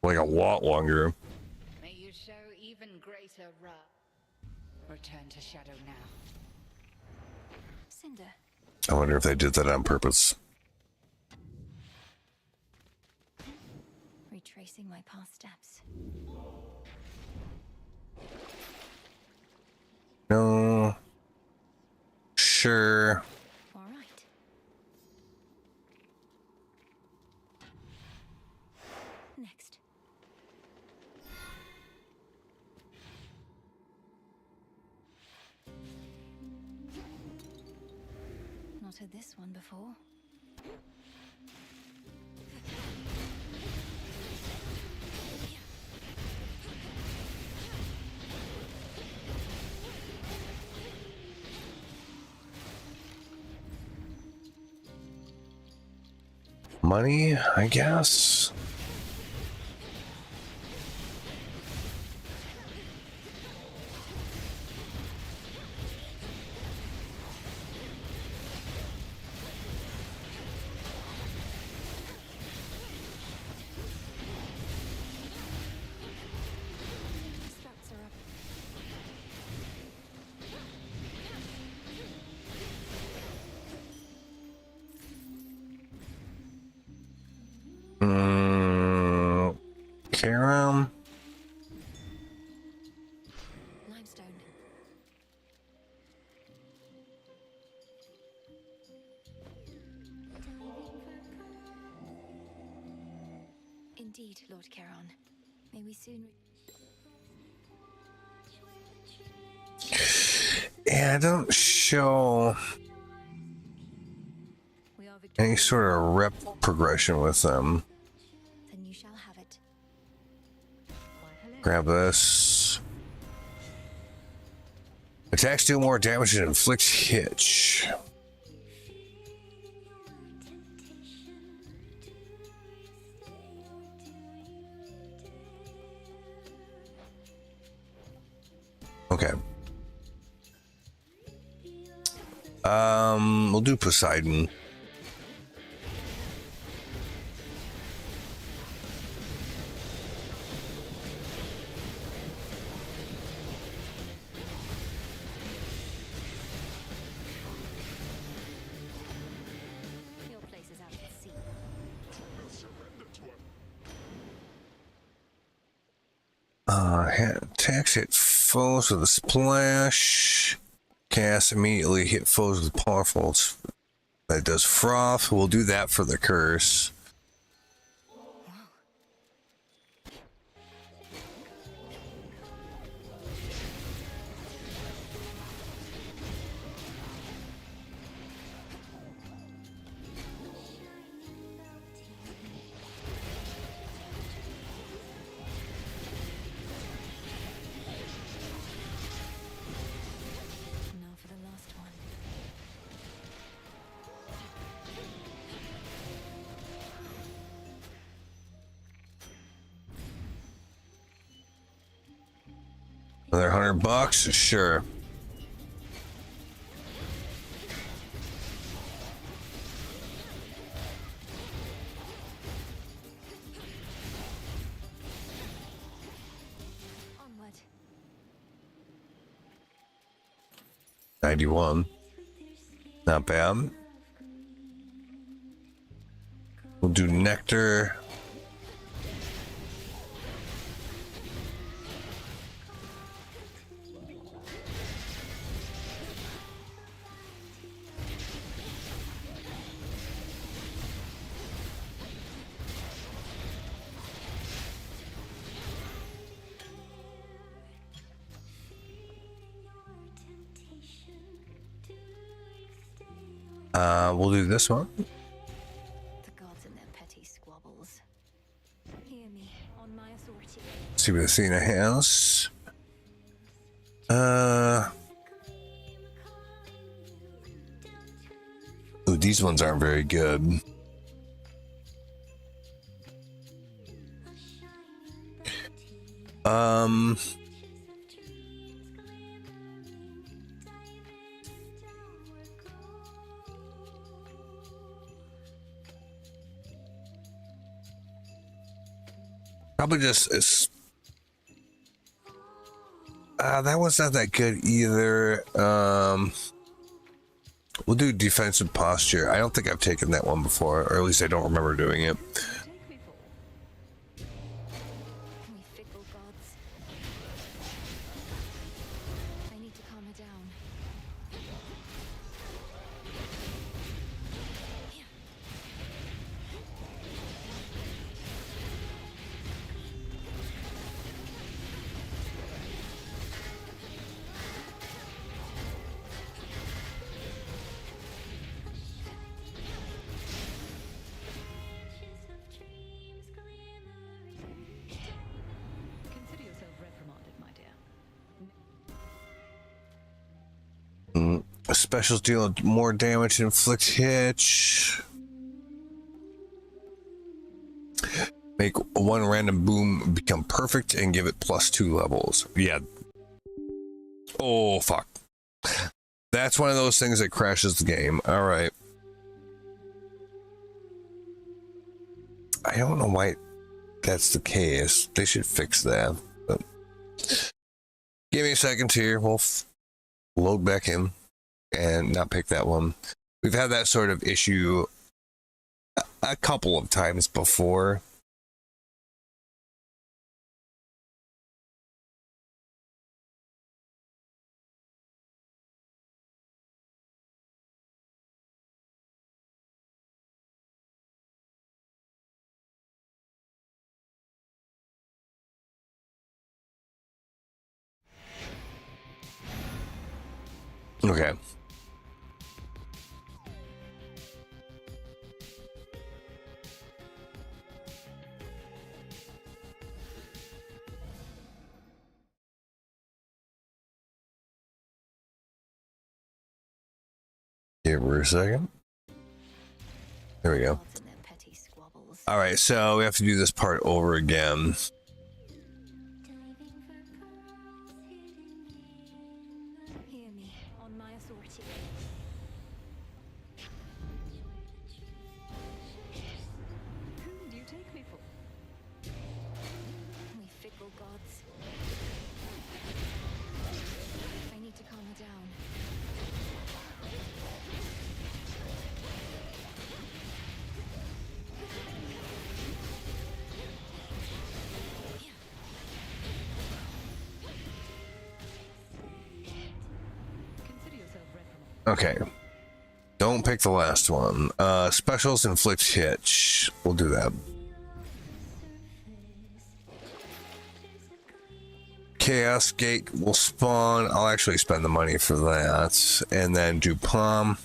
Speaker 1: Like a lot longer.
Speaker 11: May you show even greater wrath. Return to Shadow now.
Speaker 3: Cinder.
Speaker 1: I wonder if they did that on purpose.
Speaker 3: Retracing my past steps.
Speaker 1: No. Sure.
Speaker 3: All right. Next. Not heard this one before.
Speaker 1: Money, I guess.
Speaker 3: Straps are up.
Speaker 1: Karam.
Speaker 3: Limestone. Indeed, Lord Charon. May we soon.
Speaker 1: Yeah, don't show any sort of rep progression with them.
Speaker 3: Then you shall have it.
Speaker 1: Grab this. Attacks deal more damage and inflicts hitch. Okay. We'll do Poseidon.
Speaker 3: Your place is out at sea.
Speaker 1: Attacks hit foes with a splash. Cast immediately hit foes with powerful. That does froth. We'll do that for the curse.
Speaker 3: Now for the last one.
Speaker 1: Another $100? Sure.
Speaker 3: Onward.
Speaker 1: 91. Not bad. We'll do Nectar. We'll do this one.
Speaker 3: The gods and their petty squabbles. Hear me on my authority.
Speaker 1: See what Athena has. Ooh, these ones aren't very good. Probably just that one's not that good either. We'll do defensive posture. I don't think I've taken that one before, or at least I don't remember doing it.
Speaker 3: I need to calm her down.
Speaker 20: Consider yourself reprimanded, my dear.
Speaker 1: Specials deal more damage and inflict hit. Make one random boom become perfect and give it +2 levels. Yeah. Oh, fuck. That's one of those things that crashes the game. All right. I don't know why that's the case. They should fix that. But give me a second here. We'll load back in and not pick that one. We've had that sort of issue a couple of times before. Okay. Give her a second. There we go. All right, so we have to do this part over again.
Speaker 3: Hear me, on my authority.
Speaker 20: Who do you take me for?
Speaker 3: We fickle gods. I need to calm her down.
Speaker 20: Consider yourself reprimanded.
Speaker 1: Okay. Don't pick the last one. Specials inflict hit. We'll do that. Chaos Gate will spawn. I'll actually spend the money for that. And then do Palm.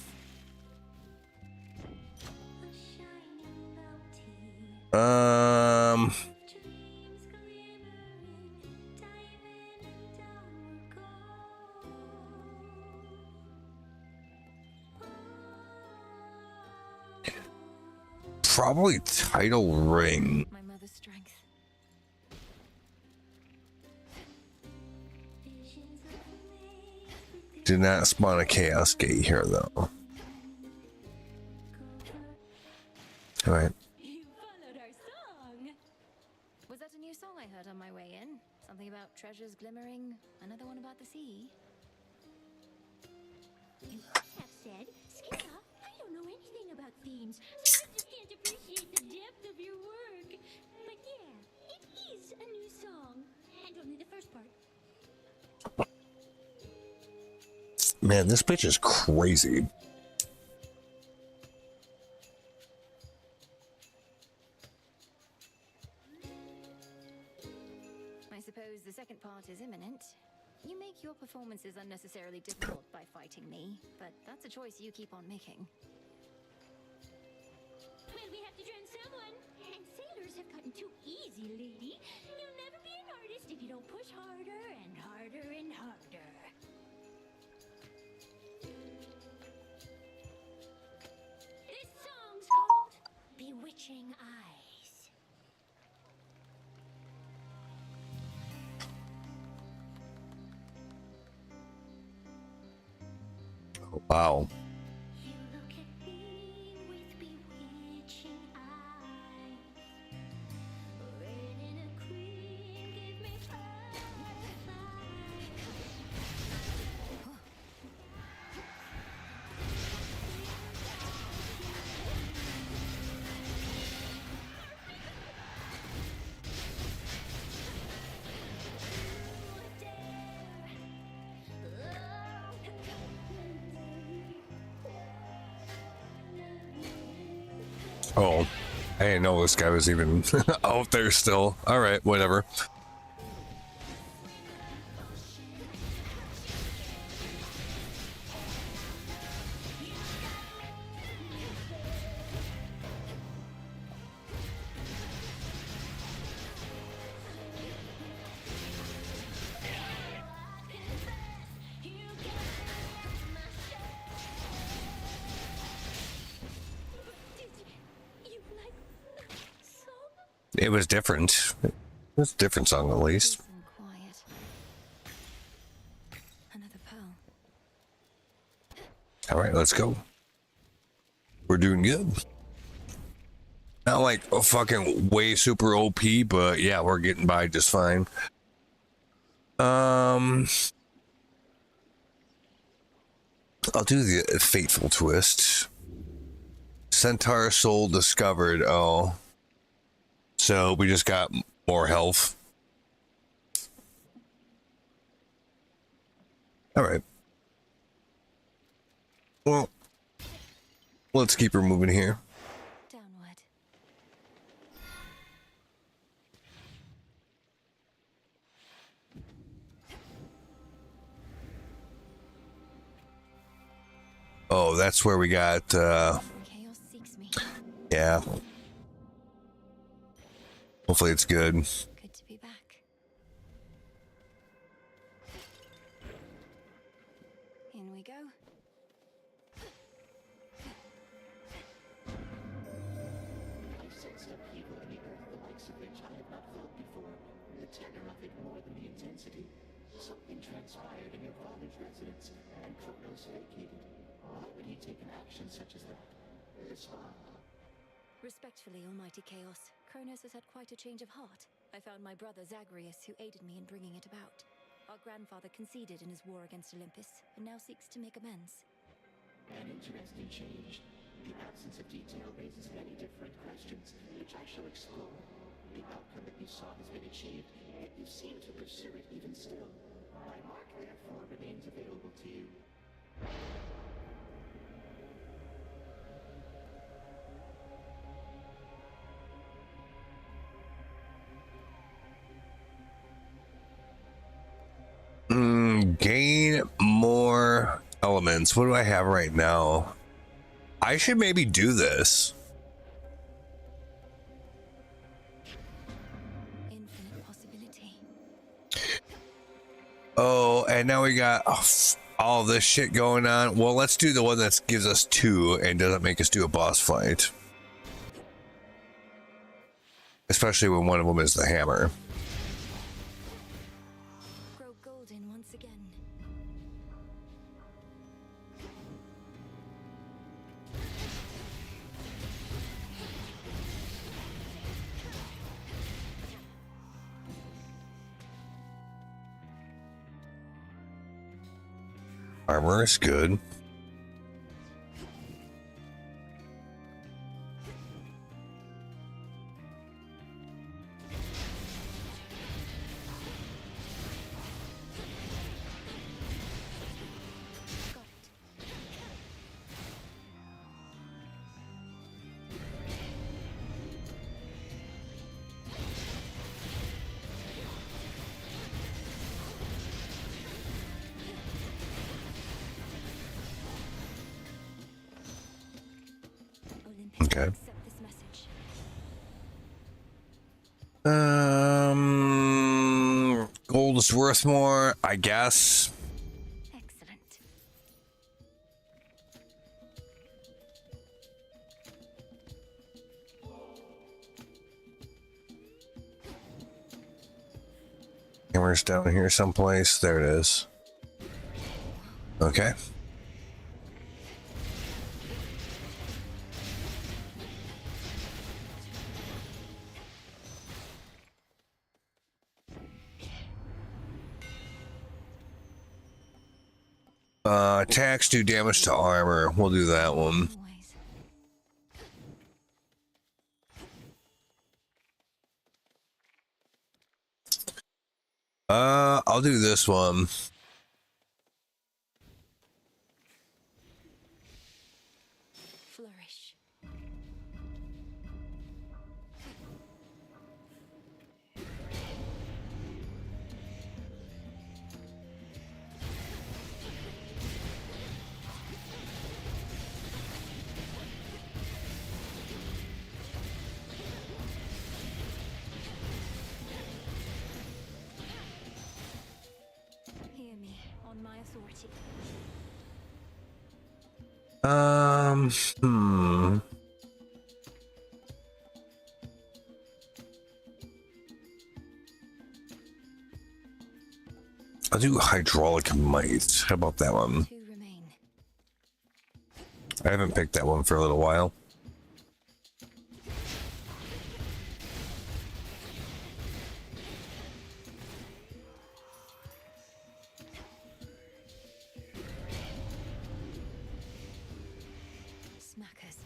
Speaker 1: Probably Title Ring.
Speaker 3: My mother's strength.
Speaker 1: Did not spawn a Chaos Gate here though. All right.
Speaker 3: You followed our song. Was that a new song I heard on my way in? Something about treasures glimmering, another one about the sea.
Speaker 4: You must have said, Skipper, I don't know anything about themes, so I just can't appreciate the depth of your work. But yeah, it is a new song, and only the first part.
Speaker 1: Man, this bitch is crazy.
Speaker 3: I suppose the second part is imminent. You make your performances unnecessarily difficult by fighting me, but that's a choice you keep on making.
Speaker 4: Well, we have to drown someone, and sailors have gotten too easy, lady. You'll never be an artist if you don't push harder and harder and harder. This song's called Bewitching Eyes.
Speaker 1: Oh, wow.
Speaker 4: You look at me with bewitching eyes, red in a
Speaker 1: Oh, I didn't know this guy was even out there still. All right, whatever. It was different. It was a different song, at least.
Speaker 3: Quiet. Another pearl.
Speaker 1: All right, let's go. We're doing good. Not like a fucking way super OP, but yeah, we're getting by just fine. I'll do the fateful twist. Centaur soul discovered. Oh. So we just got more health. All right. Well, let's keep her moving here.
Speaker 3: Downward.
Speaker 1: Oh, that's where we got,
Speaker 3: Chaos seeks me.
Speaker 1: yeah. Hopefully it's good.
Speaker 3: Good to be back. In we go.
Speaker 6: I sensed upheaval in the earth, the likes of which I have not felt before. The terror of it more than the intensity. Something transpired in your father's residence, and Kronos vacated. Why would he take an action such as that? It's odd.
Speaker 3: Respectfully, Almighty Chaos, Kronos has had quite a change of heart. I found my brother Zagreus, who aided me in bringing it about. Our grandfather conceded in his war against Olympus, and now seeks to make amends.
Speaker 6: An interesting change. The absence of detail raises many different questions, which I shall explore. The outcome that you saw has been achieved, yet you seem to pursue it even still. My mark, therefore, remains available to you.
Speaker 1: Gain more elements. What do I have right now? I should maybe do this.
Speaker 3: Infinite possibility.
Speaker 1: Oh, and now we got all this shit going on. Well, let's do the one that gives us 2 and doesn't make us do a boss fight. Especially when one of them is the hammer.
Speaker 3: Grow golden once again.
Speaker 1: Armor is good. Okay. Gold is worth more, I guess.
Speaker 3: Excellent.
Speaker 1: Hammer's down here someplace. There it is. Okay. Attacks do damage to armor. We'll do that one. I'll do this one.
Speaker 3: Flourish. On my authority.
Speaker 1: I'll do hydraulic might. How about that one? I haven't picked that one for a little while.
Speaker 3: Smackers.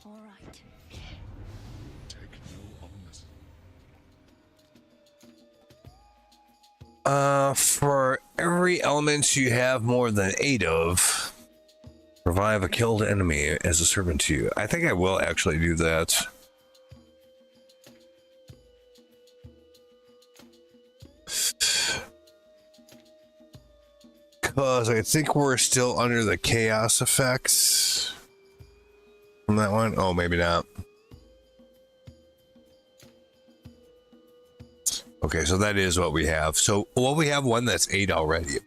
Speaker 3: All right.
Speaker 5: Take no onus.
Speaker 1: For every element you have more than 8 of, revive a killed enemy as a servant to you. I think I will actually do that. Because I think we're still under the chaos effects from that one. Oh, maybe not. Okay, so that is what we have. So, well, we have one that's 8 already.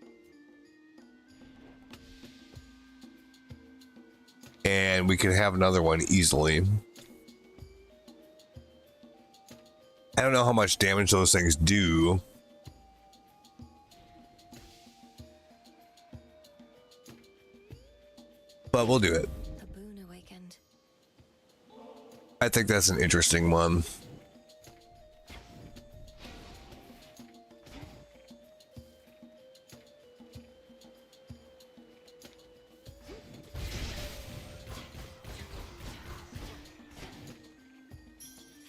Speaker 1: And we can have another one easily. I don't know how much damage those things do. But we'll do it.
Speaker 3: A boon awakened.
Speaker 1: I think that's an interesting one.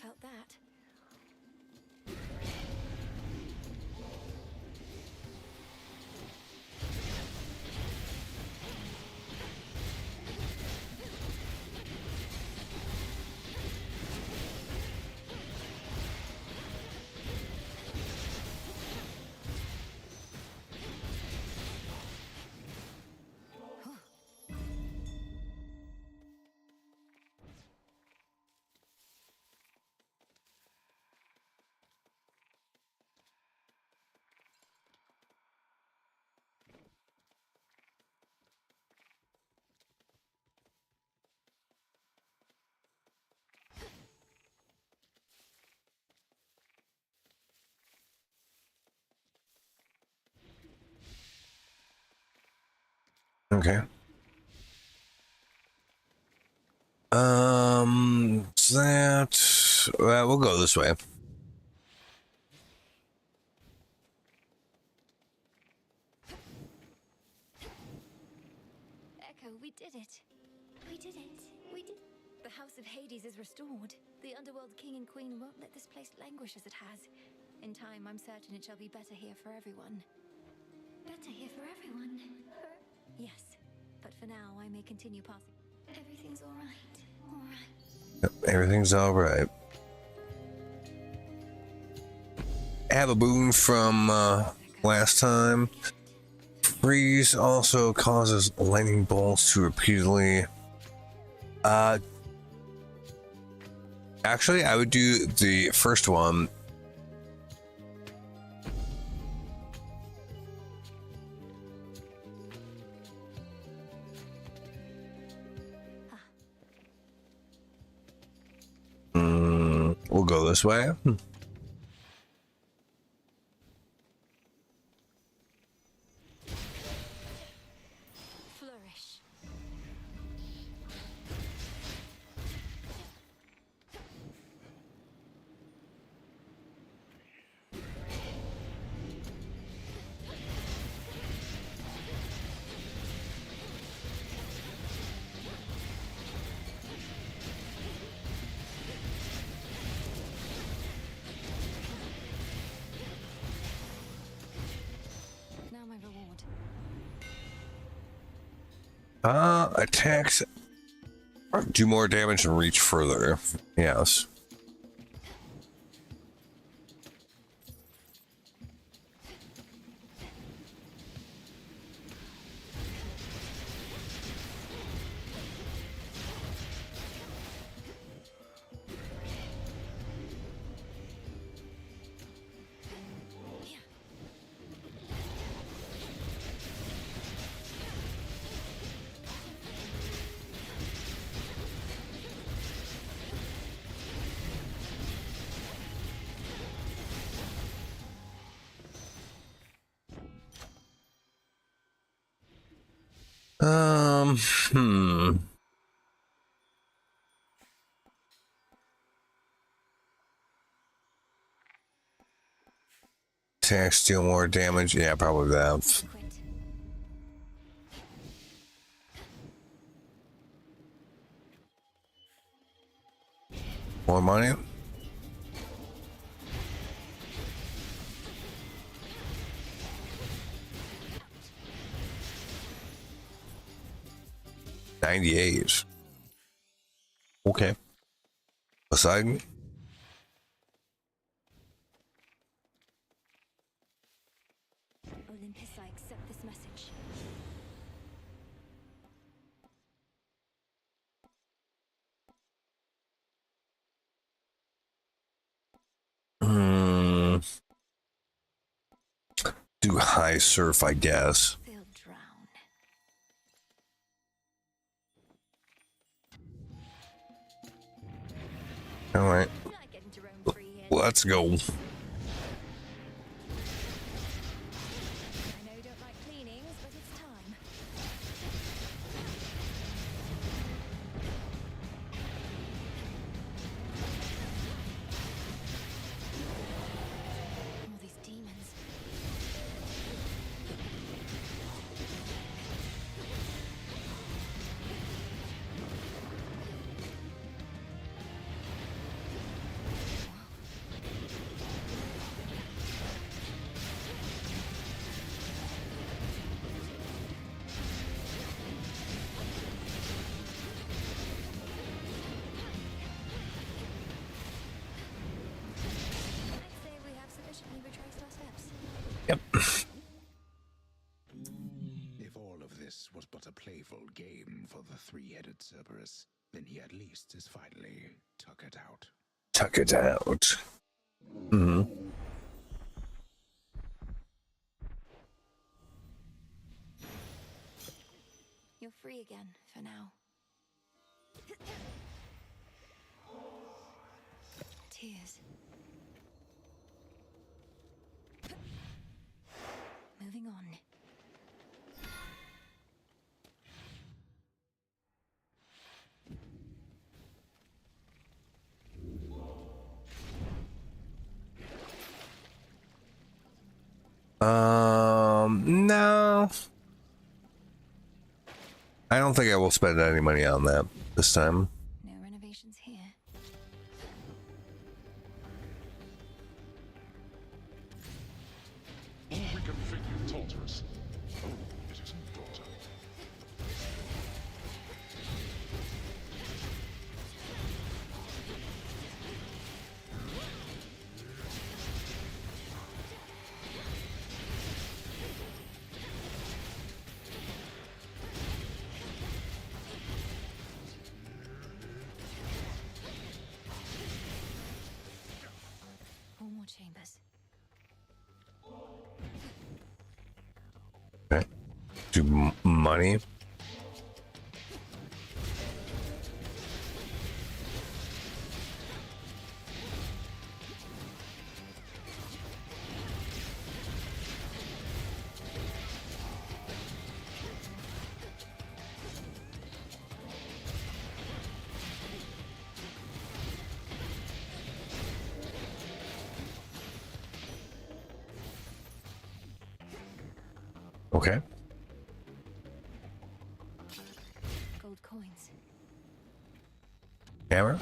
Speaker 3: Felt that.
Speaker 1: Okay. That we'll go this way.
Speaker 3: Echo, we did it. We did it. We did. The House of Hades is restored. The Underworld King and Queen won't let this place languish as it has. In time, I'm certain it shall be better here for everyone.
Speaker 4: Better here for everyone.
Speaker 3: Yes, but for now, I may continue passing.
Speaker 4: Everything's all right. All right.
Speaker 1: Yep, everything's all right. I have a boon from last time. Freeze also causes lightning bolts to repeatedly. Actually, I would do the first one. We'll go this way.
Speaker 3: Flourish. Now my reward.
Speaker 1: Attacks do more damage and reach further. Yes. Hmm. Attack, deal more damage. Yeah, probably that. More money. $98. Okay. Poseidon.
Speaker 3: Olympus, I accept this message.
Speaker 1: Hmm. Do high surf, I guess.
Speaker 3: They'll drown.
Speaker 1: All right. Let's go.
Speaker 3: I know you don't like cleanings, but it's time. All these demons. I'd say we have sufficiently retraced our steps.
Speaker 1: Yep.
Speaker 2: If all of this was but a playful game for the three-headed Cerberus, then he at least is finally tuckered out.
Speaker 1: Tuck it out. Hmm.
Speaker 3: You're free again for now. Tears. Moving on.
Speaker 1: No. I don't think I will spend any money on that this time.
Speaker 3: No renovations here.
Speaker 6: Reconfigure Tartarus. Oh, it isn't daughter.
Speaker 3: Four more chambers.
Speaker 1: Okay. Do money. Okay.
Speaker 3: Gold coins.
Speaker 1: Camera.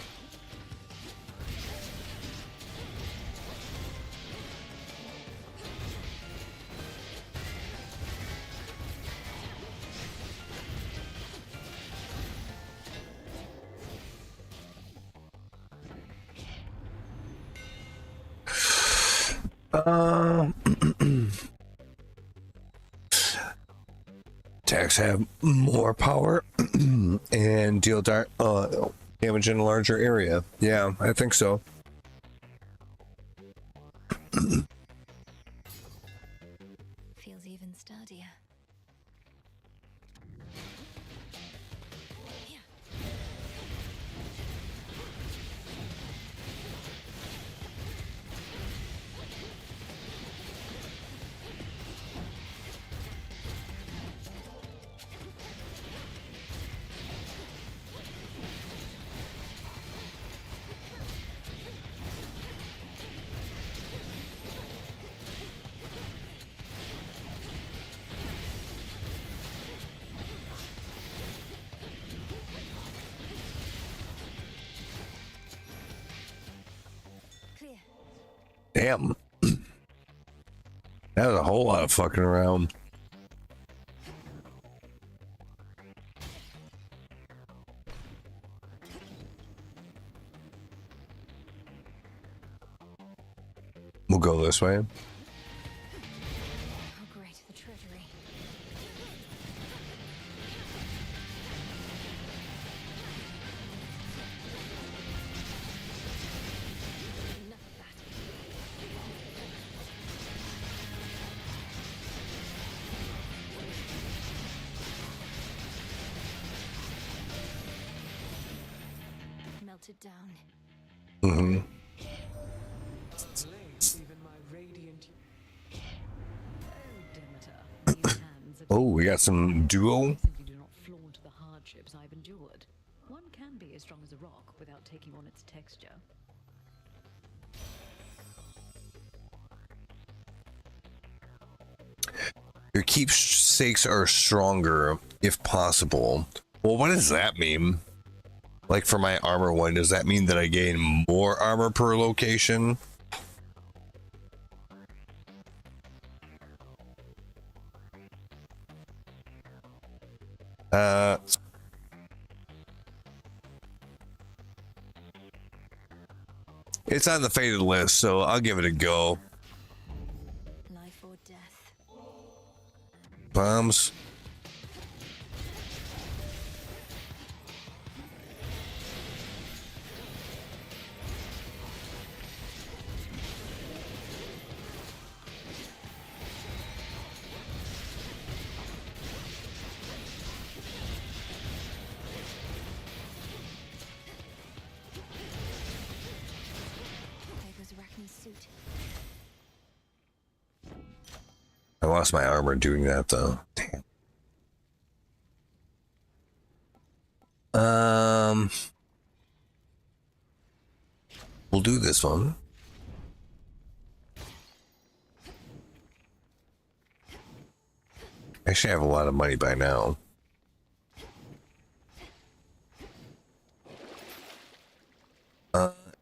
Speaker 1: Attacks have more power and deal damage in a larger area. Yeah, I think so.
Speaker 3: Feels even sturdier.
Speaker 1: Damn. That was a whole lot of fucking around. We'll go this way.
Speaker 3: Oh, great, the treasury. Enough of that. Melted down.
Speaker 1: Mm-hmm. Oh, we got some duo.
Speaker 16: You do not flaunt the hardships I've endured. One can be as strong as a rock without taking on its texture.
Speaker 1: Your keepsakes are stronger if possible. Well, what does that mean? Like for my armor one, does that mean that I gain more armor per location? It's on the faded list, so I'll give it a go.
Speaker 3: Life or death.
Speaker 1: Bombs. I lost my armor doing that though. Damn. We'll do this one. Actually, I have a lot of money by now.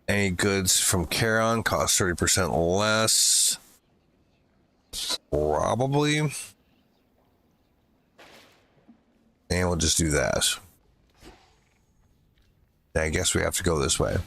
Speaker 1: Any goods from Charon cost 30% less. Probably. And we'll just do that. I guess we have to go this way.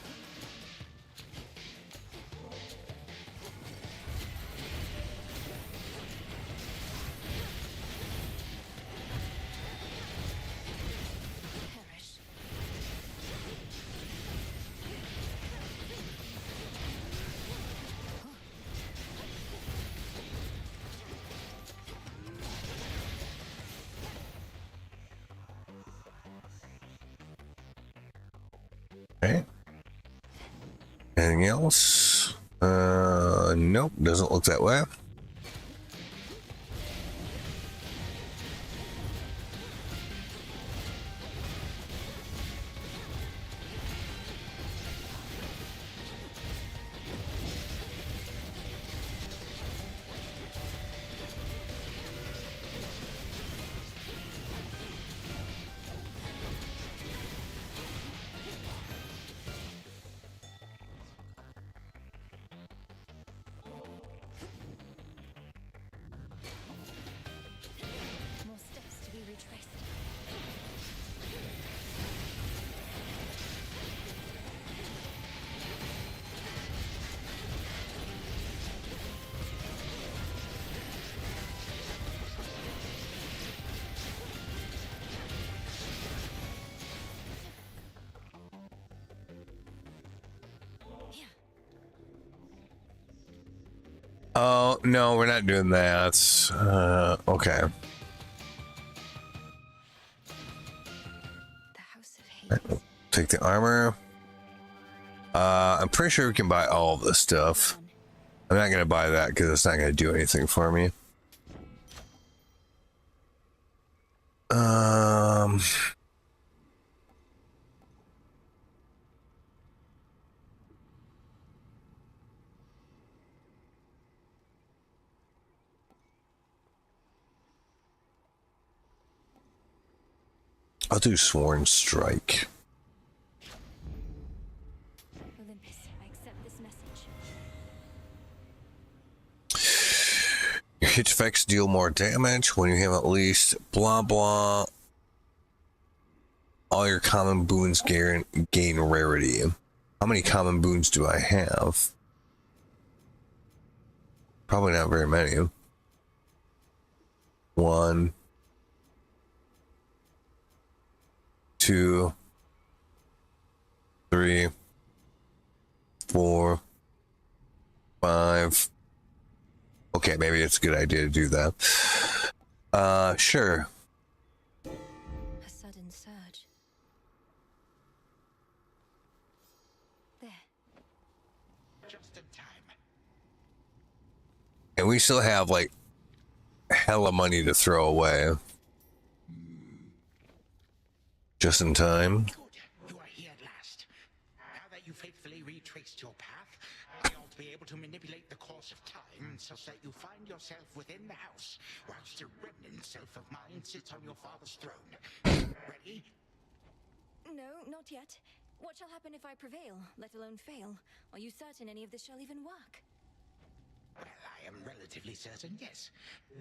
Speaker 1: Okay. Anything else? Nope, doesn't look that way.
Speaker 3: More steps to be retraced.
Speaker 1: Oh, no, we're not doing that. Okay. Take the armor. I'm pretty sure we can buy all of this stuff. I'm not going to buy that because it's not going to do anything for me. I'll do Sworn Strike.
Speaker 3: Olympus, I accept this message.
Speaker 1: Pitch effects deal more damage when you have at least blah blah. All your common boons gain rarity. How many common boons do I have? Probably not very many. 1, 2, 3, 4, 5. Okay, maybe it's a good idea to do that. Sure.
Speaker 3: A sudden surge. There.
Speaker 15: Just in time.
Speaker 1: And we still have like hella money to throw away. Just in time.
Speaker 15: You are here at last. Now that you faithfully retraced your path, I ought to be able to manipulate the course of time such that you find yourself within the house, whilst a remnant self of mine sits on your father's throne. Ready?
Speaker 3: No, not yet. What shall happen if I prevail, let alone fail? Are you certain any of this shall even work?
Speaker 15: Well, I am relatively certain, yes.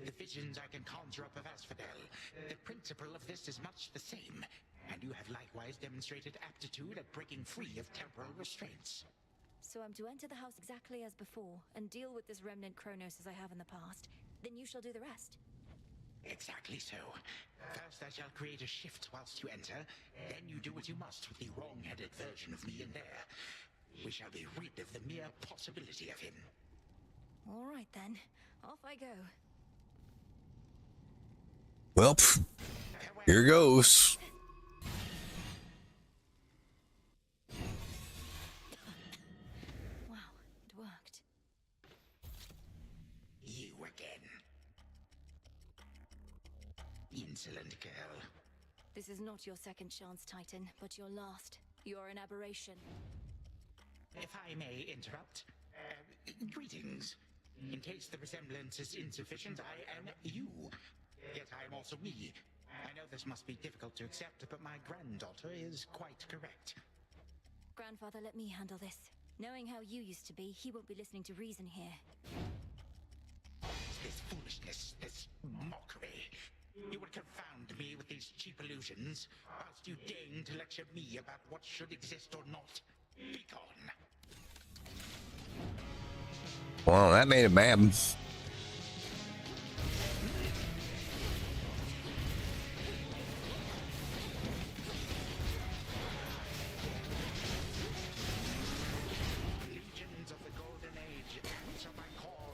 Speaker 15: The visions I can conjure up of Asphodel, the principle of this is much the same, and you have likewise demonstrated aptitude at breaking free of temporal restraints.
Speaker 3: So I'm to enter the house exactly as before, and deal with this remnant Kronos as I have in the past. Then you shall do the rest.
Speaker 15: Exactly so. First I shall create a shift whilst you enter, then you do what you must with the wrong-headed version of me in there. We shall be rid of the mere possibility of him.
Speaker 3: All right then, off I go.
Speaker 1: Well, here goes.
Speaker 3: Wow, it worked.
Speaker 15: You again. Insolent girl.
Speaker 3: This is not your second chance, Titan, but your last. You're an aberration.
Speaker 15: If I may interrupt, greetings. In case the resemblance is insufficient, I am you. Yet I am also me. I know this must be difficult to accept, but my granddaughter is quite correct.
Speaker 3: Grandfather, let me handle this. Knowing how you used to be, he won't be listening to reason here.
Speaker 15: This foolishness, this mockery. You would confound me with these cheap illusions, whilst you deign to lecture me about what should exist or not. Be gone.
Speaker 1: Well, that made it mad.
Speaker 15: Legions of the Golden Age, answer my call.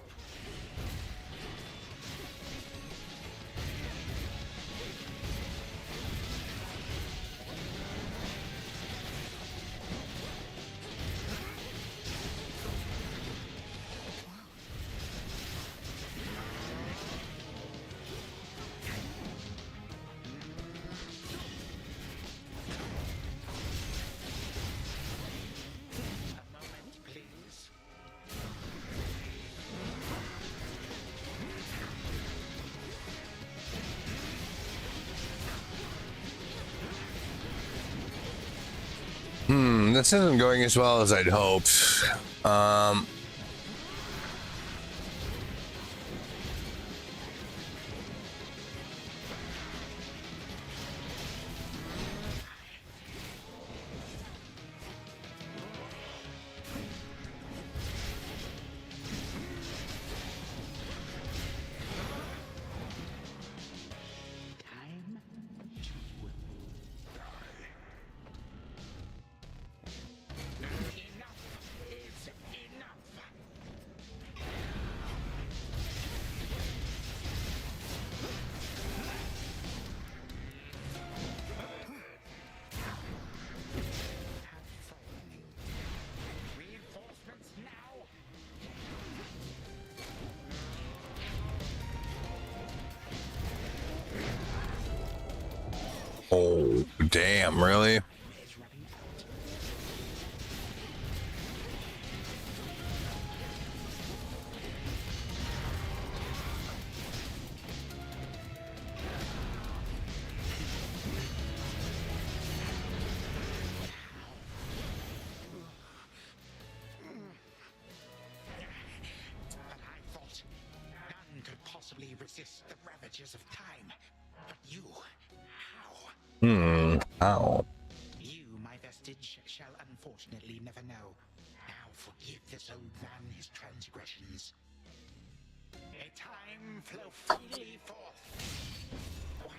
Speaker 1: This isn't going as well as I'd hoped. Oh, damn, really?
Speaker 15: possibly resist the ravages of time. But you, how?
Speaker 1: Ow.
Speaker 15: You, my vestige, shall unfortunately never know. Now forgive this old man his transgressions. A time flow freely forth. What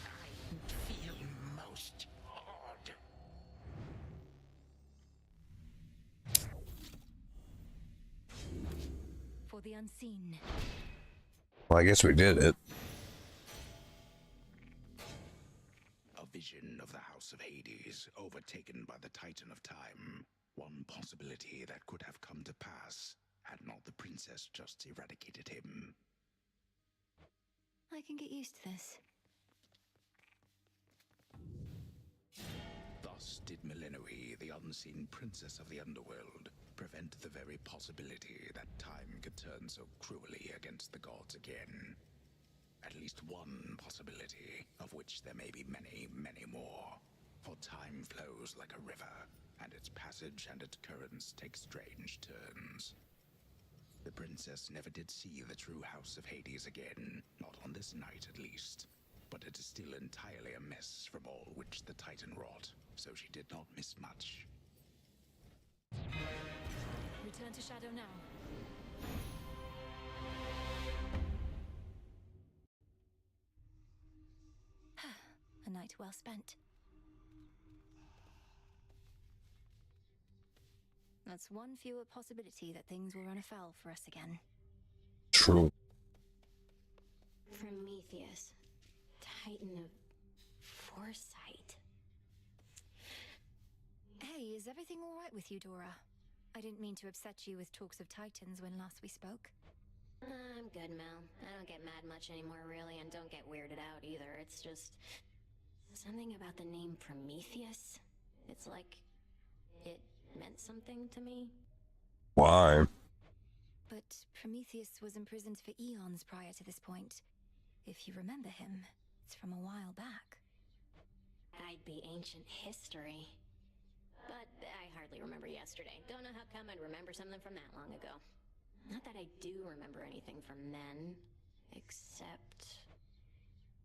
Speaker 15: I feel most odd.
Speaker 3: For the unseen.
Speaker 1: Well, I guess we did it.
Speaker 2: A vision of the House of Hades, overtaken by the Titan of Time. One possibility that could have come to pass, had not the princess just eradicated him.
Speaker 3: I can get used to this.
Speaker 2: Thus did Melinoe, the unseen princess of the underworld, prevent the very possibility that time could turn so cruelly against the gods again. At least one possibility, of which there may be many, many more. For time flows like a river, and its passage and its currents take strange turns. The princess never did see the true House of Hades again, not on this night at least. But it is still entirely a mess from all which the Titan wrought, so she did not miss much.
Speaker 3: Return to Shadow now. A night well spent. That's one fewer possibility that things will run afoul for us again.
Speaker 1: True.
Speaker 10: Prometheus, Titan of foresight.
Speaker 3: Hey, is everything all right with you, Dora? I didn't mean to upset you with talks of Titans when last we spoke.
Speaker 10: I'm good, Mel. I don't get mad much anymore, really, and don't get weirded out either. It's just something about the name Prometheus. It's like it meant something to me.
Speaker 1: Why?
Speaker 3: But Prometheus was imprisoned for eons prior to this point. If you remember him, it's from a while back.
Speaker 10: I'd be ancient history. But I hardly remember yesterday. Don't know how come I'd remember something from that long ago. Not that I do remember anything from then, except...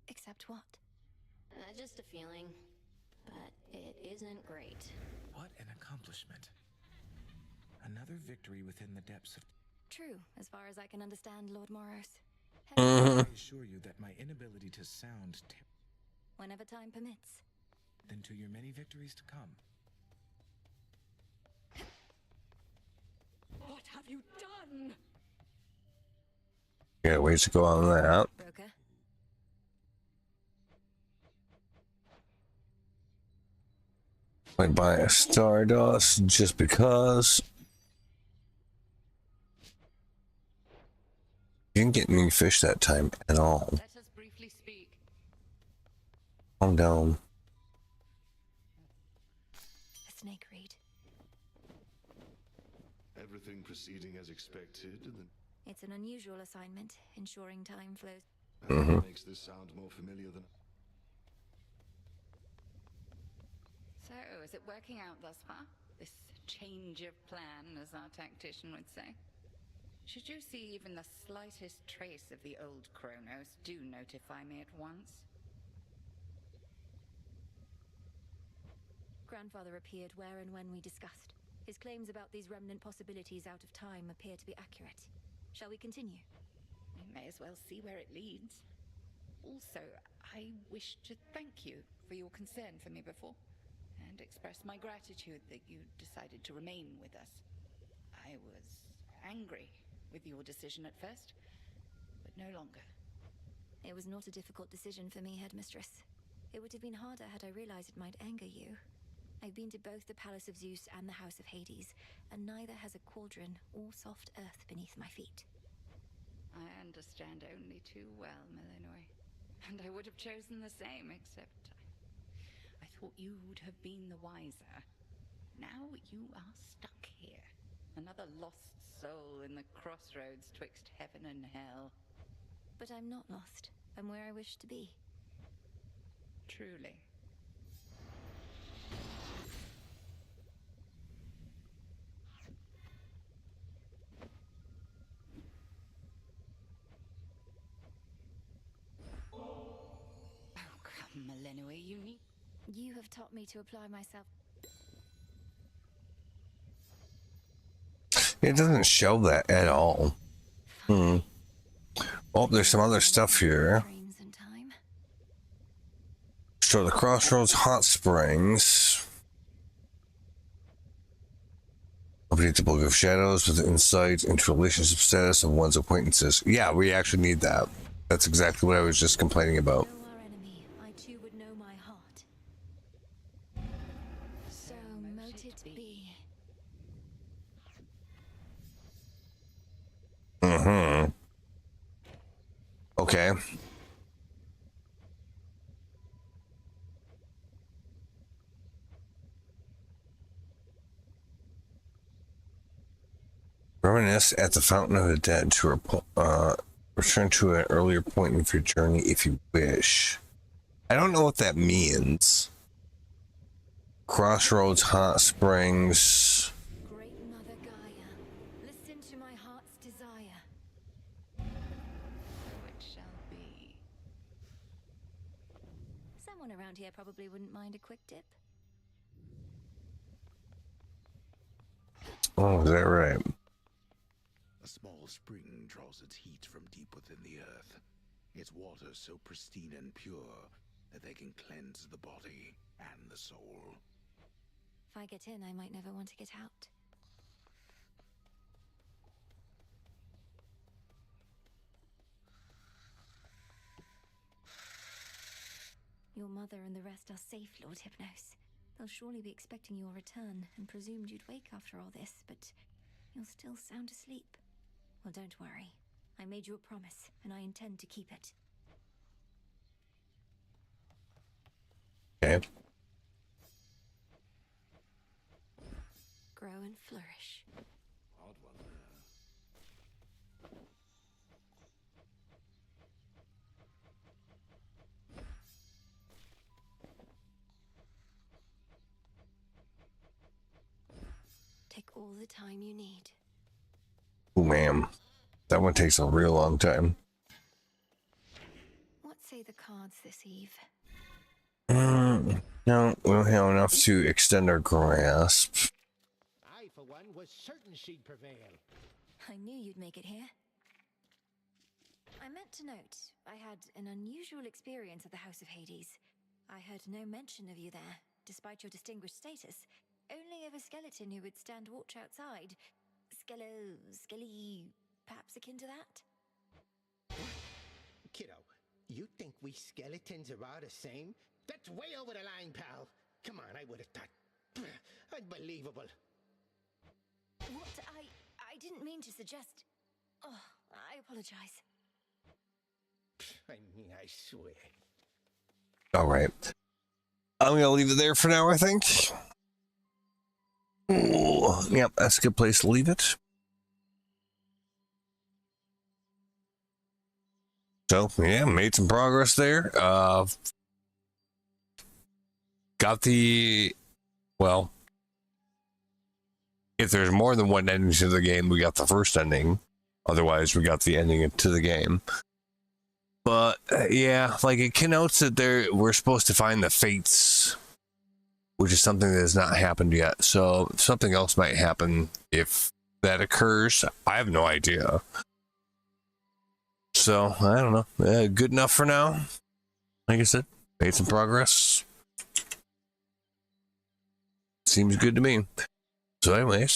Speaker 3: Except what?
Speaker 10: Just a feeling. But it isn't great.
Speaker 21: What an accomplishment. Another victory within the depths of...
Speaker 3: True, as far as I can understand, Lord Moros.
Speaker 21: I assure you that my inability to sound...
Speaker 3: Whenever time permits.
Speaker 21: Then to your many victories to come.
Speaker 14: What have you done?
Speaker 1: Yeah, ways to go on that.
Speaker 3: Broker?
Speaker 1: Went by a Stardust just because. You didn't get any fish that time at all.
Speaker 11: Let us briefly speak.
Speaker 1: Calm down.
Speaker 3: A snake reed.
Speaker 5: Everything proceeding as expected, and
Speaker 3: It's an unusual assignment, ensuring time flows.
Speaker 5: that makes this sound more familiar than...
Speaker 11: So, is it working out thus far? This change of plan, as our tactician would say? Should you see even the slightest trace of the old Kronos, do notify me at once.
Speaker 3: Grandfather appeared where and when we discussed. His claims about these remnant possibilities out of time appear to be accurate. Shall we continue?
Speaker 11: We may as well see where it leads. Also, I wish to thank you for your concern for me before, and express my gratitude that you decided to remain with us. I was angry with your decision at first, but no longer.
Speaker 3: It was not a difficult decision for me, Headmistress. It would have been harder had I realized it might anger you. I've been to both the Palace of Zeus and the House of Hades, and neither has a cauldron or soft earth beneath my feet.
Speaker 11: I understand only too well, Melinoe. And I would have chosen the same, except I thought you would have been the wiser. Now you are stuck here. Another lost soul in the crossroads twixt heaven and hell.
Speaker 3: But I'm not lost. I'm where I wish to be.
Speaker 11: Truly.
Speaker 12: Melenue, you need...
Speaker 3: You have taught me to apply myself.
Speaker 1: It doesn't show that at all. Oh, there's some other stuff here. Show the Crossroads Hot Springs. Update the Book of Shadows with insight into relationship status of one's acquaintances. Yeah, we actually need that. That's exactly what I was just complaining about.
Speaker 3: Our enemy, I too would know my heart. So mote it be.
Speaker 1: Okay. Reminisce at the Fountain of the Dead to return to an earlier point in your journey if you wish. I don't know what that means. Crossroads Hot Springs.
Speaker 3: Great Mother Gaia, listen to my heart's desire.
Speaker 12: It shall be.
Speaker 3: Someone around here probably wouldn't mind a quick dip.
Speaker 1: Oh, is that right?
Speaker 2: A small spring draws its heat from deep within the earth. Its water so pristine and pure that they can cleanse the body and the soul.
Speaker 3: If I get in, I might never want to get out. Your mother and the rest are safe, Lord Hypnos. They'll surely be expecting your return and presumed you'd wake after all this, but you're still sound asleep. Well, don't worry. I made you a promise, and I intend to keep it.
Speaker 1: Okay.
Speaker 3: Grow and flourish.
Speaker 5: Odd one
Speaker 3: Take all the time you need.
Speaker 1: Oh, ma'am. That one takes a real long time.
Speaker 3: What say the cards this eve?
Speaker 1: No, we don't have enough to extend our grasp.
Speaker 13: I, for one, was certain she'd prevail.
Speaker 3: I knew you'd make it here. I meant to note, I had an unusual experience at the House of Hades. I heard no mention of you there, despite your distinguished status. Only of a skeleton who would stand watch outside. Skelly, perhaps akin to that?
Speaker 13: Kiddo, you think we skeletons are all the same? That's way over the line, pal. Come on, I would have thought. Unbelievable.
Speaker 3: What? I didn't mean to suggest... Oh, I apologize.
Speaker 13: I mean, I swear.
Speaker 1: All right. I'm going to leave it there for now, I think. Ooh, yep, that's a good place to leave it. So, yeah, made some progress there. Got the... Well, if there's more than one ending to the game, we got the first ending. Otherwise, we got the ending to the game. But, yeah, like it connotes that we're supposed to find the fates, which is something that has not happened yet. So something else might happen if that occurs. I have no idea. So, I don't know. Good enough for now. Like I said, made some progress. Seems good to me. So anyways,